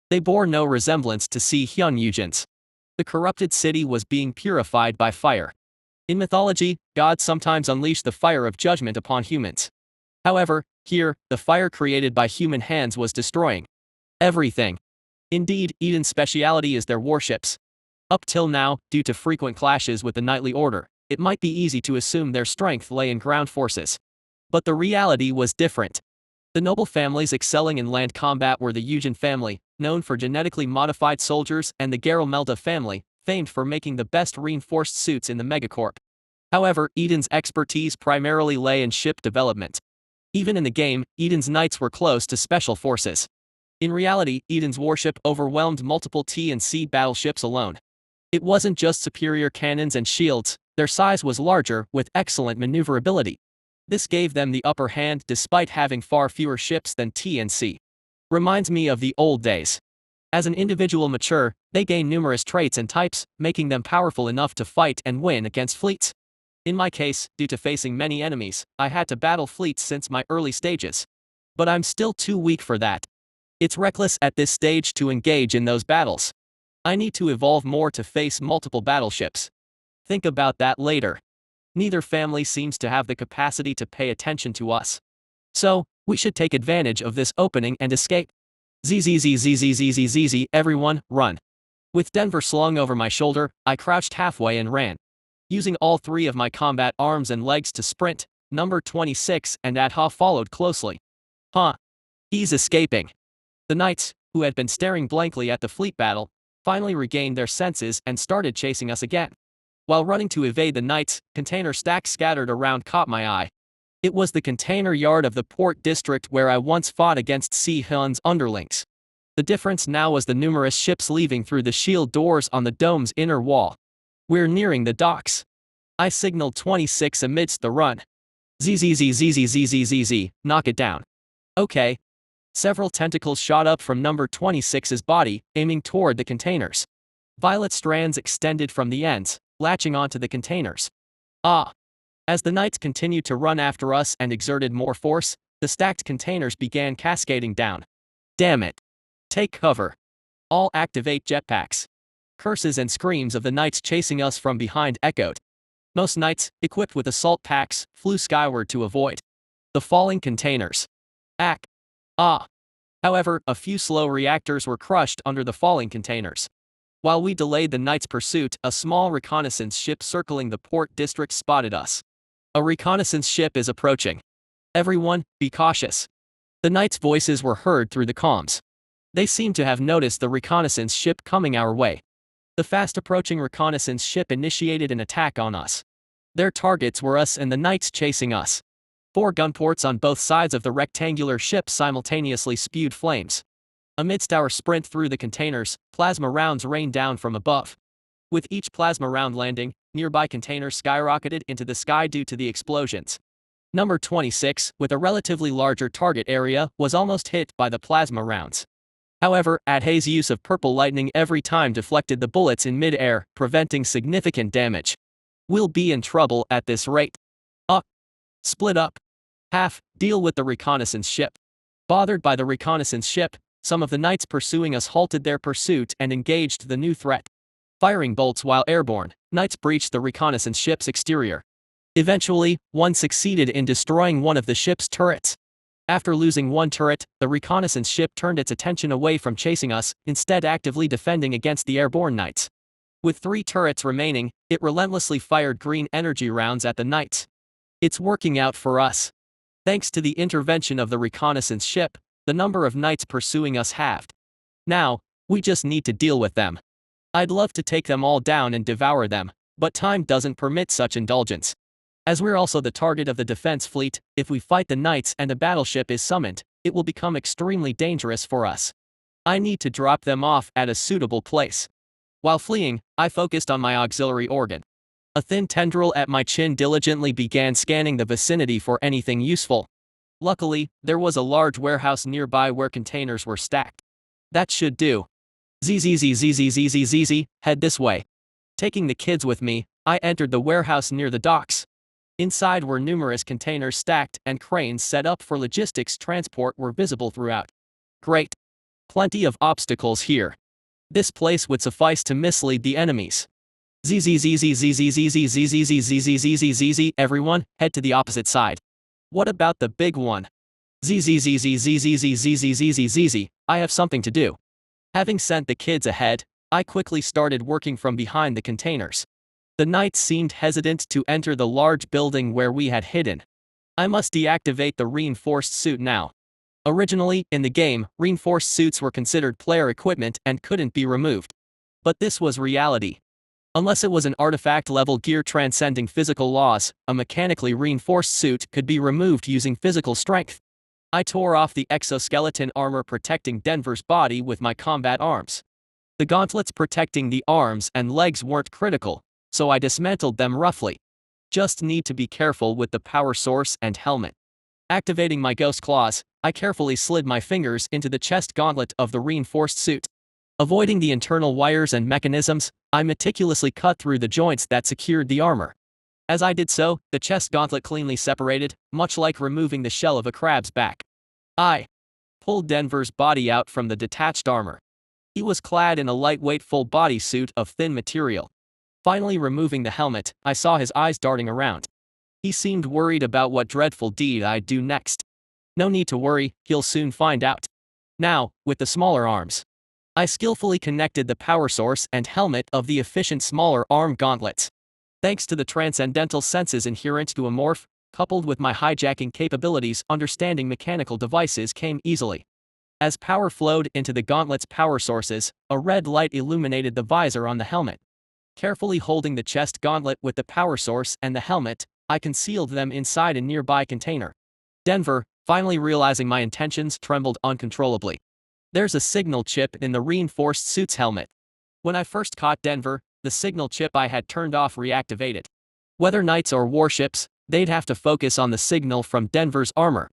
They bore no resemblance to Si-hyun Yujin's. The corrupted city was being purified by fire. In mythology, gods sometimes unleash the fire of judgment upon humans. However, here, the fire created by human hands was destroying everything. Indeed, Eden's speciality is their warships. Up till now, due to frequent clashes with the Knightly Order, it might be easy to assume their strength lay in ground forces. But the reality was different. The noble families excelling in land combat were the Yujin family, known for genetically modified soldiers, and the Garamelda family, famed for making the best reinforced suits in the megacorp. However, Eden's expertise primarily lay in ship development. Even in the game, Eden's knights were close to special forces. In reality, Eden's warship overwhelmed multiple T&C battleships alone. It wasn't just superior cannons and shields, their size was larger, with excellent maneuverability. This gave them the upper hand despite having far fewer ships than T&C. Reminds me of the old days. As an individual mature, they gain numerous traits and types, making them powerful enough to fight and win against fleets. In my case, due to facing many enemies, I had to battle fleets since my early stages. But I'm still too weak for that. It's reckless at this stage to engage in those battles. I need to evolve more to face multiple battleships. Think about that later. Neither family seems to have the capacity to pay attention to us. So, we should take advantage of this opening and escape. ZZZZZZZZ, everyone, run. With Denver slung over my shoulder, I crouched halfway and ran. Using all three of my combat arms and legs to sprint, number 26 and Adha followed closely. He's escaping. The knights, who had been staring blankly at the fleet battle, finally regained their senses and started chasing us again. While running to evade the knights, container stacks scattered around caught my eye. It was the container yard of the port district where I once fought against Si-hyun's underlings. The difference now was the numerous ships leaving through the shield doors on the dome's inner wall. We're nearing the docks. I signaled 26 amidst the run. ZZZZZZZZZ, knock it down. Okay. Several tentacles shot up from number 26's body, aiming toward the containers. Violet strands extended from the ends, latching onto the containers. As the knights continued to run after us and exerted more force, the stacked containers began cascading down. Damn it. Take cover. All activate jetpacks. Curses and screams of the knights chasing us from behind echoed. Most knights, equipped with assault packs, flew skyward to avoid the falling containers. However, a few slow reactors were crushed under the falling containers. While we delayed the knights' pursuit, a small reconnaissance ship circling the port district spotted us. A reconnaissance ship is approaching. Everyone, be cautious. The knights' voices were heard through the comms. They seemed to have noticed the reconnaissance ship coming our way. The fast-approaching reconnaissance ship initiated an attack on us. Their targets were us and the knights chasing us. 4 gunports on both sides of the rectangular ship simultaneously spewed flames. Amidst our sprint through the containers, plasma rounds rained down from above. With each plasma round landing, nearby containers skyrocketed into the sky due to the explosions. Number 26, with a relatively larger target area, was almost hit by the plasma rounds. However, Adha's use of purple lightning every time deflected the bullets in mid-air, preventing significant damage. We'll be in trouble at this rate. Split up. Half, deal with the reconnaissance ship. Bothered by the reconnaissance ship, some of the knights pursuing us halted their pursuit and engaged the new threat. Firing bolts while airborne, knights breached the reconnaissance ship's exterior. Eventually, one succeeded in destroying one of the ship's turrets. After losing one turret, the reconnaissance ship turned its attention away from chasing us, instead actively defending against the airborne knights. With 3 turrets remaining, it relentlessly fired green energy rounds at the knights. It's working out for us. Thanks to the intervention of the reconnaissance ship, the number of knights pursuing us halved. Now, we just need to deal with them. I'd love to take them all down and devour them, but time doesn't permit such indulgence. As we're also the target of the defense fleet, if we fight the knights and a battleship is summoned, it will become extremely dangerous for us. I need to drop them off at a suitable place. While fleeing, I focused on my auxiliary organ. A thin tendril at my chin diligently began scanning the vicinity for anything useful. Luckily, there was a large warehouse nearby where containers were stacked. That should do. ZZZZZZZZ, head this way. Taking the kids with me, I entered the warehouse near the docks. Inside were numerous containers stacked and cranes set up for logistics transport were visible throughout. Great. Plenty of obstacles here. This place would suffice to mislead the enemies. ZZZZZZZZZZZZZZZZZZ, everyone, head to the opposite side. What about the big one? ZZZZZZZZZZZZZ, I have something to do. Having sent the kids ahead, I quickly started working from behind the containers. The knights seemed hesitant to enter the large building where we had hidden. I must deactivate the reinforced suit now. Originally, in the game, reinforced suits were considered player equipment and couldn't be removed. But this was reality. Unless it was an artifact-level gear transcending physical laws, a mechanically reinforced suit could be removed using physical strength. I tore off the exoskeleton armor protecting Denver's body with my combat arms. The gauntlets protecting the arms and legs weren't critical, so I dismantled them roughly. Just need to be careful with the power source and helmet. Activating my ghost claws, I carefully slid my fingers into the chest gauntlet of the reinforced suit. Avoiding the internal wires and mechanisms, I meticulously cut through the joints that secured the armor. As I did so, the chest gauntlet cleanly separated, much like removing the shell of a crab's back. I pulled Denver's body out from the detached armor. He was clad in a lightweight full-body suit of thin material. Finally removing the helmet, I saw his eyes darting around. He seemed worried about what dreadful deed I'd do next. No need to worry, he'll soon find out. Now, with the smaller arms, I skillfully connected the power source and helmet of the efficient smaller arm gauntlets. Thanks to the transcendental senses inherent to a morph, coupled with my hijacking capabilities, understanding mechanical devices came easily. As power flowed into the gauntlet's power sources, a red light illuminated the visor on the helmet. Carefully holding the chest gauntlet with the power source and the helmet, I concealed them inside a nearby container. Denver, finally realizing my intentions, trembled uncontrollably. There's a signal chip in the reinforced suit's helmet. When I first caught Denver, the signal chip I had turned off reactivated. Whether knights or warships, they'd have to focus on the signal from Denver's armor.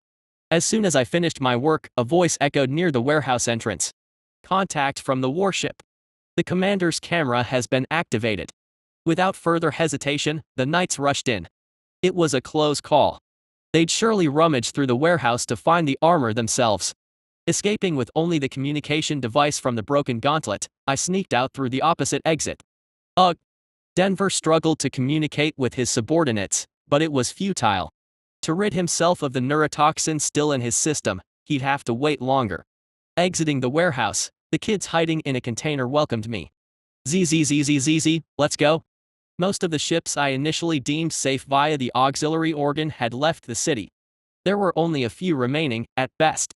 As soon as I finished my work, a voice echoed near the warehouse entrance. Contact from the warship. The commander's camera has been activated. Without further hesitation, the knights rushed in. It was a close call. They'd surely rummage through the warehouse to find the armor themselves. Escaping with only the communication device from the broken gauntlet, I sneaked out through the opposite exit. Ugh! Denver struggled to communicate with his subordinates, but it was futile. To rid himself of the neurotoxin still in his system, he'd have to wait longer. Exiting the warehouse, the kids hiding in a container welcomed me. ZZZZZZ, let's go. Most of the ships I initially deemed safe via the auxiliary organ had left the city. There were only a few remaining, at best.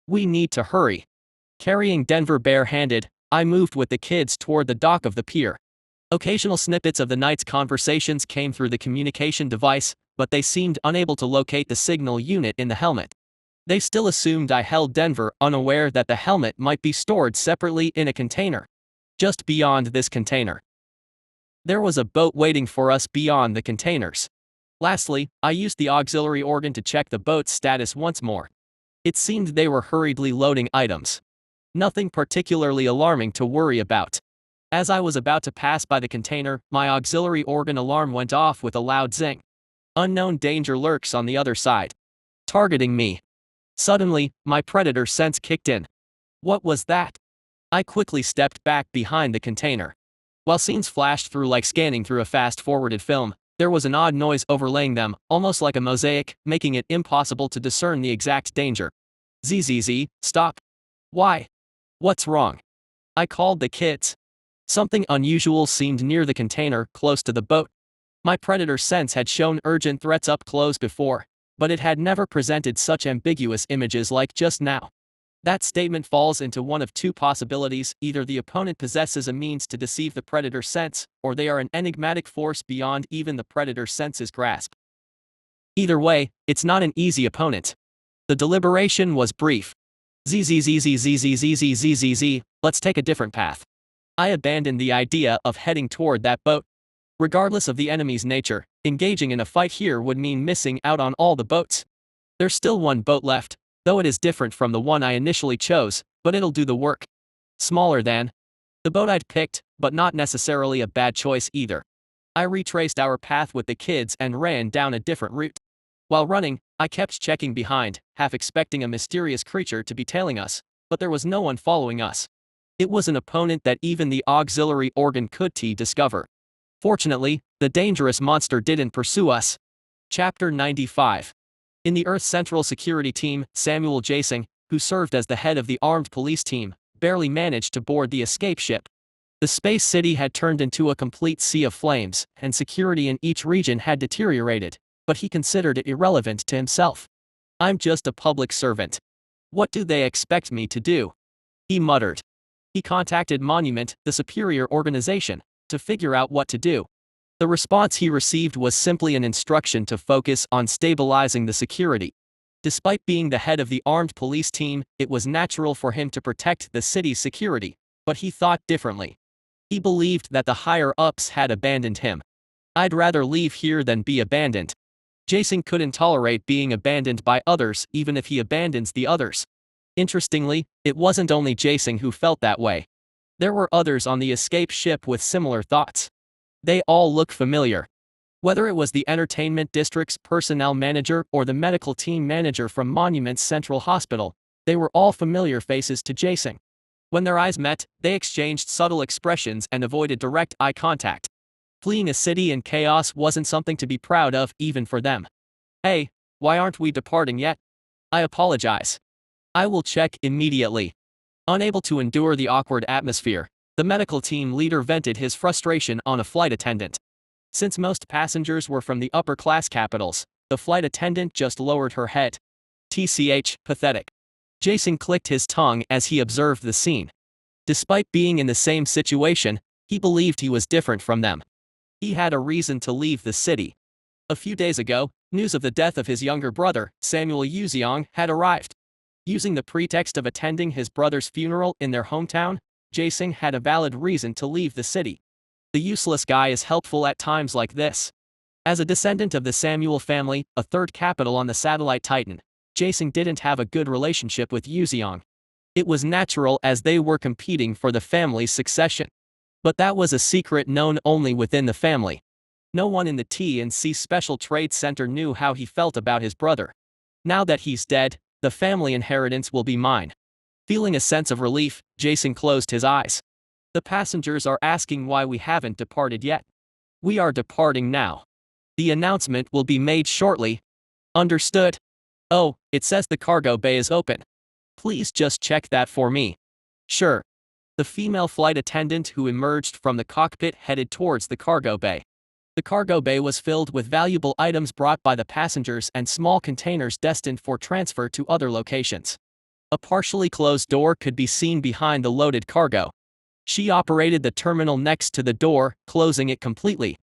We need to hurry. Carrying Denver bare-handed, I moved with the kids toward the dock of the pier. Occasional snippets of the knights' conversations came through the communication device, but they seemed unable to locate the signal unit in the helmet. They still assumed I held Denver, unaware that the helmet might be stored separately in a container. Just beyond this container, there was a boat waiting for us beyond the containers. Lastly, I used the auxiliary organ to check the boat's status once more. It seemed they were hurriedly loading items. Nothing particularly alarming to worry about. As I was about to pass by the container, my auxiliary organ alarm went off with a loud zing. Unknown danger lurks on the other side. Targeting me. Suddenly, my predator sense kicked in. What was that? I quickly stepped back behind the container. While scenes flashed through like scanning through a fast-forwarded film, there was an odd noise overlaying them, almost like a mosaic, making it impossible to discern the exact danger. ZZZ, stop. Why? What's wrong? I called the kids. Something unusual seemed near the container, close to the boat. My predator sense had shown urgent threats up close before, but it had never presented such ambiguous images like just now. That statement falls into one of two possibilities: either the opponent possesses a means to deceive the predator sense, or they are an enigmatic force beyond even the predator sense's grasp. Either way, it's not an easy opponent. The deliberation was brief. ZZZZZZZZZZZ, let's take a different path. I abandoned the idea of heading toward that boat. Regardless of the enemy's nature, engaging in a fight here would mean missing out on all the boats. There's still one boat left, though it is different from the one I initially chose, but it'll do the work. Smaller than The boat I'd picked, but not necessarily a bad choice either. I retraced our path with the kids and ran down a different route. While running, I kept checking behind, half expecting a mysterious creature to be tailing us, but there was no one following us. It was an opponent that even the auxiliary organ could discover. Fortunately, the dangerous monster didn't pursue us. Chapter 95. In the Earth Central Security Team, Samuel Hijacking, who served as the head of the armed police team, barely managed to board the escape ship. The space city had turned into a complete sea of flames, and security in each region had deteriorated, but he considered it irrelevant to himself. "I'm just a public servant. What do they expect me to do?" he muttered. He contacted Monument, the superior organization, to figure out what to do. The response he received was simply an instruction to focus on stabilizing the security. Despite being the head of the armed police team, it was natural for him to protect the city's security, but he thought differently. He believed that the higher-ups had abandoned him. "I'd rather leave here than be abandoned." Hijacking couldn't tolerate being abandoned by others even if he abandons the others. Interestingly, it wasn't only Hijacking who felt that way. There were others on the escape ship with similar thoughts. They all look familiar. Whether it was the entertainment district's personnel manager or the medical team manager from Monument's Central Hospital, they were all familiar faces to Hijacking. When their eyes met, they exchanged subtle expressions and avoided direct eye contact. Fleeing a city in chaos wasn't something to be proud of even for them. "Hey, why aren't we departing yet? I apologize. I will check immediately." Unable to endure the awkward atmosphere, the medical team leader vented his frustration on a flight attendant. Since most passengers were from the upper-class capitals, the flight attendant just lowered her head. Pathetic. Hijacking clicked his tongue as he observed the scene. Despite being in the same situation, he believed he was different from them. He had a reason to leave the city. A few days ago, news of the death of his younger brother, Samuel Hijacking, had arrived. Using the pretext of attending his brother's funeral in their hometown, Hijacking had a valid reason to leave the city. The useless guy is helpful at times like this. As a descendant of the Samuel family, a third capital on the satellite Titan, Hijacking didn't have a good relationship with Hijacking. It was natural as they were competing for the family's succession. But that was a secret known only within the family. No one in the T&C Special Trade Center knew how he felt about his brother. Now that he's dead, the family inheritance will be mine. Feeling a sense of relief, Hijacking closed his eyes. "The passengers are asking why we haven't departed yet. We are departing now. The announcement will be made shortly." "Understood." "Oh, it says the cargo bay is open. Please just check that for me." "Sure." The female flight attendant who emerged from the cockpit headed towards the cargo bay. The cargo bay was filled with valuable items brought by the passengers and small containers destined for transfer to other locations. A partially closed door could be seen behind the loaded cargo. She operated the terminal next to the door, closing it completely.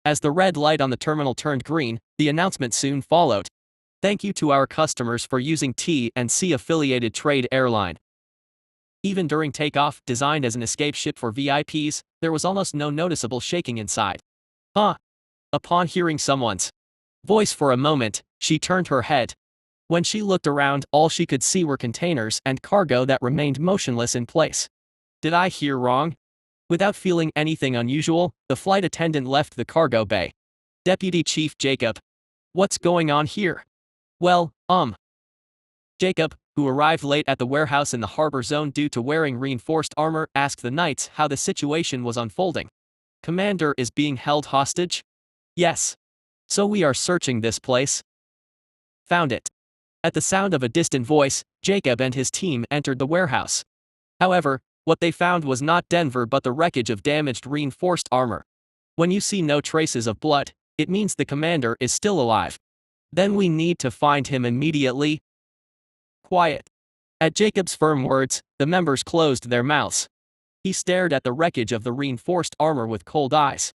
As the red light on the terminal turned green, the announcement soon followed. "Thank you to our customers for using T&C affiliated trade airline." Even during takeoff, designed as an escape ship for VIPs, there was almost no noticeable shaking inside. "Huh?" Upon hearing someone's voice for a moment, she turned her head. When she looked around, all she could see were containers and cargo that remained motionless in place. "Did I hear wrong?" Without feeling anything unusual, the flight attendant left the cargo bay. "Deputy Chief Jacob. What's going on here?" "Well, Jacob, who arrived late at the warehouse in the harbor zone due to wearing reinforced armor, asked the knights how the situation was unfolding. "Commander is being held hostage?" "Yes. So we are searching this place." "Found it." At the sound of a distant voice, Jacob and his team entered the warehouse. However, what they found was not Denver but the wreckage of damaged reinforced armor. When you see no traces of blood, it means the commander is still alive. "Then we need to find him immediately." Quiet. At Jacob's firm words, the members closed their mouths. He stared at the wreckage of the reinforced armor with cold eyes.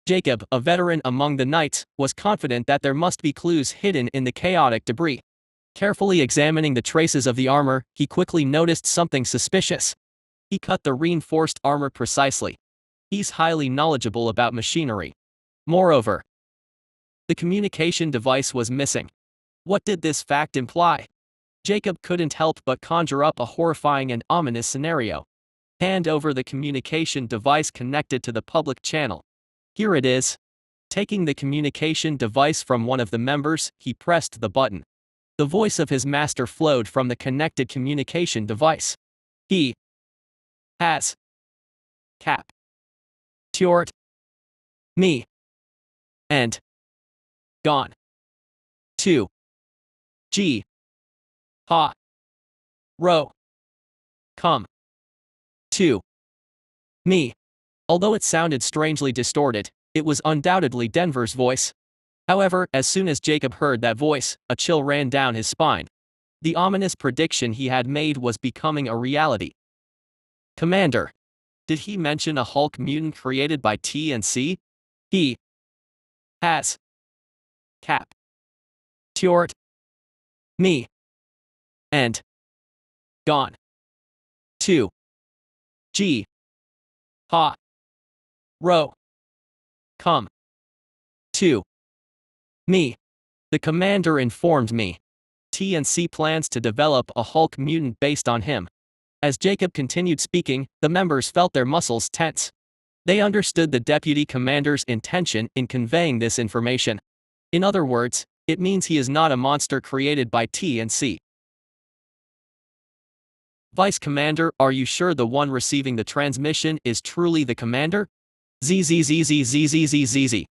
Jacob, a veteran among the knights, was confident that there must be clues hidden in the chaotic debris. Carefully examining the traces of the armor, he quickly noticed something suspicious. He cut the reinforced armor precisely. He's highly knowledgeable about machinery. Moreover, the communication device was missing. What did this fact imply? Jacob couldn't help but conjure up a horrifying and ominous scenario. Hand over the communication device connected to the public channel. Here it is. Taking the communication device from one of the members, he pressed the button. The voice of his master flowed from the connected communication device. He has captured me and gone to G. Ha. Ro. Come to me. Although it sounded strangely distorted, it was undoubtedly Denver's voice. However, as soon as Jacob heard that voice, a chill ran down his spine. The ominous prediction he had made was becoming a reality. Commander. Did he mention a Hulk mutant created by TNC? He has captured me and gone to G. Ha. Ro. Come to me. The commander informed me. TNC plans to develop a Hulk mutant based on him. As Jacob continued speaking, the members felt their muscles tense. They understood the deputy commander's intention in conveying this information. In other words, it means he is not a monster created by TNC. Vice Commander, are you sure the one receiving the transmission is truly the commander? ZZZZZZZZZ.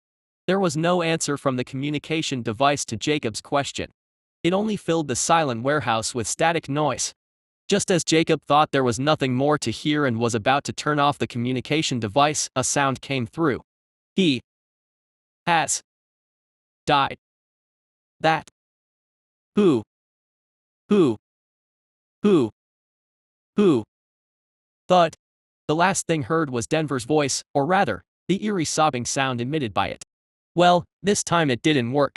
There was no answer from the communication device to Jacob's question. It only filled the silent warehouse with static noise. Just as Jacob thought there was nothing more to hear and was about to turn off the communication device, a sound came through. He has died. That. Who? Thud. The last thing heard was Denver's voice, or rather, the eerie sobbing sound emitted by it. Well, this time it didn't work.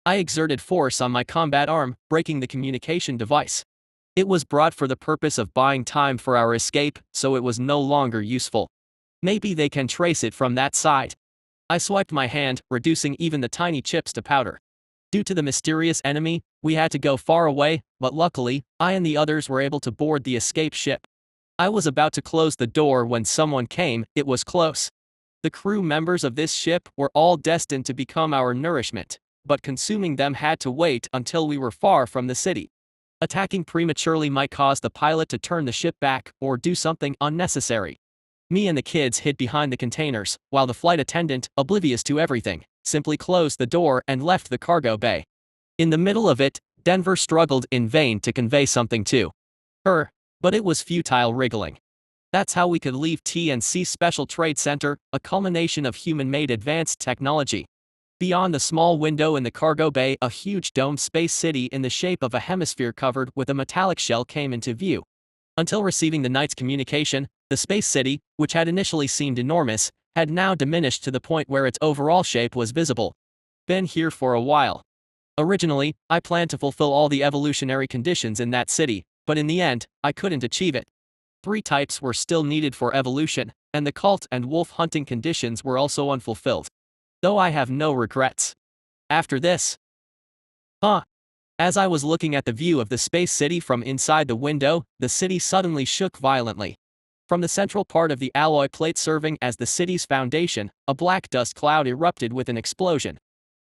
I exerted force on my combat arm, breaking the communication device. It was brought for the purpose of buying time for our escape, so it was no longer useful. Maybe they can trace it from that side. I swiped my hand, reducing even the tiny chips to powder. Due to the mysterious enemy, we had to go far away, but luckily, I and the others were able to board the escape ship. I was about to close the door when someone came. It was close. The crew members of this ship were all destined to become our nourishment, but consuming them had to wait until we were far from the city. Attacking prematurely might cause the pilot to turn the ship back or do something unnecessary. Me and the kids hid behind the containers, while the flight attendant, oblivious to everything, simply closed the door and left the cargo bay. In the middle of it, Denver struggled in vain to convey something to her, but it was futile wriggling. That's how we could leave TNC Special Trade Center, a culmination of human-made advanced technology. Beyond the small window in the cargo bay, a huge domed space city in the shape of a hemisphere covered with a metallic shell came into view. Until receiving the night's communication, the space city, which had initially seemed enormous, had now diminished to the point where its overall shape was visible. Been here for a while. Originally, I planned to fulfill all the evolutionary conditions in that city, but in the end, I couldn't achieve it. 3 types were still needed for evolution, and the cult and wolf hunting conditions were also unfulfilled. Though I have no regrets. After this. As I was looking at the view of the space city from inside the window, the city suddenly shook violently. From the central part of the alloy plate serving as the city's foundation, a black dust cloud erupted with an explosion.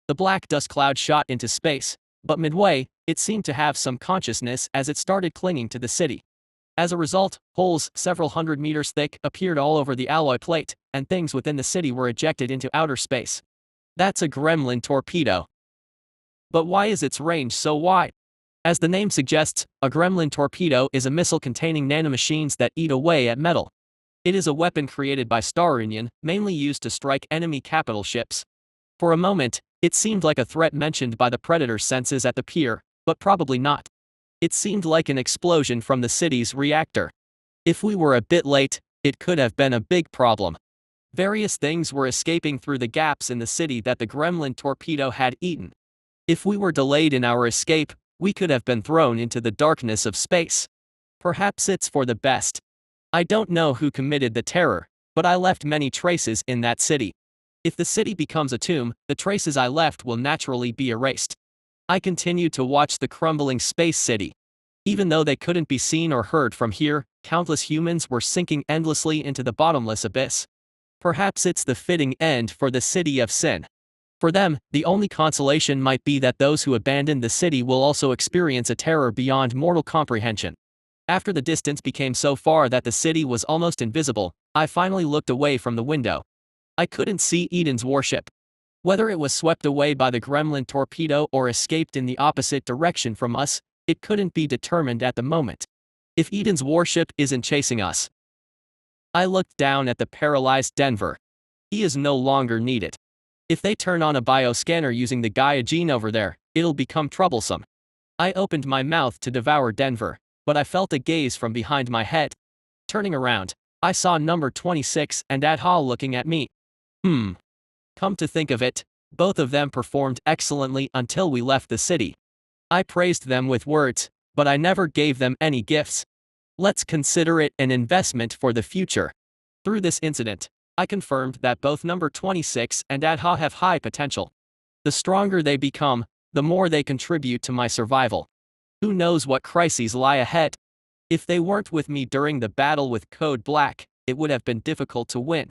The black dust cloud shot into space, but midway, it seemed to have some consciousness as it started clinging to the city. As a result, holes several hundred meters thick appeared all over the alloy plate, and things within the city were ejected into outer space. That's a gremlin torpedo. But why is its range so wide? As the name suggests, a gremlin torpedo is a missile containing nanomachines that eat away at metal. It is a weapon created by Star Union, mainly used to strike enemy capital ships. For a moment, it seemed like a threat mentioned by the Predator's senses at the pier, but probably not. It seemed like an explosion from the city's reactor. If we were a bit late, it could have been a big problem. Various things were escaping through the gaps in the city that the gremlin torpedo had eaten. If we were delayed in our escape, we could have been thrown into the darkness of space. Perhaps it's for the best. I don't know who committed the terror, but I left many traces in that city. If the city becomes a tomb, the traces I left will naturally be erased. I continued to watch the crumbling space city. Even though they couldn't be seen or heard from here, countless humans were sinking endlessly into the bottomless abyss. Perhaps it's the fitting end for the city of sin. For them, the only consolation might be that those who abandon the city will also experience a terror beyond mortal comprehension. After the distance became so far that the city was almost invisible, I finally looked away from the window. I couldn't see Eden's warship. Whether it was swept away by the gremlin torpedo or escaped in the opposite direction from us, it couldn't be determined at the moment. If Eden's warship isn't chasing us. I looked down at the paralyzed Denver. He is no longer needed. If they turn on a bioscanner using the Gaia gene over there, it'll become troublesome. I opened my mouth to devour Denver, but I felt a gaze from behind my head. Turning around, I saw number 26 and Adha looking at me. Come to think of it, both of them performed excellently until we left the city. I praised them with words, but I never gave them any gifts. Let's consider it an investment for the future. Through this incident, I confirmed that both number 26 and Adha have high potential. The stronger they become, the more they contribute to my survival. Who knows what crises lie ahead? If they weren't with me during the battle with Code Black, it would have been difficult to win.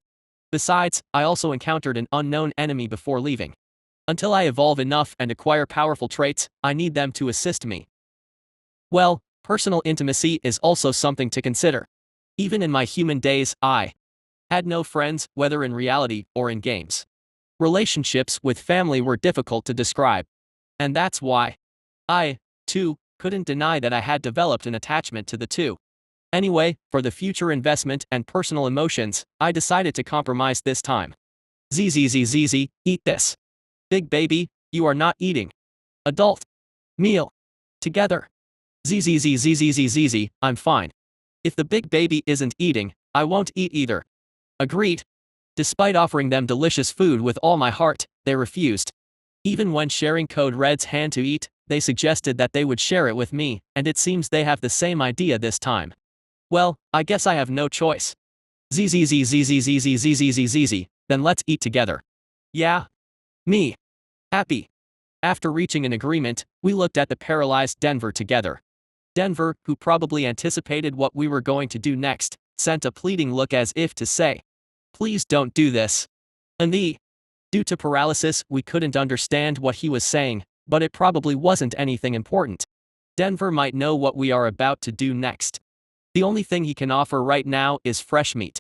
Besides, I also encountered an unknown enemy before leaving. Until I evolve enough and acquire powerful traits, I need them to assist me. Well, personal intimacy is also something to consider. Even in my human days, I had no friends, whether in reality or in games. Relationships with family were difficult to describe. And that's why I, too, couldn't deny that I had developed an attachment to the two. Anyway, for the future investment and personal emotions, I decided to compromise this time. ZZZZZ, eat this. Big baby, you are not eating. Adult. Meal. Together. ZZZZZZZZ, I'm fine. If the big baby isn't eating, I won't eat either. Agreed. Despite offering them delicious food with all my heart, they refused. Even when sharing Code Red's hand to eat, they suggested that they would share it with me, and it seems they have the same idea this time. Well, I guess I have no choice. ZZZZZZZZZZZZ, then let's eat together. Yeah. Me. Happy. After reaching an agreement, we looked at the paralyzed Denver together. Denver, who probably anticipated what we were going to do next, sent a pleading look as if to say, "Please don't do this." Due to paralysis, we couldn't understand what he was saying, but it probably wasn't anything important. Denver might know what we are about to do next. The only thing he can offer right now is fresh meat.